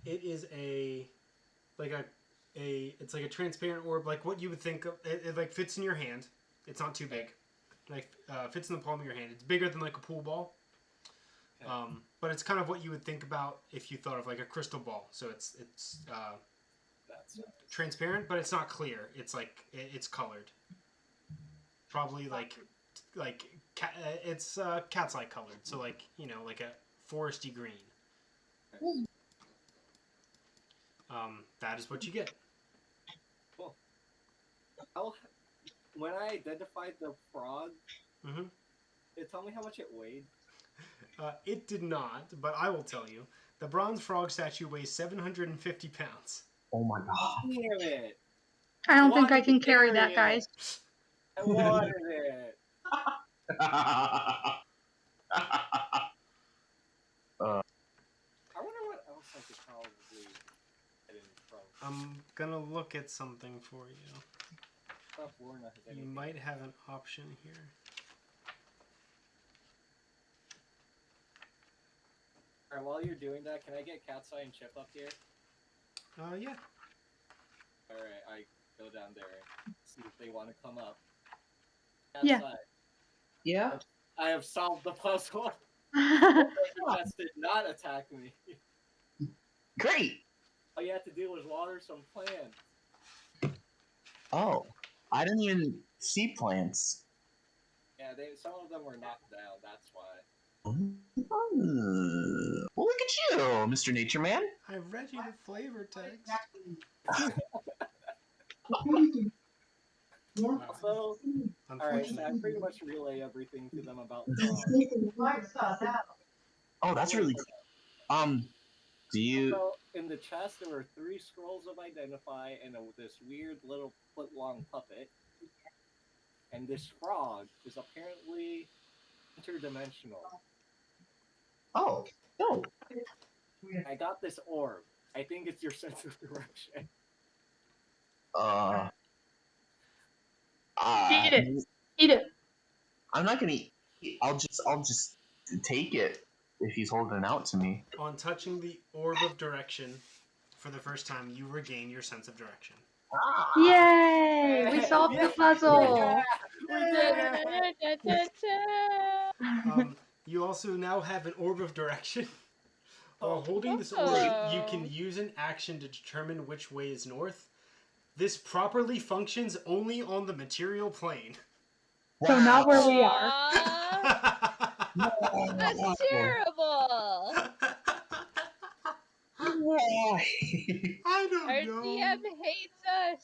it is it's like a transparent orb, like what you would think of. It like fits in your hand. It's not too big. Like fits in the palm of your hand. It's bigger than like a pool ball.
Okay.
But it's kind of what you would think about if you thought of like a crystal ball. So it's
That's nice.
transparent, but it's not clear. It's like it's colored. Probably it's Catseye colored. So like like a foresty green. That is what you get.
Cool. When I identified the frog,
Mm-hmm.
tell me how much it weighed.
It did not, but I will tell you. The bronze frog statue weighs 750 pounds.
Oh my god.
Damn it!
I don't think
Wanted
I can
to
carry
carry
that,
it.
guys.
I wanted it. I wonder what else I could probably get in from.
I'm gonna look at something for you.
Balvorna has
You
anything.
might have an option here.
Alright, while you're doing that, can I get Catseye and Chip up here?
Yeah.
Alright, I go down there and see if they want to come up.
Yeah.
Catseye,
Yeah.
I have solved the puzzle. Just did not attack me.
Great.
All you had to do was water some plants.
Oh, I didn't even see plants.
Yeah, some of them were knocked down. That's why.
Well, look at you, Mr. Nature Man.
I read you the flavor text.
Also, alright, so I
Unfortunately.
pretty much relay everything to them about frogs.
Oh, that's really. Do you?
So, in the chest, there were 3 scrolls of identify and this weird little foot-long puppet. And this frog is apparently interdimensional.
Oh, no.
I got this orb. I think it's your sense of direction.
Eat it. Eat it.
I'm not gonna eat. I'll just take it if he's holding it out to me.
On touching the orb of direction for the first time, you regain your sense of direction.
Yay! We solved the puzzle.
Yeah, we did it!
You also now have an orb of direction. While holding this orb, you can use an action to determine which way is north. This properly functions only on the material plane.
So not where we are.
That's terrible.
Why?
I don't
Our
know.
DM hates us.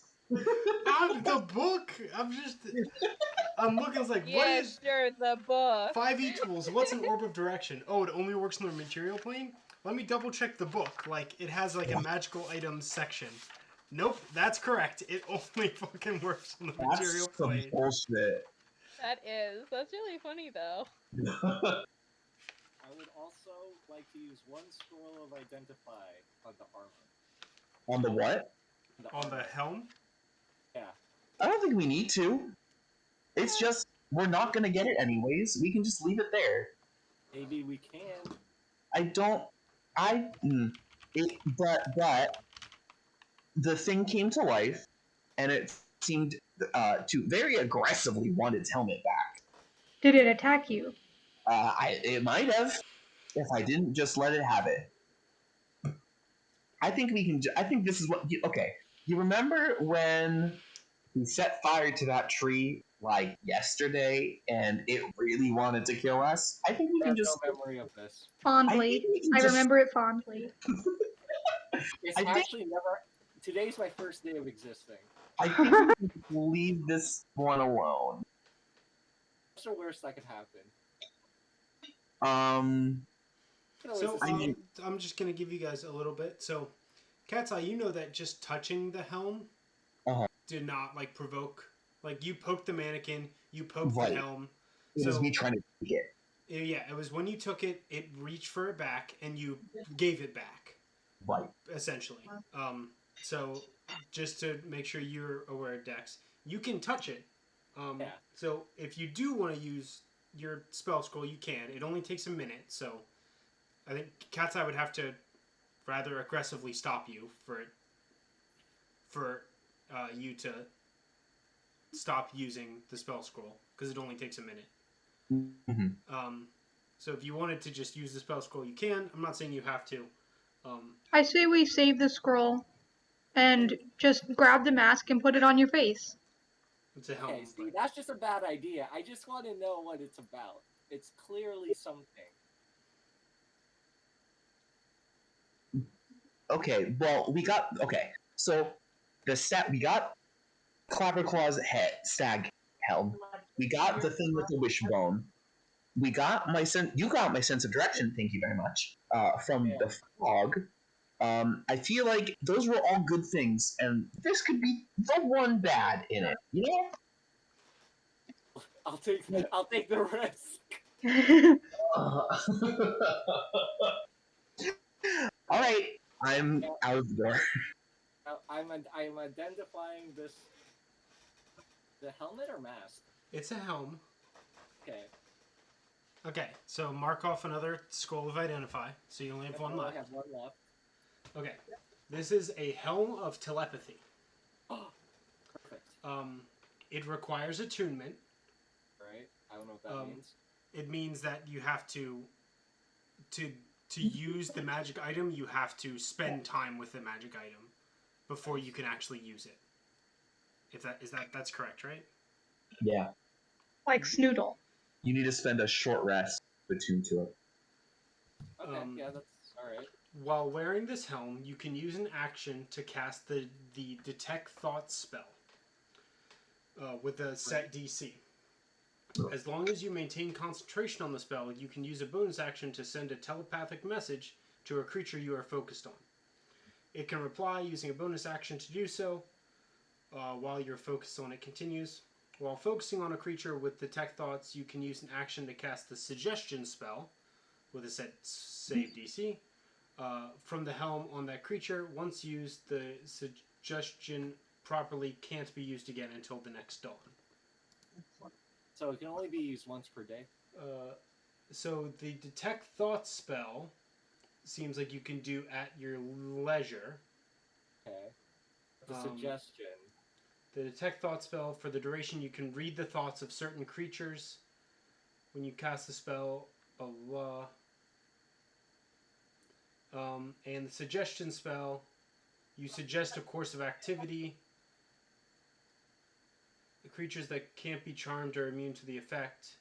I'm the book. I'm looking. It's like, what
Yeah,
is
sure, the book.
5e tools? What's an orb of direction? Oh, it only works in the material plane. Let me double check the book. Like, it has like a magical items section. Nope, that's correct. It only fucking works on the material
That's some
plane.
bullshit.
That's really funny though.
I would also like to use 1 scroll of identify on the armor.
On the what?
On the helm?
Yeah.
I don't think we need to. It's just we're not gonna get it anyways. We can just leave it there.
Maybe we can.
But the thing came to life, and it seemed to very aggressively want its helmet back.
Did it attack you?
It might have, if I didn't just let it have it. I think we can. I think this is what. Okay, you remember when we set fire to that tree like yesterday, and it really wanted to kill us? I think we
I
can
have
just.
no memory of this.
Fondly. I remember it fondly.
It's actually never. Today's my first day of existing.
I think we can leave this one alone.
What's the worst that could happen?
So I'm just gonna give you guys a little bit. So, Catseye, you know that just touching the helm did not like provoke. Like you poked the mannequin, you poked the helm.
It was me trying to take it.
Yeah, it was when you took it. It reached for it back, and you gave it back.
Right.
Essentially. So just to make sure you're aware of Dex, you can touch it. So if you do want to use your spell scroll, you can. It only takes a minute, so I think Catseye would have to rather aggressively stop you for you to stop using the spell scroll, because it only takes a minute.
Mm-hmm.
So if you wanted to just use the spell scroll, you can. I'm not saying you have to.
I say we save the scroll and just grab the mask and put it on your face.
It's a helm.
Okay, Steve, that's just a bad idea. I just want to know what it's about. It's clearly something.
Okay, well, so we got Clapperclaw's head, stag helm. We got the thing with the wishbone. You got my sense of direction, thank you very much, from the frog. I feel like those were all good things, and this could be the one bad in it, you know?
I'll take the risk.
All right, I'm out of the door.
I'm identifying this. The helmet or mask?
It's a helm.
Okay.
Okay, so mark off another scroll of identify. So you only have one left.
I have one left.
Okay, this is a helm of telepathy.
Oh, perfect.
It requires attunement.
Right. I don't know what that means.
It means that you have to use the magic item. You have to spend time with the magic item before you can actually use it. If that's correct, right?
Yeah.
Like Snoodle.
You need to spend a short rest between to it.
Okay, yeah, that's alright.
While wearing this helm, you can use an action to cast the Detect Thoughts spell with a set DC. As long as you maintain concentration on the spell, you can use a bonus action to send a telepathic message to a creature you are focused on. It can reply using a bonus action to do so while your focus on it continues. While focusing on a creature with Detect Thoughts, you can use an action to cast the Suggestion spell with a set save DC. From the helm on that creature, once used, the suggestion properly can't be used again until the next dawn.
So it can only be used once per day?
So the Detect Thoughts spell seems like you can do at your leisure.
Okay. The suggestion.
The Detect Thoughts spell, for the duration, you can read the thoughts of certain creatures. When you cast the spell, Allah. And the Suggestion spell, you suggest a course of activity. The creatures that can't be charmed are immune to the effect.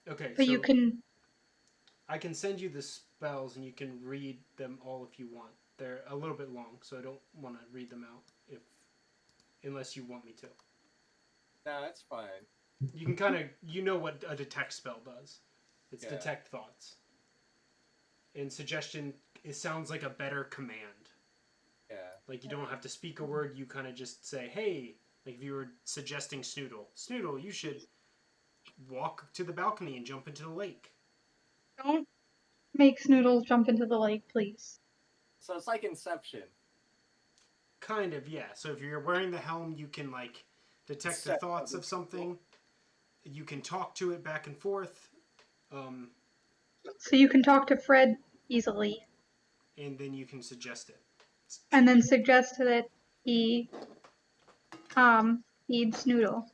Okay,
But
so
you can.
I can send you the spells and you can read them all if you want. They're a little bit long, so I don't want to read them out unless you want me to.
No, that's fine.
You can kind of, you know what a detect spell does. It's detect thoughts. And suggestion, it sounds like a better command.
Yeah.
Like you don't have to speak a word, you kind of just say, hey, like if you were suggesting Snoodle, Snoodle, you should walk to the balcony and jump into the lake.
Don't make Snoodles jump into the lake, please.
So it's like Inception.
Kind of, yeah. So if you're wearing the helm, you can like detect the thoughts of something. You can talk to it back and forth.
So you can talk to Fred easily.
And then you can suggest it.
And then suggest that he feeds Snoodle.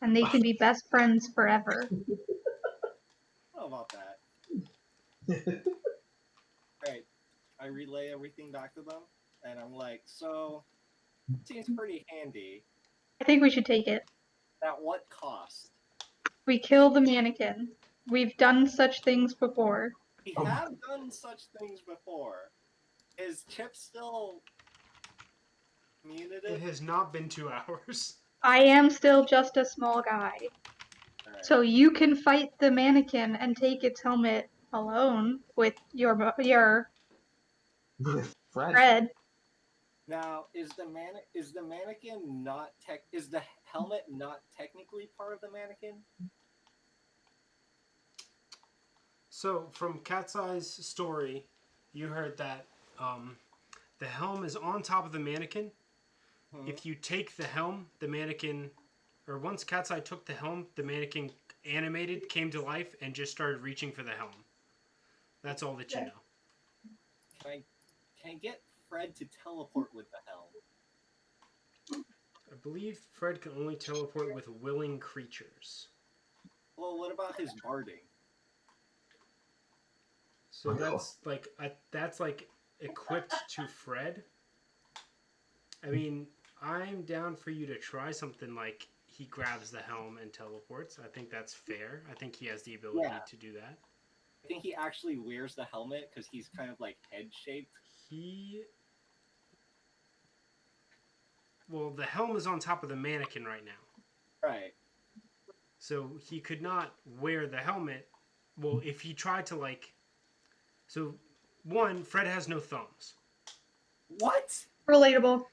And they can be best friends forever.
How about that? Alright. I relay everything back to them, and I'm like, so, seems pretty handy.
I think we should take it.
At what cost?
We kill the mannequin. We've done such things before.
We have done such things before. Is Chip still communicative?
It has not been 2 hours.
I am still just a small guy.
Right.
So you can fight the mannequin and take its helmet alone with your Fred.
Now, is the mannequin not is the helmet not technically part of the mannequin?
So from Catseye's story, you heard that the helm is on top of the mannequin. If you take the helm, the mannequin, or once Catseye took the helm, the mannequin animated, came to life, and just started reaching for the helm. That's all that you know.
Can I get Fred to teleport with the helm?
I believe Fred can only teleport with willing creatures.
Well, what about his barding?
So that's like equipped to Fred. I mean, I'm down for you to try something like he grabs the helm and teleports. I think that's fair. I think he has the ability to do that.
I think he actually wears the helmet because he's kind of like head-shaped.
Well, the helm is on top of the mannequin right now.
Right.
So he could not wear the helmet. Well, if he tried to like... So, one, Fred has no thumbs.
What?
Relatable.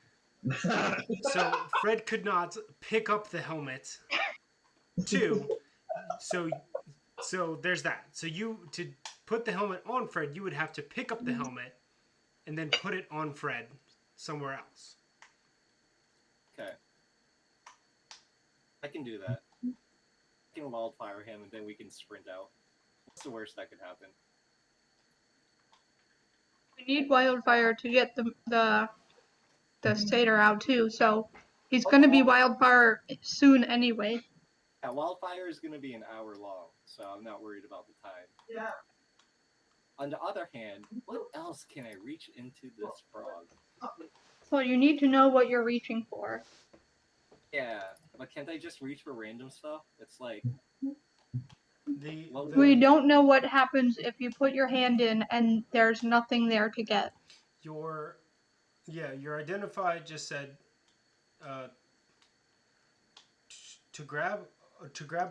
So Fred could not pick up the helmet. 2, so there's that. So to put the helmet on Fred, you would have to pick up the helmet and then put it on Fred somewhere else.
Okay. I can do that. I can wildfire him and then we can sprint out. What's the worst that could happen?
We need wildfire to get the satyr out too, so He's gonna be wildfire soon anyway.
Yeah, wildfire is gonna be an hour long, so I'm not worried about the time.
Yeah.
On the other hand, what else can I reach into this frog?
Well, you need to know what you're reaching for.
Yeah, but can't I just reach for random stuff? It's like
We don't know what happens if you put your hand in and there's nothing there to get.
Your identify just said to grab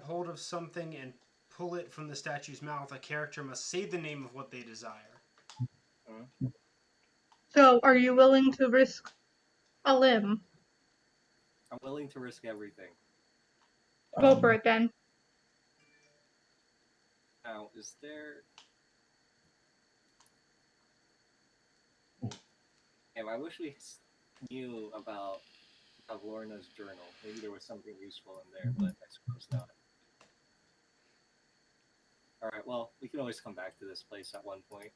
hold of something and pull it from the statue's mouth. A character must say the name of what they desire.
So, are you willing to risk a limb?
I'm willing to risk everything.
Go for it then.
Now, is there? And I wish we knew about Balvorna's journal. Maybe there was something useful in there, but I suppose not. All right. Well, we can always come back to this place at one point.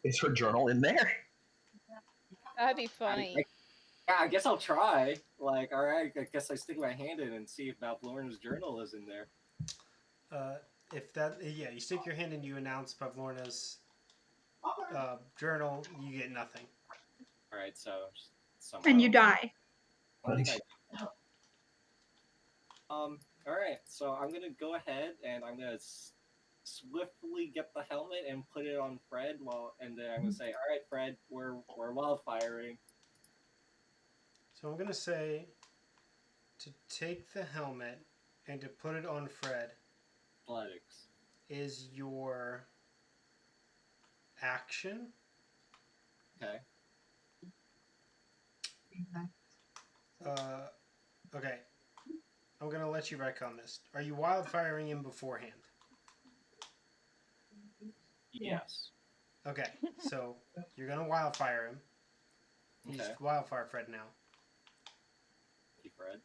Is her journal in there?
That'd be funny.
Yeah, I guess I'll try. Like, all right, I guess I stick my hand in and see if Balvorna's journal is in there.
You stick your hand and you announce Balvorna's journal, you get nothing.
All right, so somehow.
And you die.
All right, so I'm gonna go ahead and I'm gonna swiftly get the helmet and put it on Fred, and then I'm gonna say, all right, Fred, we're wildfiring.
So I'm gonna say to take the helmet and to put it on Fred.
Athletics
is your action.
Okay.
Okay. I'm gonna let you retcon this. Are you wildfiring him beforehand?
Yes.
Okay, so you're gonna wildfire him. He's wildfire Fred now.
Thank you, Fred.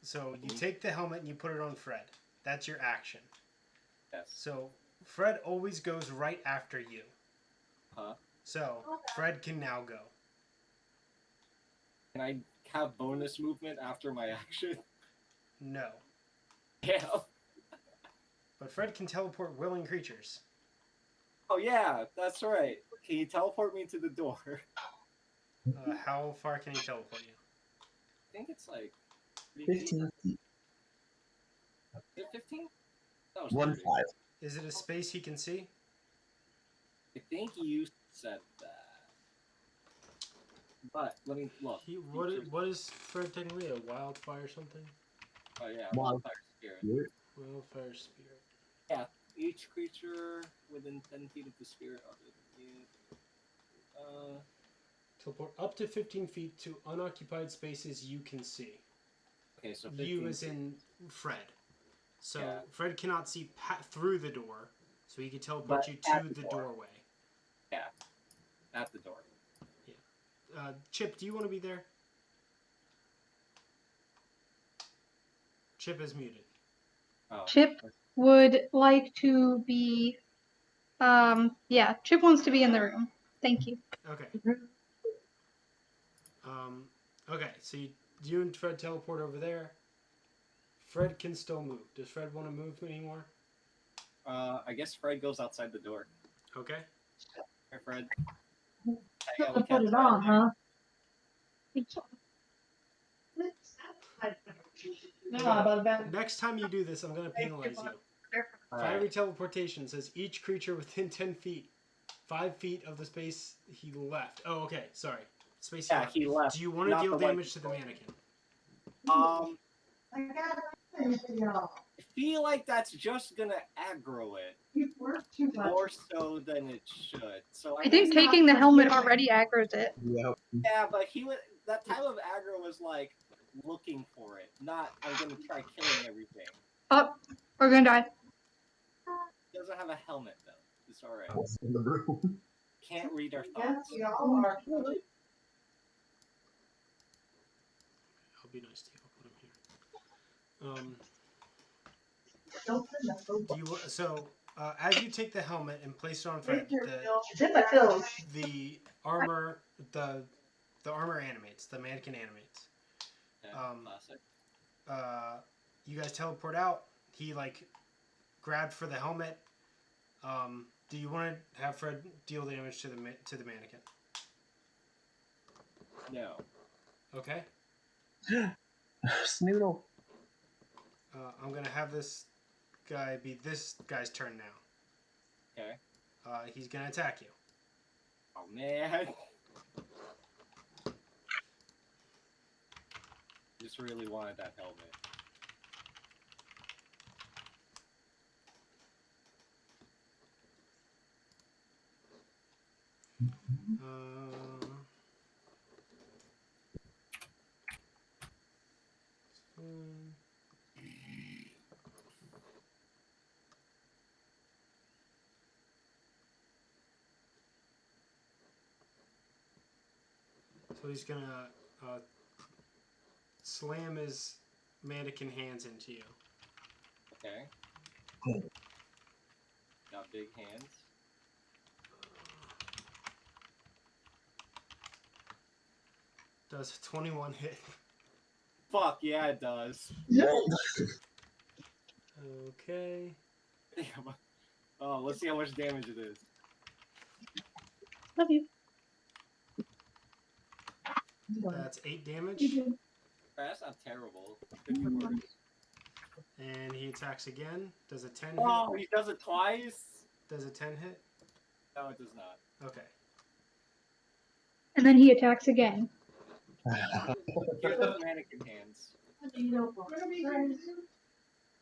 So you take the helmet and you put it on Fred. That's your action.
Yes.
So Fred always goes right after you.
Huh?
So Fred can now go.
Can I have bonus movement after my action?
No.
Yeah.
But Fred can teleport willing creatures.
Oh yeah, that's right. Can you teleport me to the door?
How far can he teleport you?
I think it's like
15 feet.
Is it 15? That was
1
30.
5.
Is it a space he can see?
I think you said that. But let me look.
What is Fred technically? A wildfire something?
Oh yeah, wildfire spirit.
Wildfire spirit.
Yeah, each creature within 10 feet of the spirit other than you.
Teleport up to 15 feet to unoccupied spaces you can see.
Okay, so 15
you as in Fred. So
yeah.
Fred cannot see through the door, so he can teleport you to the doorway.
Yeah, at the door.
Yeah. Chip, do you want to be there? Chip is muted.
Oh.
Chip would like to be. Chip wants to be in the room. Thank you.
Okay. Okay, so you and Fred teleport over there. Fred can still move. Does Fred want to move anymore?
I guess Fred goes outside the door.
Okay.
Hey, Fred.
Put it on, huh?
Next time you do this, I'm going to penalize you. Fiery teleportation says each creature within 10 feet, 5 feet of the space he left. Oh, okay. Sorry. Space
he left.
Do you want to deal damage to the mannequin?
I feel like that's just gonna aggro it more so than it should. So
I think taking the helmet already aggroes it.
Yep.
Yeah, but that type of aggro was like looking for it, not I'm gonna try killing everything.
Oh, we're gonna die.
He doesn't have a helmet though. It's alright.
In the room.
Can't read our thoughts.
I'll be nice to you. I'll put him here. As you take the helmet and place it on Fred, the armor animates. The mannequin animates,
Okay. Classic.
You guys teleport out. He grabbed for the helmet. Do you want to have Fred deal damage to the mannequin?
No.
Okay.
Snoodle.
I'm gonna have this guy be this guy's turn now.
Okay.
He's gonna attack you.
Oh man. Just really wanted that helmet.
So he's gonna slam his mannequin hands into you.
Okay. Got big hands.
Does 21 hit?
Fuck yeah, it does.
Okay.
Oh, let's see how much damage it is.
Love you.
That's 8 damage.
That's not terrible. Could be worse.
And he attacks again. Does a 10 hit?
Oh, he does it twice?
Does a 10 hit?
No, it does not.
Okay.
And then he attacks again.
Here's those mannequin hands.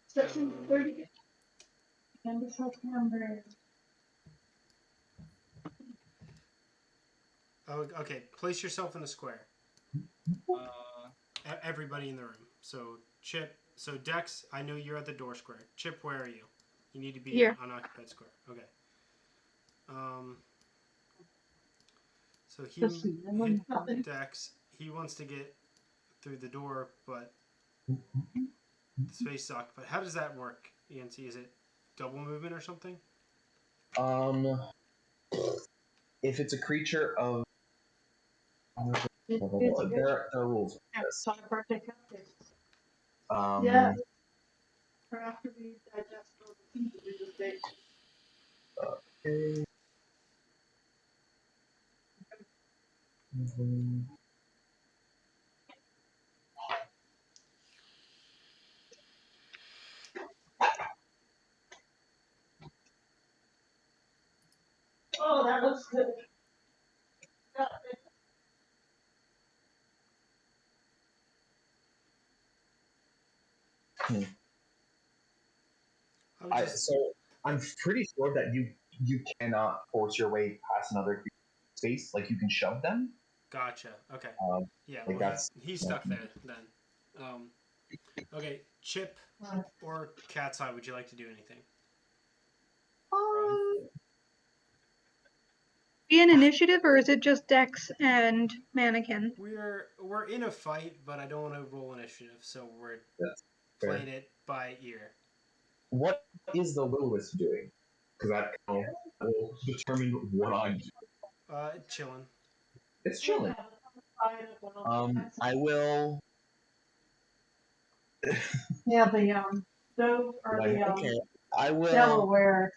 Section 30. End of September.
Oh, okay. Place yourself in a square. Everybody in the room. So Chip. So Dex, I know you're at the door square. Chip, where are you? You need to be
Here.
in unoccupied square. Okay. So he hit Dex. He wants to get through the door, but the space is occupied. How does that work, Yancey? Is it double movement or something?
If it's a creature of there are rules. Yes.
Yeah. Or after we digest all the things we just ate.
Okay.
Oh, that looks good.
So I'm pretty sure that you cannot force your way past another space. Like you can shove them.
Gotcha. Okay. Yeah.
Like
Well,
that's
he's stuck there then. Okay. Chip or Catseye, would you like to do anything?
Be an initiative, or is it just Dex and Mannequin?
We're in a fight, but I don't want to roll initiative, so we're playing it by ear.
What is the will-o-wisp doing? Because that will determine what I'm doing.
Chilling.
It's chilling. I will.
Yeah, those are
Okay. I will.
Delaware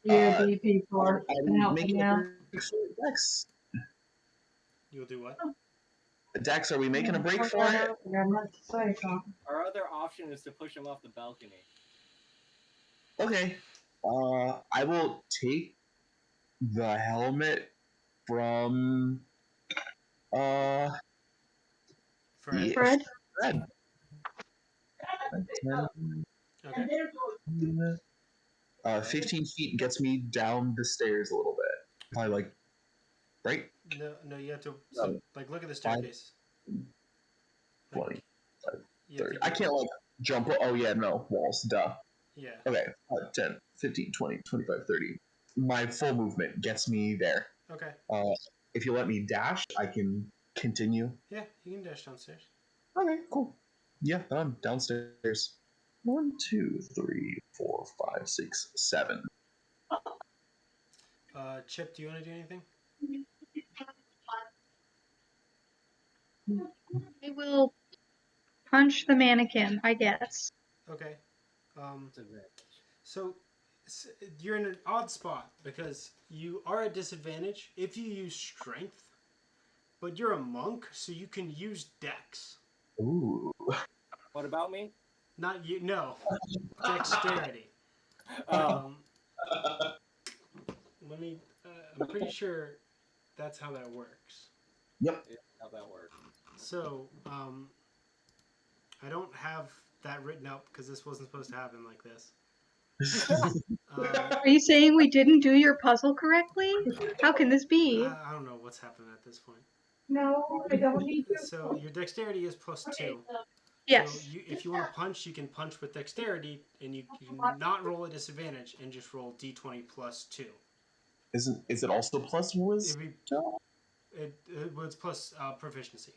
DoD people are
I'm making a
now.
break for Dex.
You'll do what?
Dex, are we making a break for it?
Our other option is to push him off the balcony.
Okay. I will take the helmet from
Fred.
Fred?
Fred.
Okay.
15 feet gets me down the stairs a little bit. Probably right?
No, you have to. So, look at the staircase.
20, 30. I can't jump. Oh yeah, no walls. Duh.
Yeah.
Okay. 10, 15, 20, 25, 30. My full movement gets me there.
Okay.
If you let me dash, I can continue.
Yeah, you can dash downstairs.
Okay, cool. Yeah, I'm downstairs. 1, 2, 3, 4, 5, 6, 7.
Chip, do you want to do anything?
I will punch the mannequin, I guess.
Okay.
Disadvantage.
So you're in an odd spot because you are at disadvantage if you use strength, but you're a monk, so you can use dex.
Ooh.
What about me?
Not you. No, dexterity.
Oh,
Um, let me. I'm pretty sure that's how that works.
Yep.
yeah, how that works.
So I don't have that written up because this wasn't supposed to happen like this.
Are you saying we didn't do your puzzle correctly? How can this be?
I don't know what's happened at this point.
No, I don't need to.
So your dexterity is +2.
Yes.
So if you want to punch, you can punch with dexterity, and you can not roll a disadvantage and just roll d20 +2.
Is it also plus wisdom?
It was plus proficiency.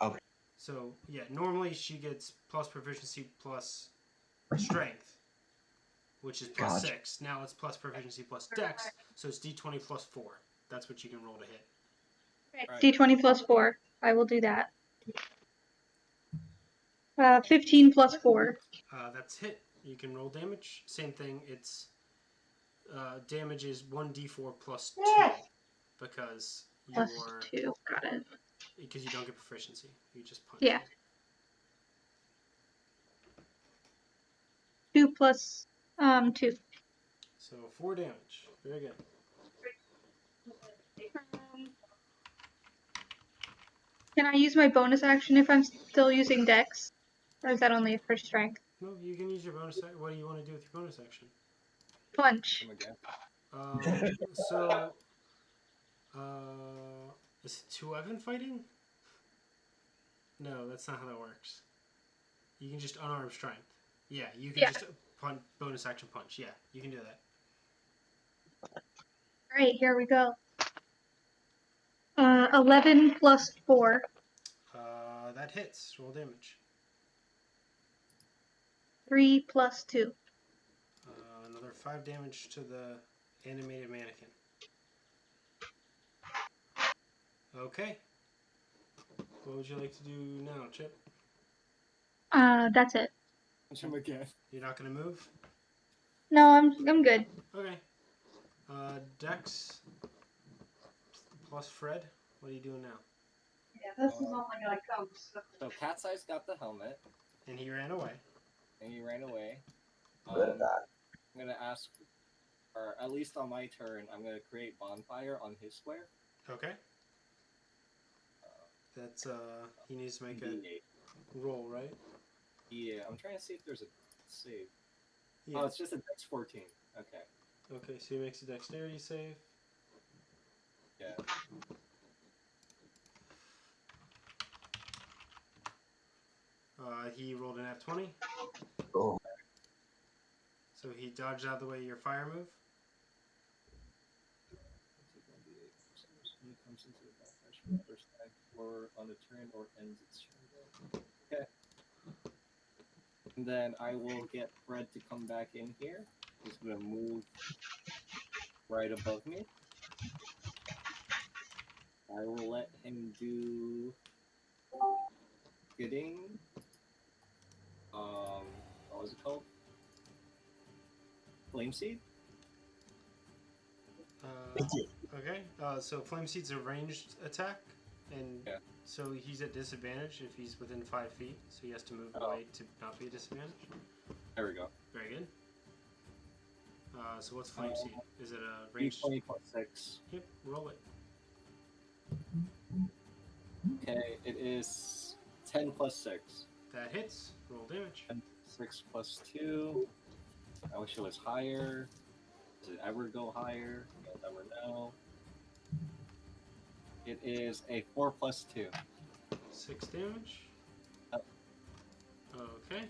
Okay.
So yeah, normally she gets plus proficiency plus strength, which is plus
Gotcha.
6. Now it's plus proficiency plus dex, so it's d20 +4. That's what you can roll to hit.
Right.
D20 plus 4. I will do that. 15 plus 4.
That's hit. You can roll damage. Same thing. It's damage is 1d4 +2 because
Plus
you're
2. Got it.
because you don't get proficiency. You just punch.
Yeah. 2 plus 2.
So 4 damage. Very good.
Can I use my bonus action if I'm still using Dex? Or is that only for strength?
No, you can use your bonus. What do you want to do with your bonus action?
Punch.
Come again.
So, is it 2-weapon fighting? No, that's not how that works. You can just unarmed strength. Yeah, you can just bonus action punch. Yeah, you can do that.
Alright, here we go. 11 plus 4.
That hits. Roll damage.
3 plus 2.
Another 5 damage to the animated mannequin. Okay. What would you like to do now, Chip?
That's it.
Punch him again.
You're not going to move?
No, I'm good.
Okay. Dex plus Fred. What are you doing now?
Yeah, this is only gonna come.
So Catseye's got the helmet,
And he ran away.
and he ran away.
Good at that.
I'm gonna ask, or at least on my turn, I'm gonna create bonfire on his square.
Okay. That's he needs to make a
D8.
roll, right?
Yeah, I'm trying to see if there's a save.
Yeah.
Oh, it's just a Dex 14. Okay.
Okay, so he makes a dexterity save.
Yeah.
He rolled an F20.
Oh.
So he dodged out of the way of your fire move.
When it comes into the bonfire, first attack or on the turn or ends its turn. Okay. And then I will get Fred to come back in here. He's gonna move right above me. I will let him do getting what was it called? Flame Seed?
Okay. So Flame Seed's a ranged attack, and
Yeah.
so he's at disadvantage if he's within 5 feet. So he has to move away to not be at disadvantage.
There we go.
Very good. So what's Flame Seed? Is it a ranged?
D20 plus 6.
Yep. Roll it.
Okay, it is 10 plus 6.
That hits. Roll damage.
6 plus 2. I wish it was higher. Does it ever go higher? You'll never know. It is a 4 plus 2.
6 damage.
Yep.
Okay.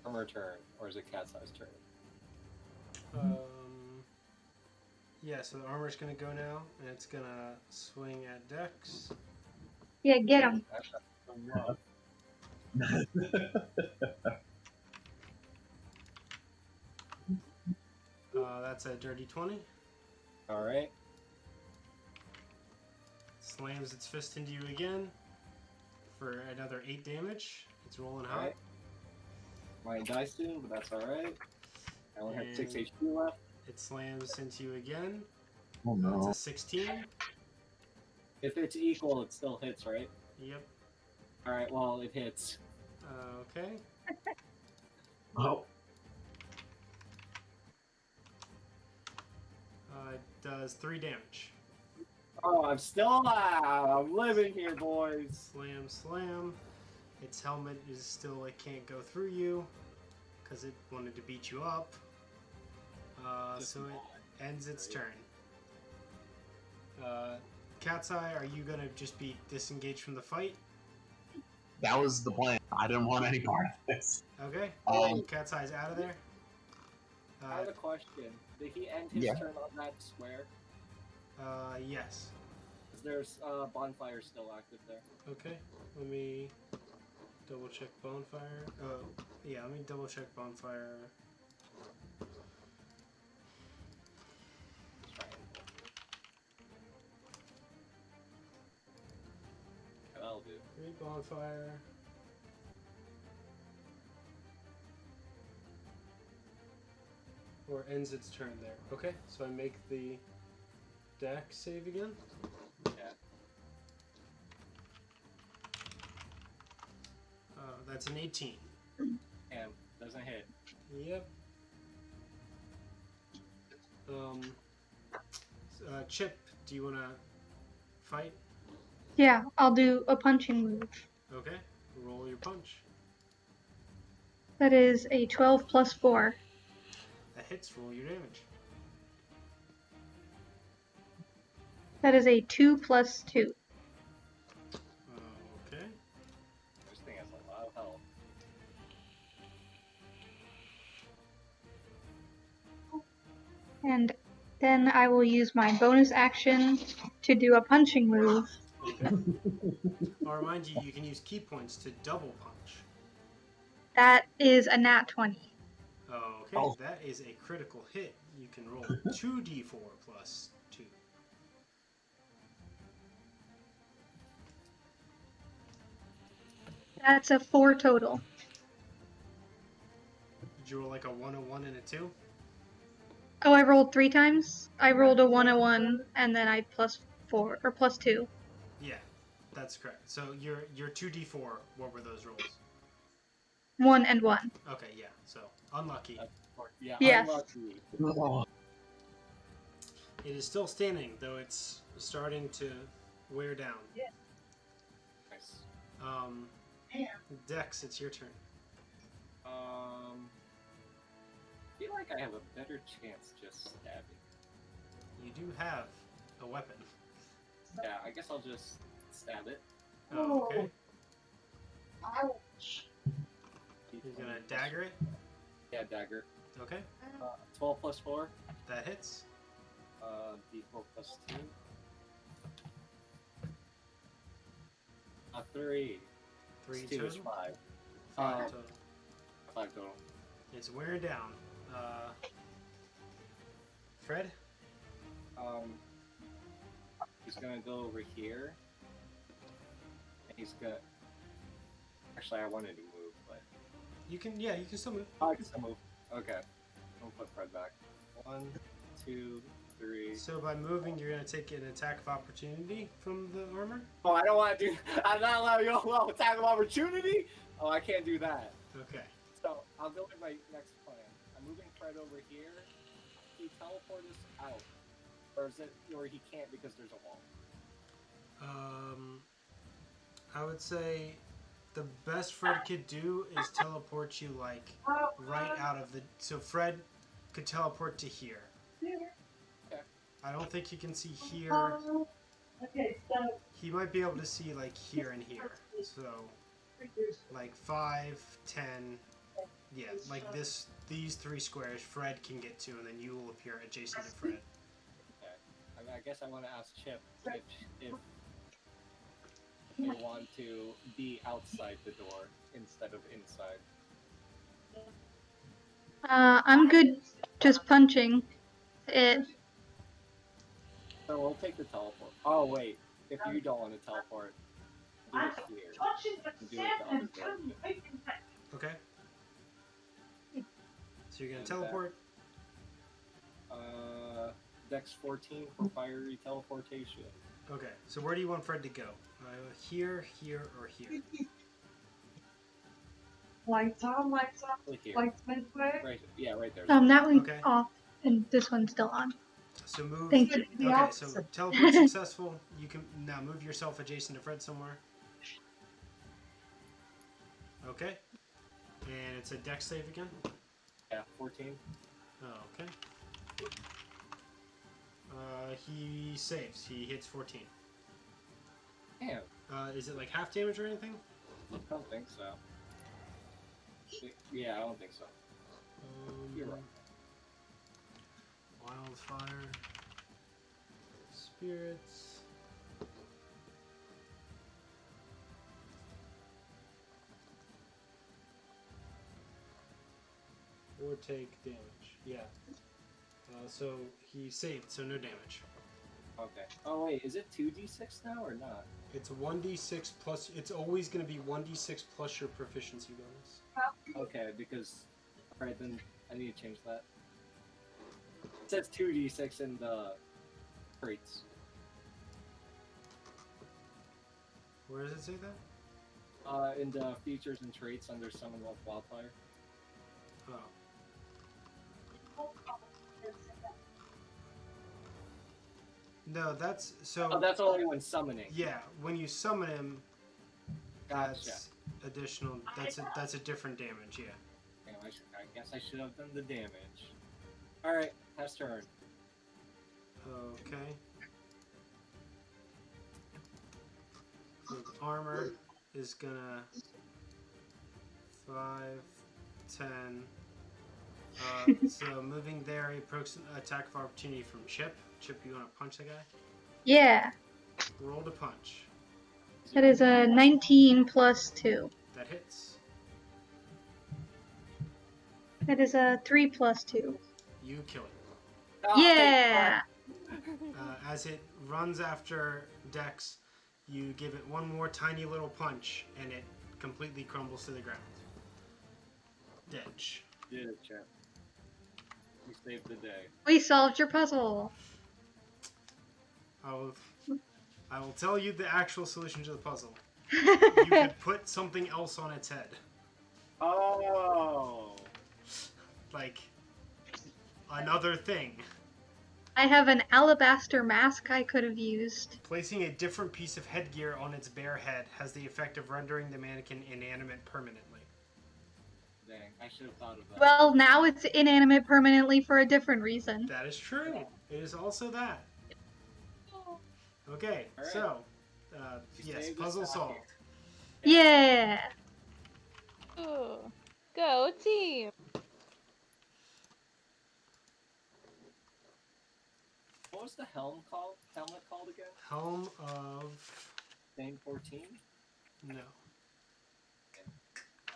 Armor turn, or is it Catseye's turn?
Yeah, so the armor's gonna go now, and it's gonna swing at Dex.
Yeah, get him.
That's a dirty 20.
Alright.
slams its fist into you again for another 8 damage. It's rolling hot.
Alright. Might die soon, but that's alright. I only have 6
And-
HP left.
It slams into you again.
Oh
That's
no.
a 16.
If it's equal, it still hits, right?
Yep.
Alright, well, it hits.
Okay.
Oh.
It does 3 damage.
Oh, I'm still alive! I'm living here, boys!
Slam, slam. Its helmet is still, it can't go through you because it wanted to beat you up. So it ends its turn. Catseye, are you gonna just be disengaged from the fight?
That was the plan. I didn't want any part of this.
Okay.
Um,
Catseye's out of there.
I have a question. Did he end his
Yeah.
turn on that square?
Yes.
Is there's bonfire still active there?
Okay. Let me double check bonfire. Oh, yeah. Let me double check bonfire.
That'll do.
Great bonfire. Or ends its turn there. Okay, so I make the dex save again.
Yeah.
That's an 18.
And doesn't hit.
Yep. Chip, do you want to fight?
Yeah, I'll do a punching move.
Okay, roll your punch.
That is a 12 plus 4.
That hits, roll your damage.
That is a 2 plus 2.
Okay.
This thing has a lot of health.
And then I will use my bonus action to do a punching move.
Okay. I'll remind you, you can use key points to double punch.
That is a nat 20.
Okay,
Oh.
that is a critical hit. You can roll 2d4 plus 2.
That's a 4 total.
Did you roll like a 101 and a 2?
Oh, I rolled 3 times? I rolled a 101 and then I plus 4, or plus 2.
Yeah, that's correct. So your 2d4, what were those rolls?
1 and 1.
Okay, yeah, so unlucky.
Yeah,
Yes.
unlucky.
Oh.
It is still standing, though it's starting to wear down.
Nice.
Dex, it's your turn.
I feel like I have a better chance just stabbing.
You do have a weapon.
Yeah, I guess I'll just stab it.
Okay.
Ouch.
You're gonna dagger it?
Yeah, dagger.
Okay.
12 plus 4.
That hits.
D4 plus 2. 3.
3
2 is
total?
5.
5 total.
5 total.
It's wearing down. Fred?
He's gonna go over here. And he's gonna... Actually, I wanted to move, but...
You can still move.
Oh, I can still move. Okay. I'll put Fred back. 1, 2, 3...
So by moving, you're gonna take an attack of opportunity from the armor?
Oh, I don't want to do... I'm not allowed to go well, attack of opportunity? Oh, I can't do that.
Okay.
So, I'll go with my next plan. I'm moving Fred over here. Can he teleport us out? Or is it... Or he can't because there's a wall?
I would say the best Fred could do is teleport you like right out of the. So Fred could teleport to here.
Okay.
I don't think you can see here.
Okay, so
He might be able to see like here and here. So like 5, 10. Yeah, like this. These 3 squares Fred can get to, and then you will appear adjacent to Fred.
Okay. I guess I want to ask Chip if you want to be outside the door instead of inside.
I'm good just punching it.
So we'll take the teleport. Oh, wait. if you don't want to teleport, do
I'm
it here.
touching the
And do it the
sand
other
and turning
direction.
right in that.
Okay. So you're gonna
And
teleport.
Dex 14 for fiery teleportation.
Okay. So where do you want Fred to go? Here, here, or here?
Lights on, lights off,
Right here.
lights midway.
Right. Yeah, right there.
That one's
Okay.
off, and this one's still on.
So move.
Thank you.
The
Okay. So
opposite.
teleport successful. You can now move yourself adjacent to Fred somewhere. Okay. And it's a dex save again.
Yeah, 14.
Oh, okay. He saves. He hits 14.
Damn.
Is it like half damage or anything?
I don't think so. Yeah, I don't think so. You're right.
Wildfire. Spirits. Or take damage. Yeah. So he saved, so no damage.
Okay. Oh wait, is it 2d6 now or not?
It's 1d6 plus. It's always going to be 1d6 plus your proficiency bonus.
Okay, because alright then I need to change that. It says 2d6 in the traits.
Where does it say that?
In the features and traits under Summon Wolf Wildfire.
Oh. No, that's so.
Oh, that's only when summoning.
Yeah, when you summon him,
Gotcha.
that's additional. That's a different damage. Yeah.
Damn, I guess I should have done the damage. Alright, pass turn.
Okay. So the armor is gonna 5, 10. So moving there, he pokes an attack of opportunity from Chip. Chip, you want to punch the guy?
Yeah,
Roll to punch.
that is a 19 plus 2.
That hits.
That is a 3 plus 2.
You kill it.
Oh,
Yeah!
As it runs after Dex, you give it one more tiny little punch, and it completely crumbles to the ground. Ditch.
Did it, Chip. You saved the day.
We solved your puzzle!
I will tell you the actual solution to the puzzle. You could put something else on its head.
Oh!
Like, another thing.
I have an alabaster mask I could have used.
Placing a different piece of headgear on its bare head has the effect of rendering the mannequin inanimate permanently.
Dang, I should have thought of that.
Well, now it's inanimate permanently for a different reason.
That is true. It is also that. Okay,
Alright.
so,
You
yes,
saved
puzzle
us out
solved.
Yeah!
Ooh. Go team.
What was the helmet called again?
Helm of...
Thing 14?
No.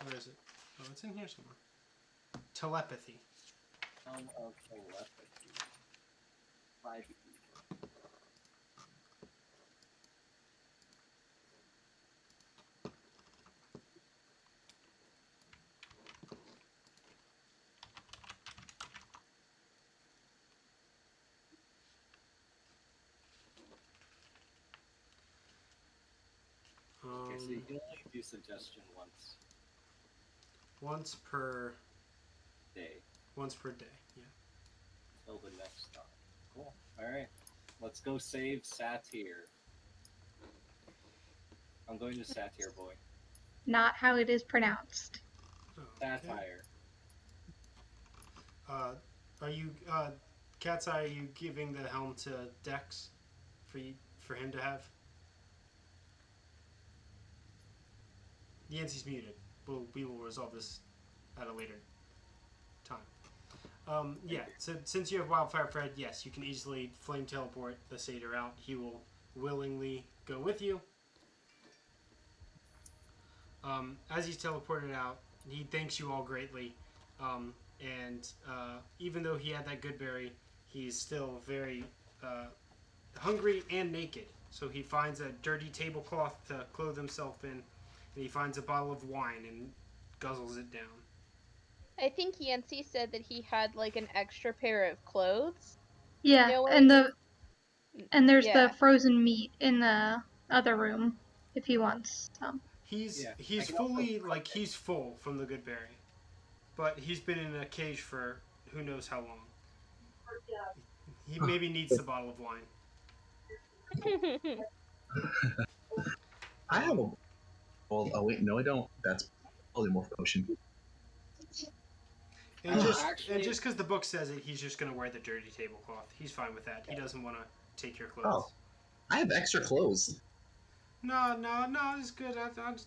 Where is it? Oh, it's in here somewhere. Telepathy.
Helm of Telepathy. 5E. Okay, so you can only do suggestion
Once per
day
day. Yeah.
till the next time. Cool. Alright. Let's go save Satyr. I'm going to Satyr, boy.
Not how it is pronounced.
Okay.
Satire.
Are you, Catseye, are you giving the helm to Dex for him to have? Yancey's muted. We will resolve this at a later time. Yeah, so since you have Wildfire Fred, yes, you can easily flame teleport the satyr out. He will willingly go with you. As he's teleported out, he thanks you all greatly. And even though he had that good berry, he's still very hungry and naked. So he finds a dirty tablecloth to clothe himself in, and he finds a bottle of wine and guzzles it down.
I think Yancey said that he had like an extra pair of clothes.
Yeah,
No
and
one-
there's
Yeah.
the frozen meat in the other room if he wants some.
He's
Yeah, I
he's
can also
fully
cook
like
it.
he's full from the good berry, but he's been in a cage for who knows how long. He maybe needs the bottle of wine.
I have a. Well, oh wait, no, I don't. That's polymorph potion.
And just
Actually-
and just because the book says it, he's just gonna wear the dirty tablecloth. He's fine with that. He doesn't want to take your clothes.
Oh. I have extra clothes.
No, it's good.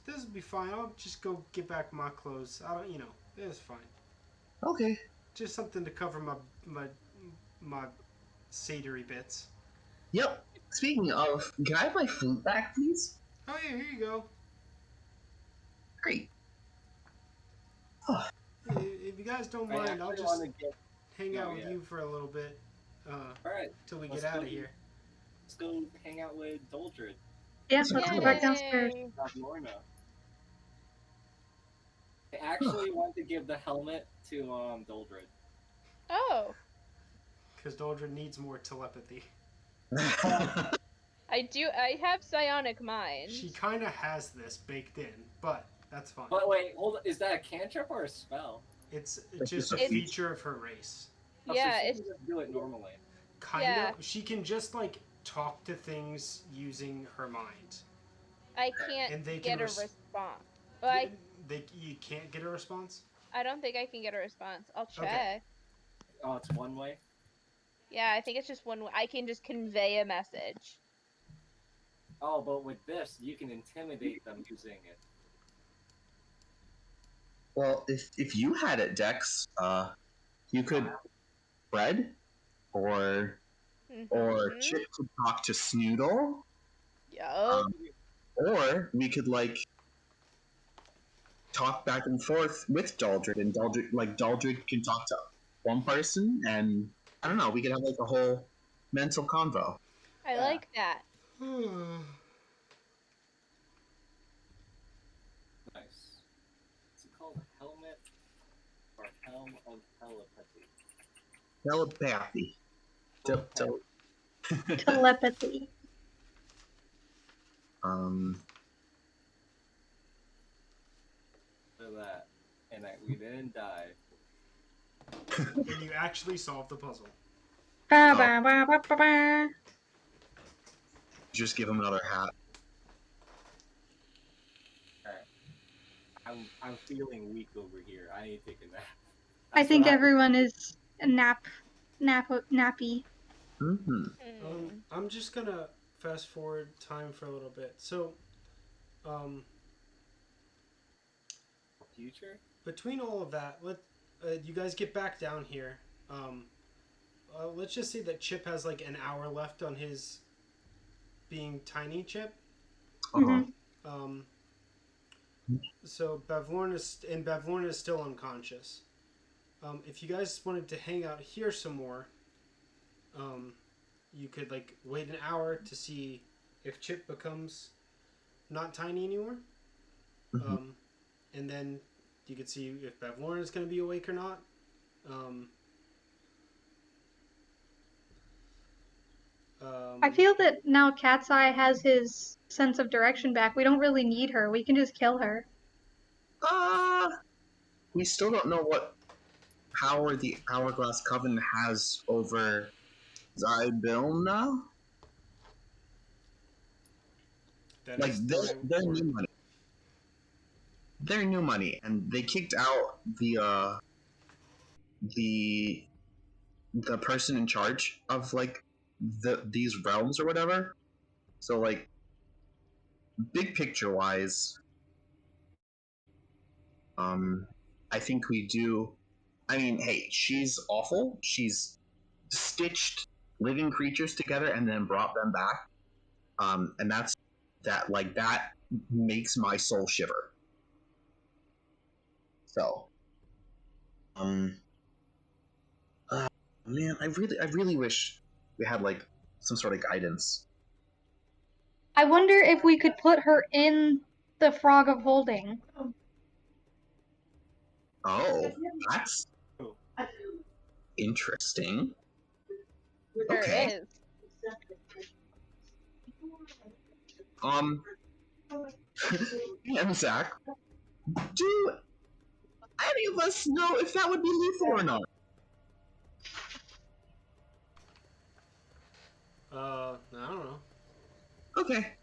This will be fine. I'll just go get back my clothes. I don't, it's fine.
Okay.
Just something to cover my satory bits.
Yep. Speaking of, can I have my flute back, please?
Oh yeah, here you go.
Great.
If you guys don't mind, I'll just hang out with you for a little bit.
Alright,
Till we
let's
get out
go.
of here.
let's go hang out with Daldrid.
Yeah, let's go back downstairs.
Yay.
Balvorna. I actually want to give the helmet to Daldrid.
Oh,
Because Daldrid needs more telepathy.
I have psionic mind.
She kind of has this baked in, but that's fine.
But wait, hold on. Is that a cantrip or a spell?
It's
It's
just a
just a
feature of her race.
Oh,
Yeah,
so she
it's
can just do it normally.
Kind
Yeah.
of. She can just like talk to things using her mind.
I can't
And they
get
can
a
res-
response. Well,
You can't get a response?
I don't think I can get a response. I'll check.
Okay.
Oh, it's one way?
Yeah, I think it's just one. I can just convey a message.
Oh, but with this, you can intimidate them using it.
Well, if you had it, Dex, you could Fred or
Mhm.
Chip could talk to Snoodle,
Yup.
or we could like talk back and forth with Daldrid, and Daldrid can talk to one person, and I don't know, we could have like a whole mental convo.
I
Yeah.
like that.
Nice. What's it called? Helmet or Helm of Telepathy?
Telepathy.
Telepathy.
For that. And we didn't die.
And you actually solved the puzzle.
Ba ba ba ba ba ba.
Just give him another hat.
I'm feeling weak over here. I need to take a nap.
I
That's
think
what
everyone is nappy.
Mm-hmm.
I'm just gonna fast forward time for a little bit. So,
Future?
between all of that, you guys get back down here. Let's just say that Chip has like an hour left on his being tiny Chip.
Uh-huh.
So Balvorna is still unconscious. If you guys wanted to hang out here some more, you could like wait an hour to see if Chip becomes not tiny anymore.
Mhm.
And then you could see if Balvorna is going to be awake or not.
I feel that now Catseye has his sense of direction back. We don't really need her. We can just kill her.
We still don't know what power the Hourglass Coven has over Zybilna.
that
Like,
is
they're new money. They're new money, and they kicked out the person in charge of like these realms or whatever. So like, big picture wise, I think we do. I mean, hey, she's awful. She's stitched living creatures together and then brought them back. And that makes my soul shiver. So, man, I really wish we had like some sort of guidance.
I wonder if we could put her in the Frog of Holding.
Oh, that's
Oh.
interesting.
There
Okay.
is.
And Zach, do any of us know if that would be lethal or not?
I don't know.
Okay.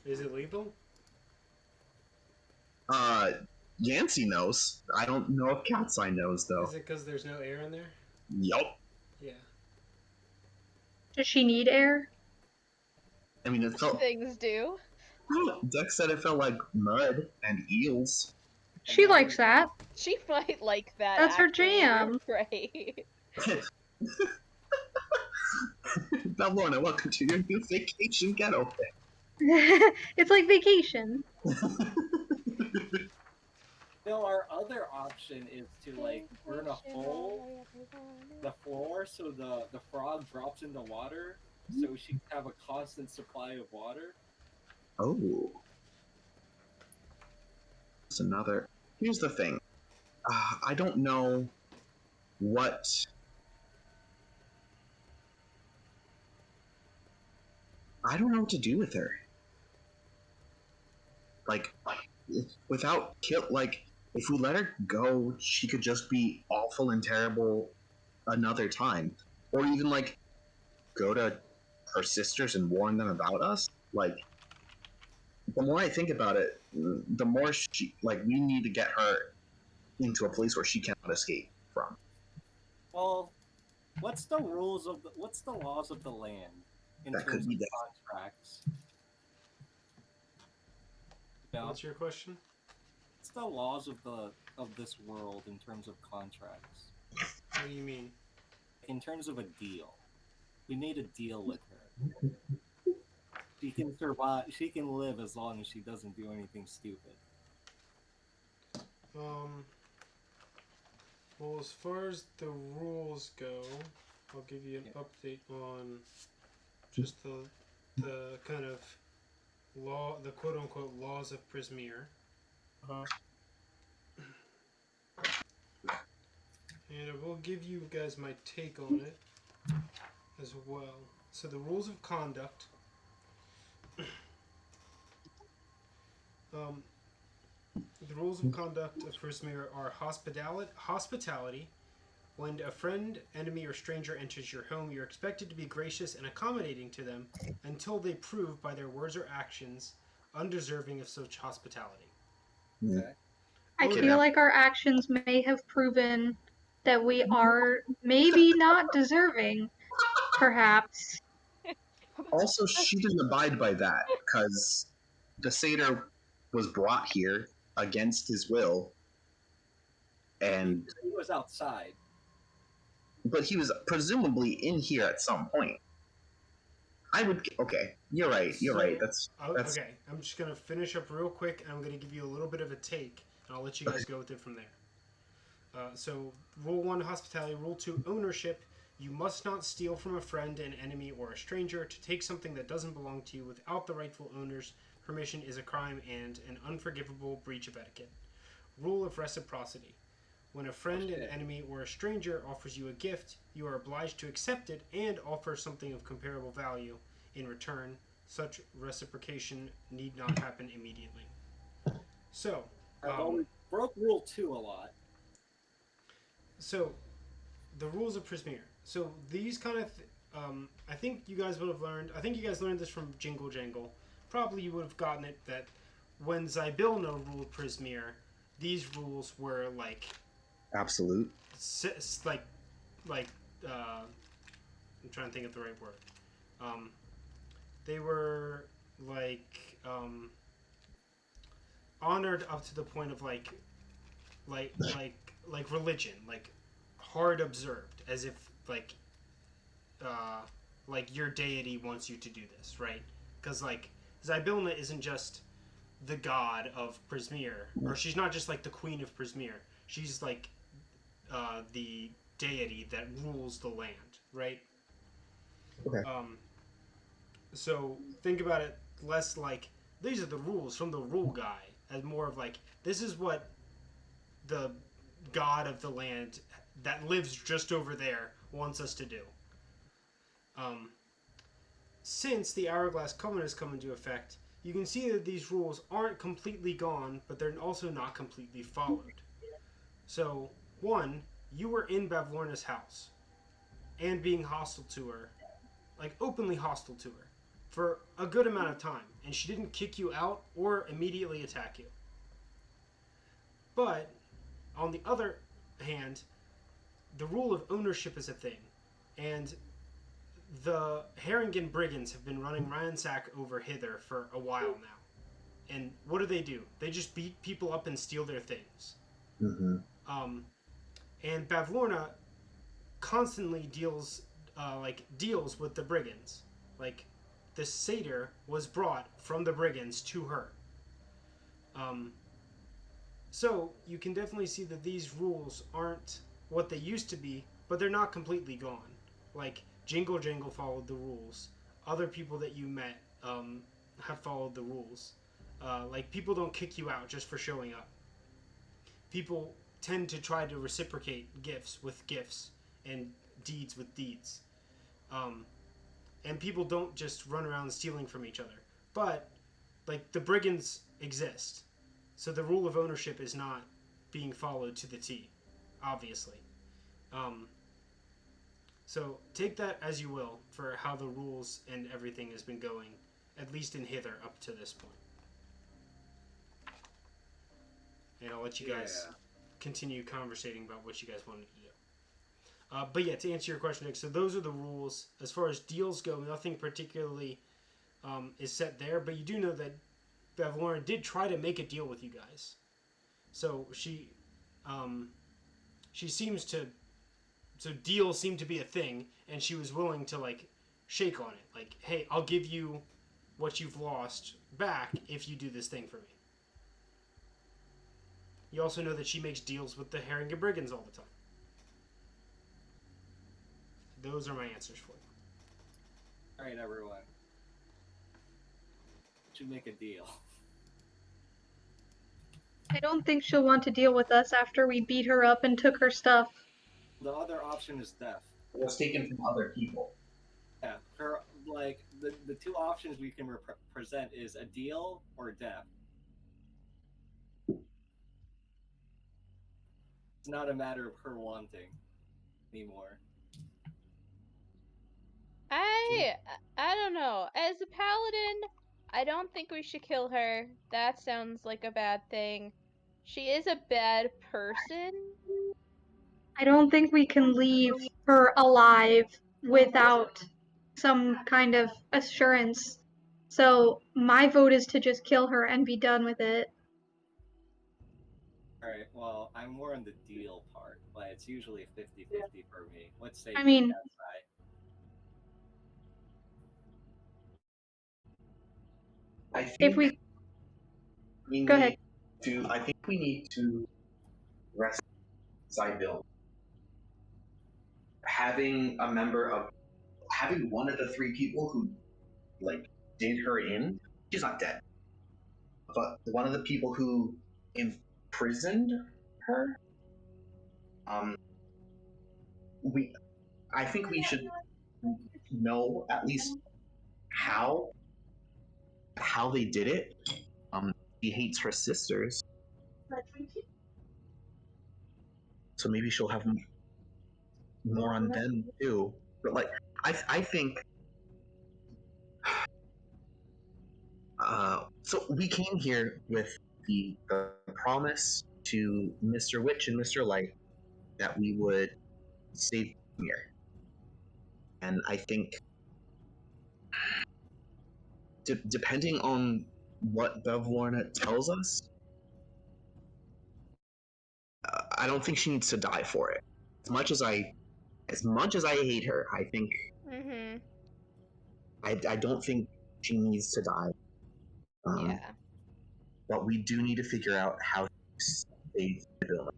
Is it lethal?
Yancey knows. I don't know if Catseye knows, though.
Is it because there's no air in there?
Yup.
Yeah.
Does she need air?
I mean, it felt...
Things do.
Dex said it felt like mud and eels.
She likes that.
She might like that.
That's her
actually.
jam.
Right.
Balvorna, welcome to your new vacation getaway.
It's like vacation.
No, our other option is to like burn a hole in the floor so the frog drops in the water, so she can have a constant supply of water.
Oh. That's another... Here's the thing. I don't know what... I don't know what to do with her. Like, without kill... Like, if we let her go, she could just be awful and terrible another time. Or even, like, go to her sisters and warn them about us. Like, the more I think about it, the more she... Like, we need to get her into a place where she cannot escape from.
Well, what's the laws of the land in
That
terms
could be
of contracts? Yeah.
What's your question?
What's the laws of this world in terms of contracts?
What do you mean?
In terms of a deal, we made a deal with her. She can survive. She can live as long as she doesn't do anything stupid.
Well, as far as the rules go, I'll give you an update on just the kind of law, the quote unquote laws of Prismere. And I will give you guys my take on it as well. So the rules of conduct. The rules of conduct of Prismere are hospitality. When a friend, enemy, or stranger enters your home, you're expected to be gracious and accommodating to them until they prove by their words or actions undeserving of such hospitality.
Okay.
I feel like our actions may have proven that we are maybe not deserving, perhaps.
Also, she didn't abide by that, because the satyr was brought here against his will, and...
He was outside.
But he was presumably in here at some point. I would... Okay, you're right, that's...
Okay, I'm just going to finish up real quick, and I'm going to give you a little bit of a take, and I'll let you guys go with it from there. So, Rule 1, hospitality. Rule 2, ownership. You must not steal from a friend, an enemy, or a stranger. To take something that doesn't belong to you without the rightful owner's permission is a crime and an unforgivable breach of etiquette. Rule of reciprocity. When a friend, an enemy, or a stranger offers you a gift, you are obliged to accept it and offer something of comparable value in return. Such reciprocation need not happen immediately. So,
We broke Rule 2 a lot.
So, the rules of Prismere. So these kind of, I think you guys would have learned. I think you guys learned this from Jingle Jangle. Probably you would have gotten it that when Zybilna ruled Prismere, these rules were like
absolute.
I'm trying to think of the right word. They were like honored up to the point of like religion, like hard observed, as if like your deity wants you to do this, right? Because like Zybilna isn't just the god of Prismere, or she's not just like the queen of Prismere. She's like the deity that rules the land, right?
Okay.
So think about it less like these are the rules from the rule guy, as more of like this is what the god of the land that lives just over there wants us to do. Um, since the Hourglass Covenant has come into effect, you can see that these rules aren't completely gone, but they're also not completely followed. So, one, you were in Balvorna's house and being hostile to her, like openly hostile to her, for a good amount of time, and she didn't kick you out or immediately attack you. But, on the other hand, the rule of ownership is a thing, and the Haringen Brigands have been running ransack over hither for a while now. And what do? They just beat people up and steal their things.
Mm-hmm.
And Bavlorna constantly deals with the brigands. Like the satyr was brought from the brigands to her. Um, so you can definitely see that these rules aren't what they used to be, but they're not completely gone. Like Jingle Jangle followed the rules. Other people that you met have followed the rules. Like people don't kick you out just for showing up. People tend to try to reciprocate gifts with gifts and deeds with deeds. Um, and people don't just run around stealing from each other. But like the brigands exist, so the rule of ownership is not being followed to the T, obviously. Um, so take that as you will for how the rules and everything has been going, at least in Hither up to this point. And I'll let you guys continue conversating about what you guys wanted to do. But yeah, to answer your question, Nick, so those are the rules. As far as deals go, nothing particularly is set there, but you do know that Bavlorna did try to make a deal with you guys. So she seems to, so deals seem to be a thing, and she was willing to like shake on it. Like, hey, I'll give you what you've lost back if you do this thing for me. You also know that she makes deals with the Haringen Brigands all the time. Those are my answers for you.
All right, everyone. Should make a deal.
I don't think she'll want to deal with us after we beat her up and took her stuff.
The other option is death.
It was taken from other people.
Yeah, her like the two options we can present is a deal or death. It's not a matter of her wanting anymore.
I don't know. As a paladin, I don't think we should kill her. That sounds like a bad thing. She is a bad person.
I don't think we can leave her alive without some kind of assurance. So my vote is to just kill her and be done with it.
Alright, well, I'm more on the deal part, but it's usually 50-50 for me. What say
I
you,
mean-
Catseye?
I think
If we go ahead.
I think we need to rest Zybil. Having one of the three people who like did her in, she's not dead. But one of the people who imprisoned her, I think we should know at least how they did it. She hates her sisters, so maybe she'll have more on them too. But like, I think. So we came here with the promise to Mr. Witch and Mr. Light that we would save here, and I think depending on what Balvorna tells us, I don't think she needs to die for it. As much as I hate her, I think
Mm-hmm.
I don't think she needs to die.
Yeah.
But we do need to figure out how to save Bill.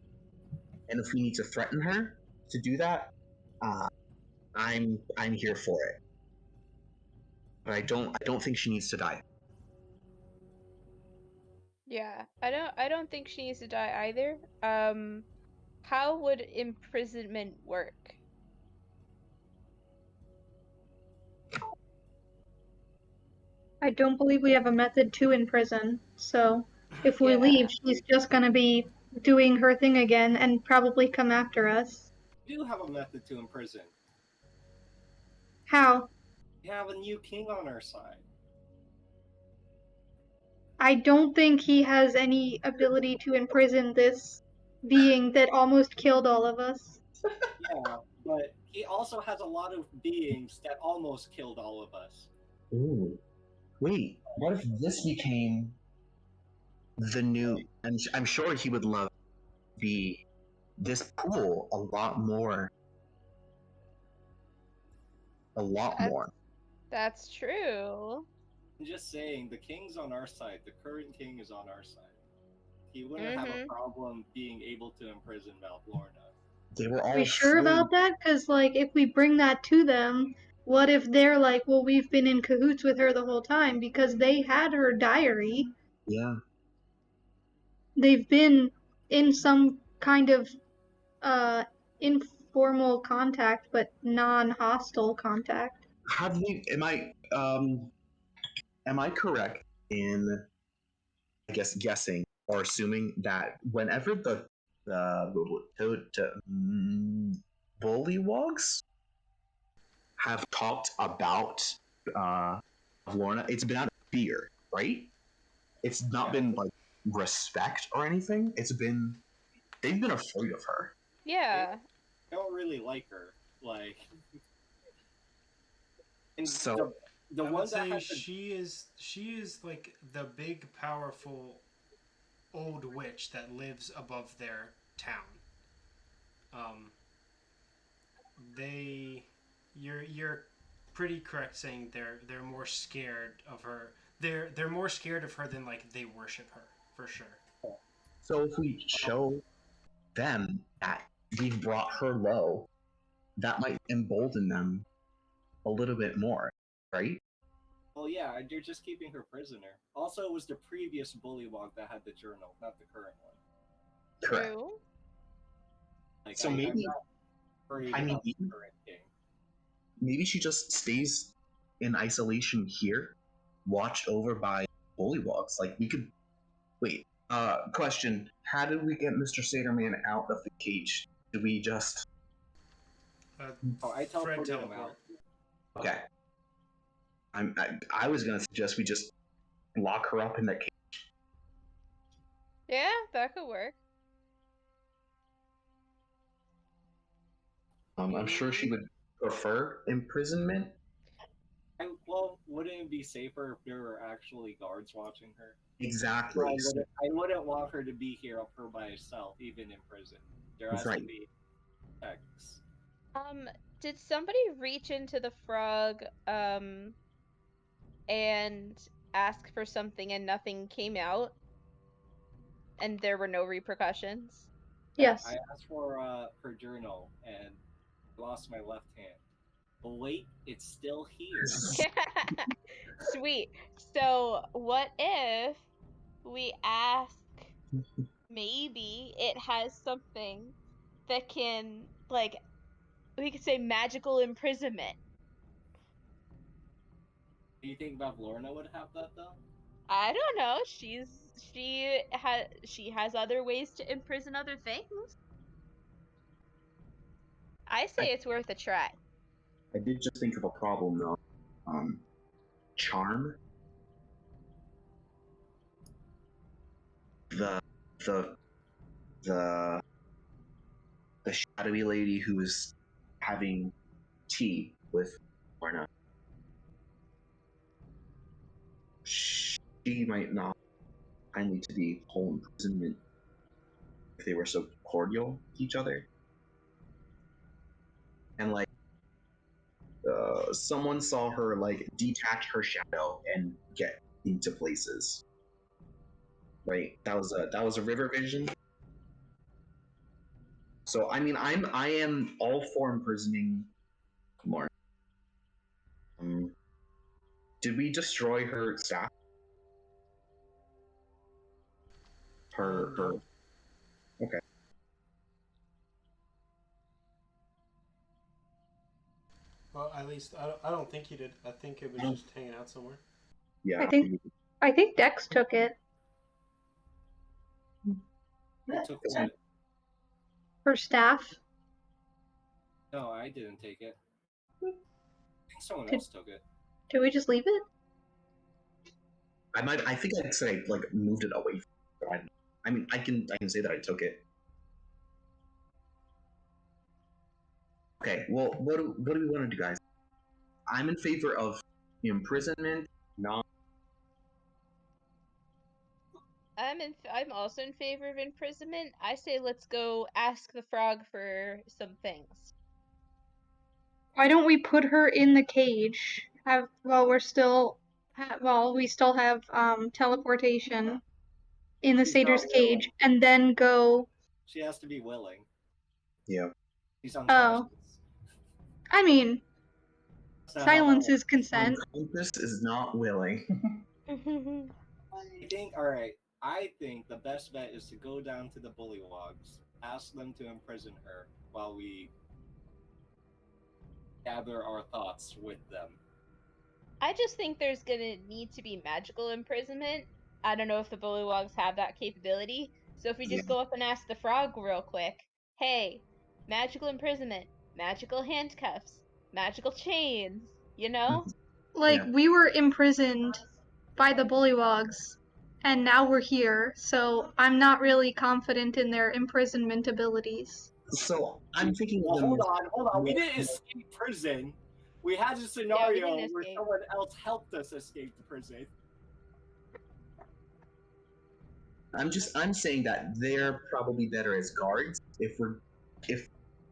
And if we need to threaten her to do that, I'm here for it.
But I don't think she needs to die.
Yeah, I don't think she needs to die either. How would imprisonment work?
I don't believe we have a method to imprison, so if we
Yeah.
leave, she's just gonna be doing her thing again and probably come after us.
We do have a method to imprison.
How?
We have a new king on our side.
I don't think he has any ability to imprison this being that almost killed all of us.
Yeah, but he also has a lot of beings that almost killed all of us.
Ooh. Wait, what if this became the new? And I'm sure he would love this pool a lot more. A lot more.
That's true.
I'm just saying, the king's on our side. The current king is on our side. He wouldn't have a problem being able to imprison Balvorna.
They were all
Are we sure about that? Because, like, if we bring that to them, what if they're like, well, we've been in cahoots with her the whole time because they had her diary.
Yeah.
They've been in some kind of informal contact, but non-hostile contact.
Have we? Am I correct in, I guess, guessing or assuming that whenever the bullywogs have talked about Lorna, it's been out of fear, right? It's not been like respect or anything. They've been afraid of her.
Yeah.
I don't really like her. Like, and
So
the
I
one
would
that
say
has
she is like the big, powerful old witch that lives above their town. You're pretty correct saying they're more scared of her. They're more scared of her than like they worship her for sure.
So if we show them that we've brought her low, that might embolden them a little bit more, right?
Well, yeah, you're just keeping her prisoner. Also, it was the previous bullywog that had the journal, not the current one.
Correct.
True.
Like,
So
I'm
maybe,
not worried
I mean,
about the current king.
maybe she just stays in isolation here, watched over by bullywogs. Like we could wait. Question: how did we get Mr. Saterman out of the cage? Did we just?
Oh, I
Fred
teleported him
teleport.
out.
Okay. I was gonna suggest we just lock her up in that cage.
Yeah, that could work.
I'm sure she would prefer imprisonment.
Well, wouldn't it be safer if there were actually guards watching her?
Exactly.
I wouldn't want her to be here up her by herself, even in prison. There has to be checks.
Did somebody reach into the frog, and ask for something and nothing came out? And there were no repercussions?
Yes.
I asked for her journal and lost my left hand. But wait, it's still here.
Sweet. So, what if we ask maybe it has something that can, like, we could say magical imprisonment?
Do you think Balvorna would have that though?
I don't know. She has other ways to imprison other things. I say it's worth a try.
I did just think of a problem though. Charm. The the the the shadowy lady who was having tea with Lorna. She might not kindly to the whole imprisonment if they were so cordial to each other. And like someone saw her like detach her shadow and get into places. Right? That was a river vision. So I mean I am all for imprisoning Lorna. Did we destroy her staff? Her.
No.
Okay.
Well, at least I don't think you did. I think it was just hanging out somewhere.
Yeah.
I think Dex took it.
Who took what?
Her staff.
No, I didn't take it. I think someone
Did-
else took it.
Did we just leave it?
I think I said I like moved it away. I mean, I can say that I took it. Okay. Well, what do we want to do, guys? I'm in favor of imprisonment. Not.
I'm also in favor of imprisonment. I say let's go ask the frog for some things.
Why don't we put her in the cage? While we still have teleportation in the
She's
satyr's
not
cage,
willing.
and then go.
She has to be willing.
Yeah.
She's unconscious.
I mean,
That's not how that
silence
works.
is consent.
Compass is not willing.
I think the best bet is to go down to the bullywogs, ask them to imprison her while we gather our thoughts with them.
I just think there's gonna need to be magical imprisonment. I don't know if the bullywogs have that capability. So if we just go up and ask the frog real quick, hey, magical imprisonment, magical handcuffs, magical chains, you know?
Like, we were imprisoned by the bullywogs, and now we're here, so I'm not really confident in their imprisonment abilities.
So I'm thinking.
Well, hold on. We didn't escape prison. We had a scenario where
escape.
someone else helped us escape the prison.
I'm saying that they're probably better as guards. If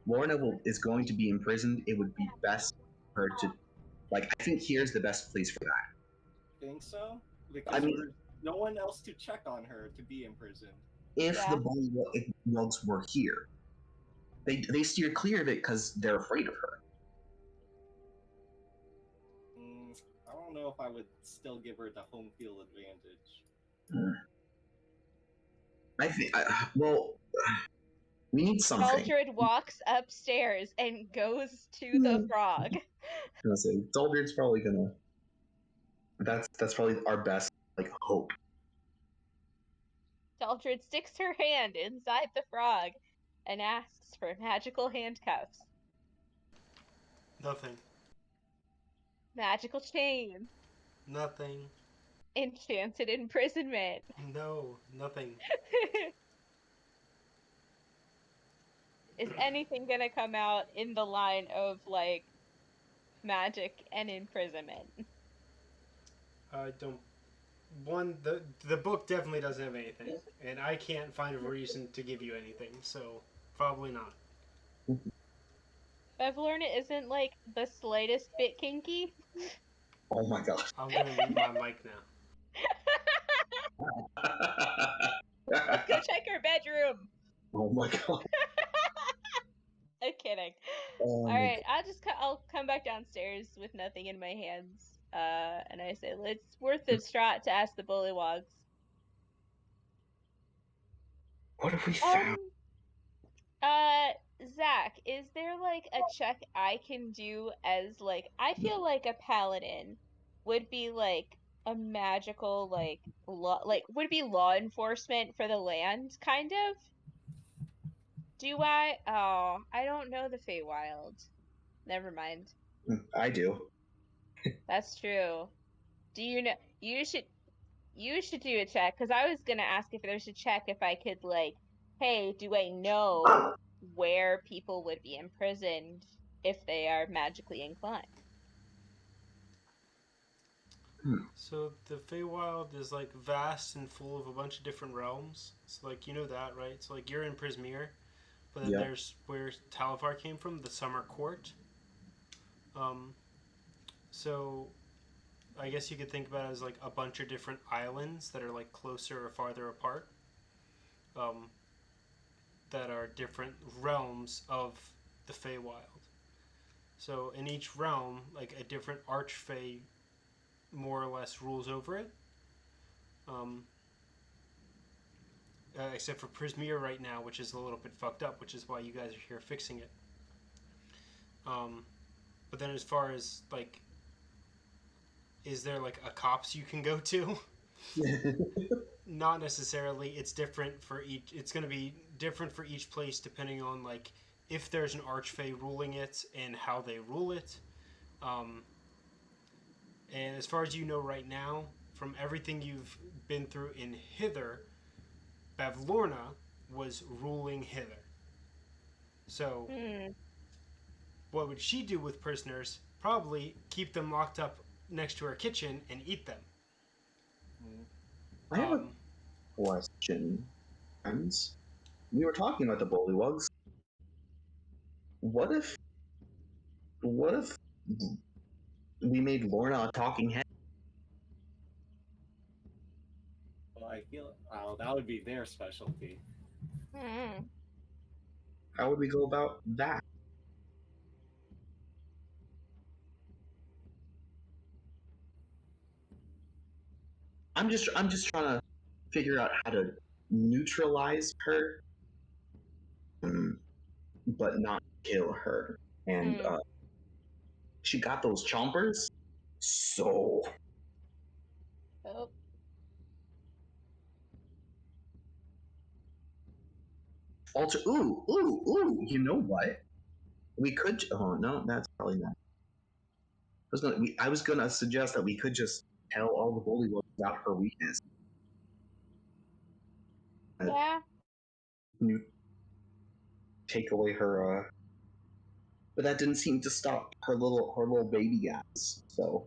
Lorna is going to be imprisoned, it would be best for her to, like, I think here's the best place for that.
Think so? Because
I mean,
there's no one else to check on her to be imprisoned.
If the bullywogs were here, they steer clear of it because they're afraid of her.
I don't know if I would still give her the home field advantage.
I think. We need something.
Daldrid walks upstairs and goes to the frog.
I'm gonna say Daldrid's probably gonna. That's probably our best hope.
Daldrid sticks her hand inside the frog and asks for magical handcuffs.
Nothing.
Magical chain.
Nothing.
Enchanted imprisonment.
No, nothing.
Is anything gonna come out in the line of magic and imprisonment?
I don't. The book definitely doesn't have anything, and I can't find a reason to give you anything, so probably not.
Balvorna isn't the slightest bit kinky.
Oh my gosh.
I'm gonna mute my mic now.
Let's go check her bedroom.
Oh my god.
I'm kidding.
Oh
All right, I'll come back downstairs with nothing in my hands. And I say, it's worth the strat to ask the bullywogs.
What have we found?
Zach, is there a check I can do as I feel like a paladin would be a magical would it be law enforcement for the land kind of? Do I? Oh, I don't know the Feywild. Never mind.
I do.
That's true. Do you know? You should do a check because I was gonna ask if there's a check if I could hey, do I know where people would be imprisoned if they are magically inclined?
So the Feywild is vast and full of a bunch of different realms. So you know that, right? So you're in Prismeer, but then there's where Talifar came from, the Summer Court. So I guess you could think about it as a bunch of different islands that are closer or farther apart. That are different realms of the Feywild. So in each realm, a different archfey more or less rules over it. Um, except for Prismir right now, which is a little bit fucked up, which is why you guys are here fixing it. But then as far as, like, is there, like, a cops you can go to? Not necessarily. It's different for each. It's going to be different for each place depending on, like, if there's an archfey ruling it and how they rule it. And as far as you know right now, from everything you've been through in Hither, Balvorna was ruling Hither. So, what would she do with prisoners? Probably keep them locked up next to her kitchen and eat them.
I have a question, friends. We were talking about the bullywugs. What if we made Lorna a talking head?
Well, I feel that would be their specialty.
How would we go about that? I'm just trying to figure out how to neutralize her, but not kill her. And she got those chompers, so
Oh.
alter. Ooh! You know what? We could. Oh no, that's probably not. I was gonna suggest that we could just tell all the bullywugs about her weakness.
Yeah.
You take away her. But that didn't seem to stop her little baby guys. So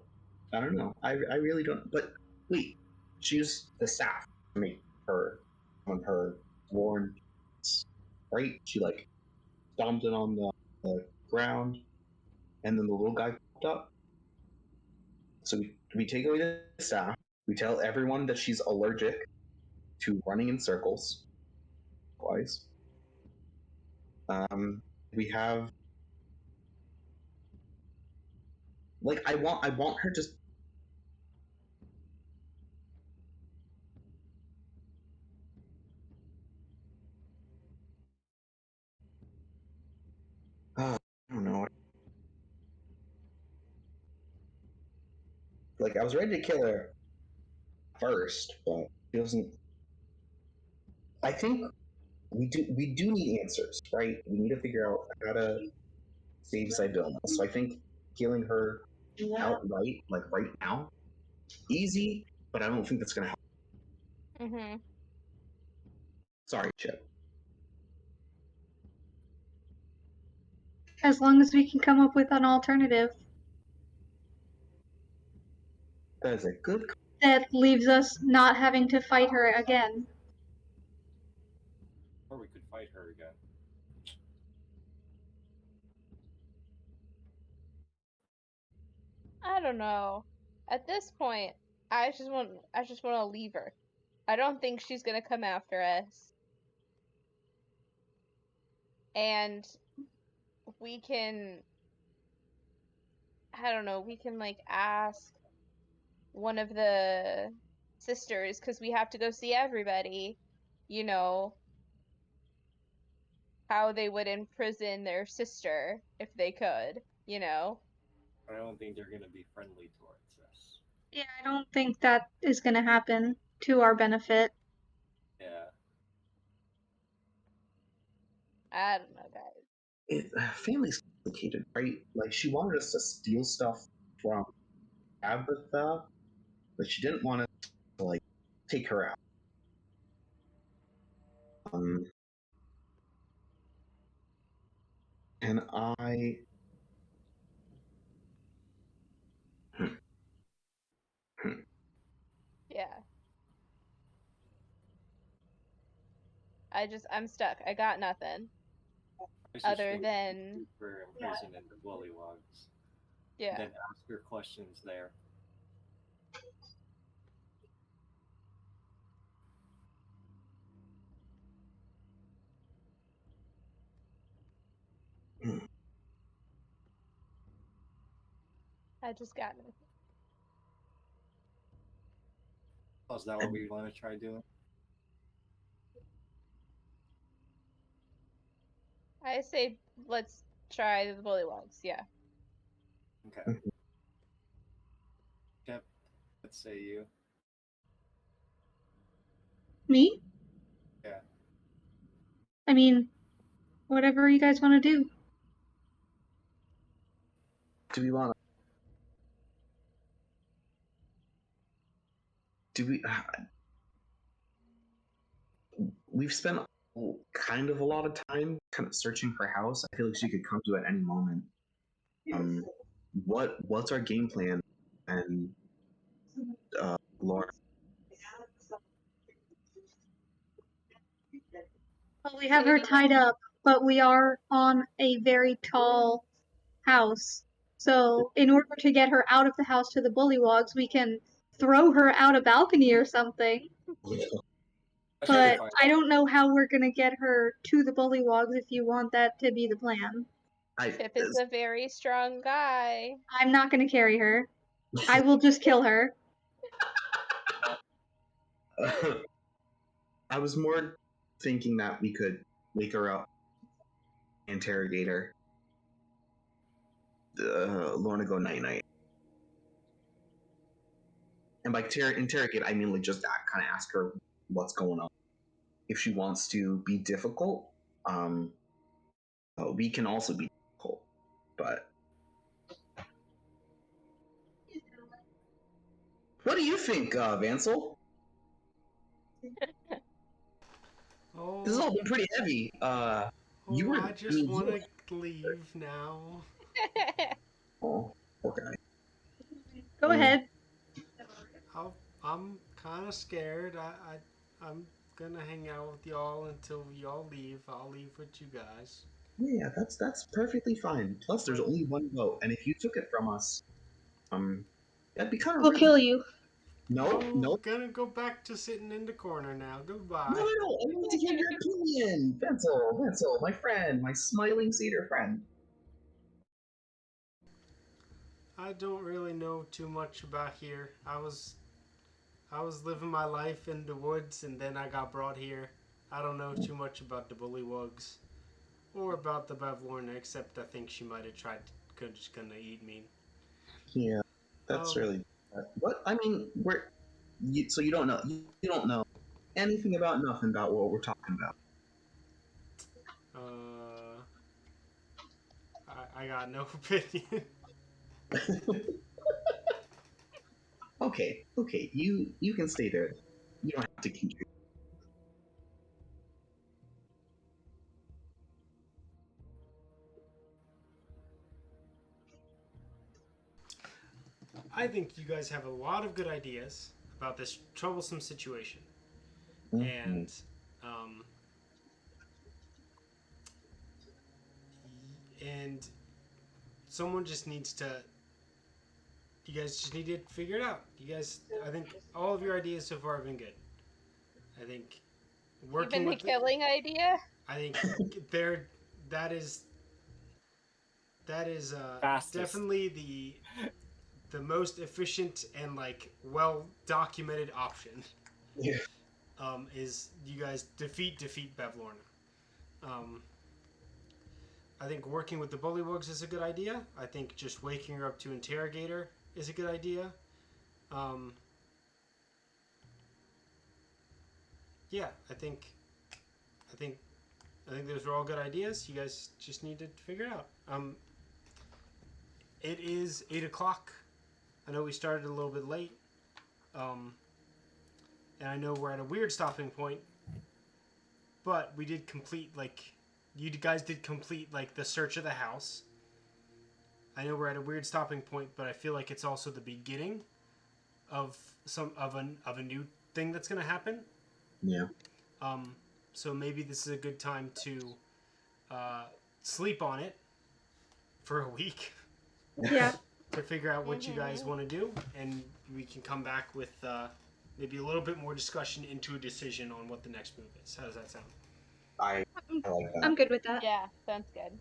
I don't know. I really don't. But wait, she used the staff to make her on her worn, right? She like stomped it on the ground, and then the little guy popped up. So we take away the staff. We tell everyone that she's allergic to running in circles. Twice. We have like I want her to. I don't know. Like I was ready to kill her first, but she doesn't. I think we do need answers, right? We need to figure out how to save Sibylna. So I think killing her outright, like right now, easy, but I don't think that's gonna help. Sorry, Chip.
As long as we can come up with an alternative
That is a good.
that leaves us not having to fight her again.
Or we could fight her again.
I don't know. At this point, I just want to leave her. I don't think she's gonna come after us. And we can, I don't know, we can like ask one of the sisters, because we have to go see everybody, you know, how they would imprison their sister if they could, you know.
I don't think they're gonna be friendly towards us.
Yeah, I don't think that is going to happen to our benefit.
Yeah.
I don't know, guys.
Family's complicated, right? Like she wanted us to steal stuff from Abatha, but she didn't want us to like take her out. And I.
Yeah. I'm stuck. I got nothing. Other than
for imprisoning the bullywugs.
yeah.
And then ask your questions there.
I just got nothing.
Oh, is that what we want to try doing?
I say let's try the bullywogs. Yeah.
Okay. Yep. Let's say you.
Me?
Yeah.
I mean, whatever you guys want to do.
Do we want? Do we? We've spent kind of a lot of time kind of searching her house. I feel like she could come to at any moment. What's our game plan? And Laura,
Well, we have her tied up, but we are on a very tall house. So, in order to get her out of the house to the bullywogs, we can throw her out a balcony or something.
That should be
But
fine.
I don't know how we're gonna get her to the bullywogs if you want that to be the plan.
Pip is a very strong guy.
I'm not gonna carry her. I will just kill her.
I was more thinking that we could wake her up, interrogate her. Lorna go night night. And by interrogate, I mean like just kind of ask her what's going on. If she wants to be difficult, we can also be difficult. But what do you think, Vansel?
Oh,
This has all been pretty heavy. You were.
I just want to leave now.
Oh, poor guy.
Go ahead.
I'm kind of scared. I'm gonna hang out with y'all until y'all leave. I'll leave with you guys.
Yeah, that's perfectly fine. Plus, there's only one vote, and if you took it from us, that'd be kind of
We'll
rude.
kill you.
No, no,
Gonna go back to sitting in the corner now. Goodbye.
no. I want to hear your opinion, Vansel, my friend, my smiling cedar friend.
I don't really know too much about here. I was living my life in the woods, and then I got brought here. I don't know too much about the bullywugs or about the Balvorna, except I think she might have tried just gonna eat me.
Yeah, that's really. What I mean, so you don't know you don't know anything about nothing about what we're talking about.
I got no opinion.
Okay, you can stay there. You don't have to keep.
I think you guys have a lot of good ideas about this troublesome situation, and and someone just needs to. You guys just need to figure it out. I think all of your ideas so far have been good. I think working
Even the
with
killing idea?
I think that is definitely the most efficient and like well documented option.
Yeah.
Is you guys defeat Balvorna. I think working with the bullywugs is a good idea. I think just waking her up to interrogate her is a good idea. Yeah, I think those are all good ideas. You guys just need to figure it out. It is 8:00. I know we started a little bit late. And I know we're at a weird stopping point. But we did complete you guys did complete the search of the house. I know we're at a weird stopping point, but I feel like it's also the beginning of a new thing that's going to happen.
Yeah.
So maybe this is a good time to sleep on it for a week.
Yeah.
To figure out what you guys want to do, and we can come back with maybe a little bit more discussion into a decision on what the next move is. How does that sound?
I like that.
I'm good with that.
Yeah, sounds good.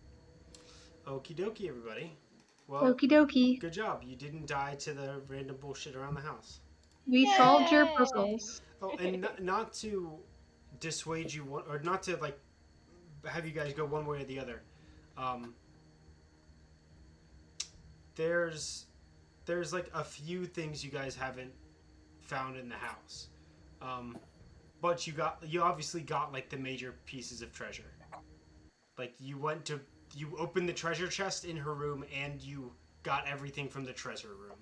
Okie dokie, everybody. Well,
Okie dokie.
good job. You didn't die to the random bullshit around the house.
We solved your
Yay!
puzzles.
Oh, and not to dissuade you, or not to like have you guys go one way or the other. Um, there's like a few things you guys haven't found in the house, but you obviously got like the major pieces of treasure. Like you opened the treasure chest in her room and you got everything from the treasure room.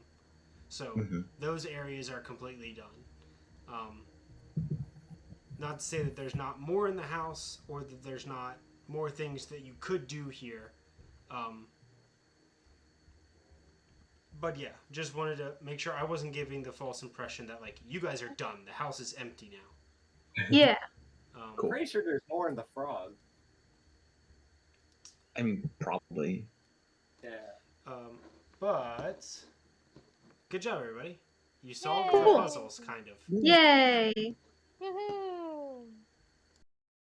So those areas are completely done. Not to say that there's not more in the house or that there's not more things that you could do here. But yeah, just wanted to make sure I wasn't giving the false impression that like you guys are done. The house is empty now.
Yeah.
Cool.
Pretty sure there's more in the frog.
I mean, probably.
Yeah.
But good job, everybody. You solved
Yay.
the puzzles, kind of.
Yay.
Woohoo!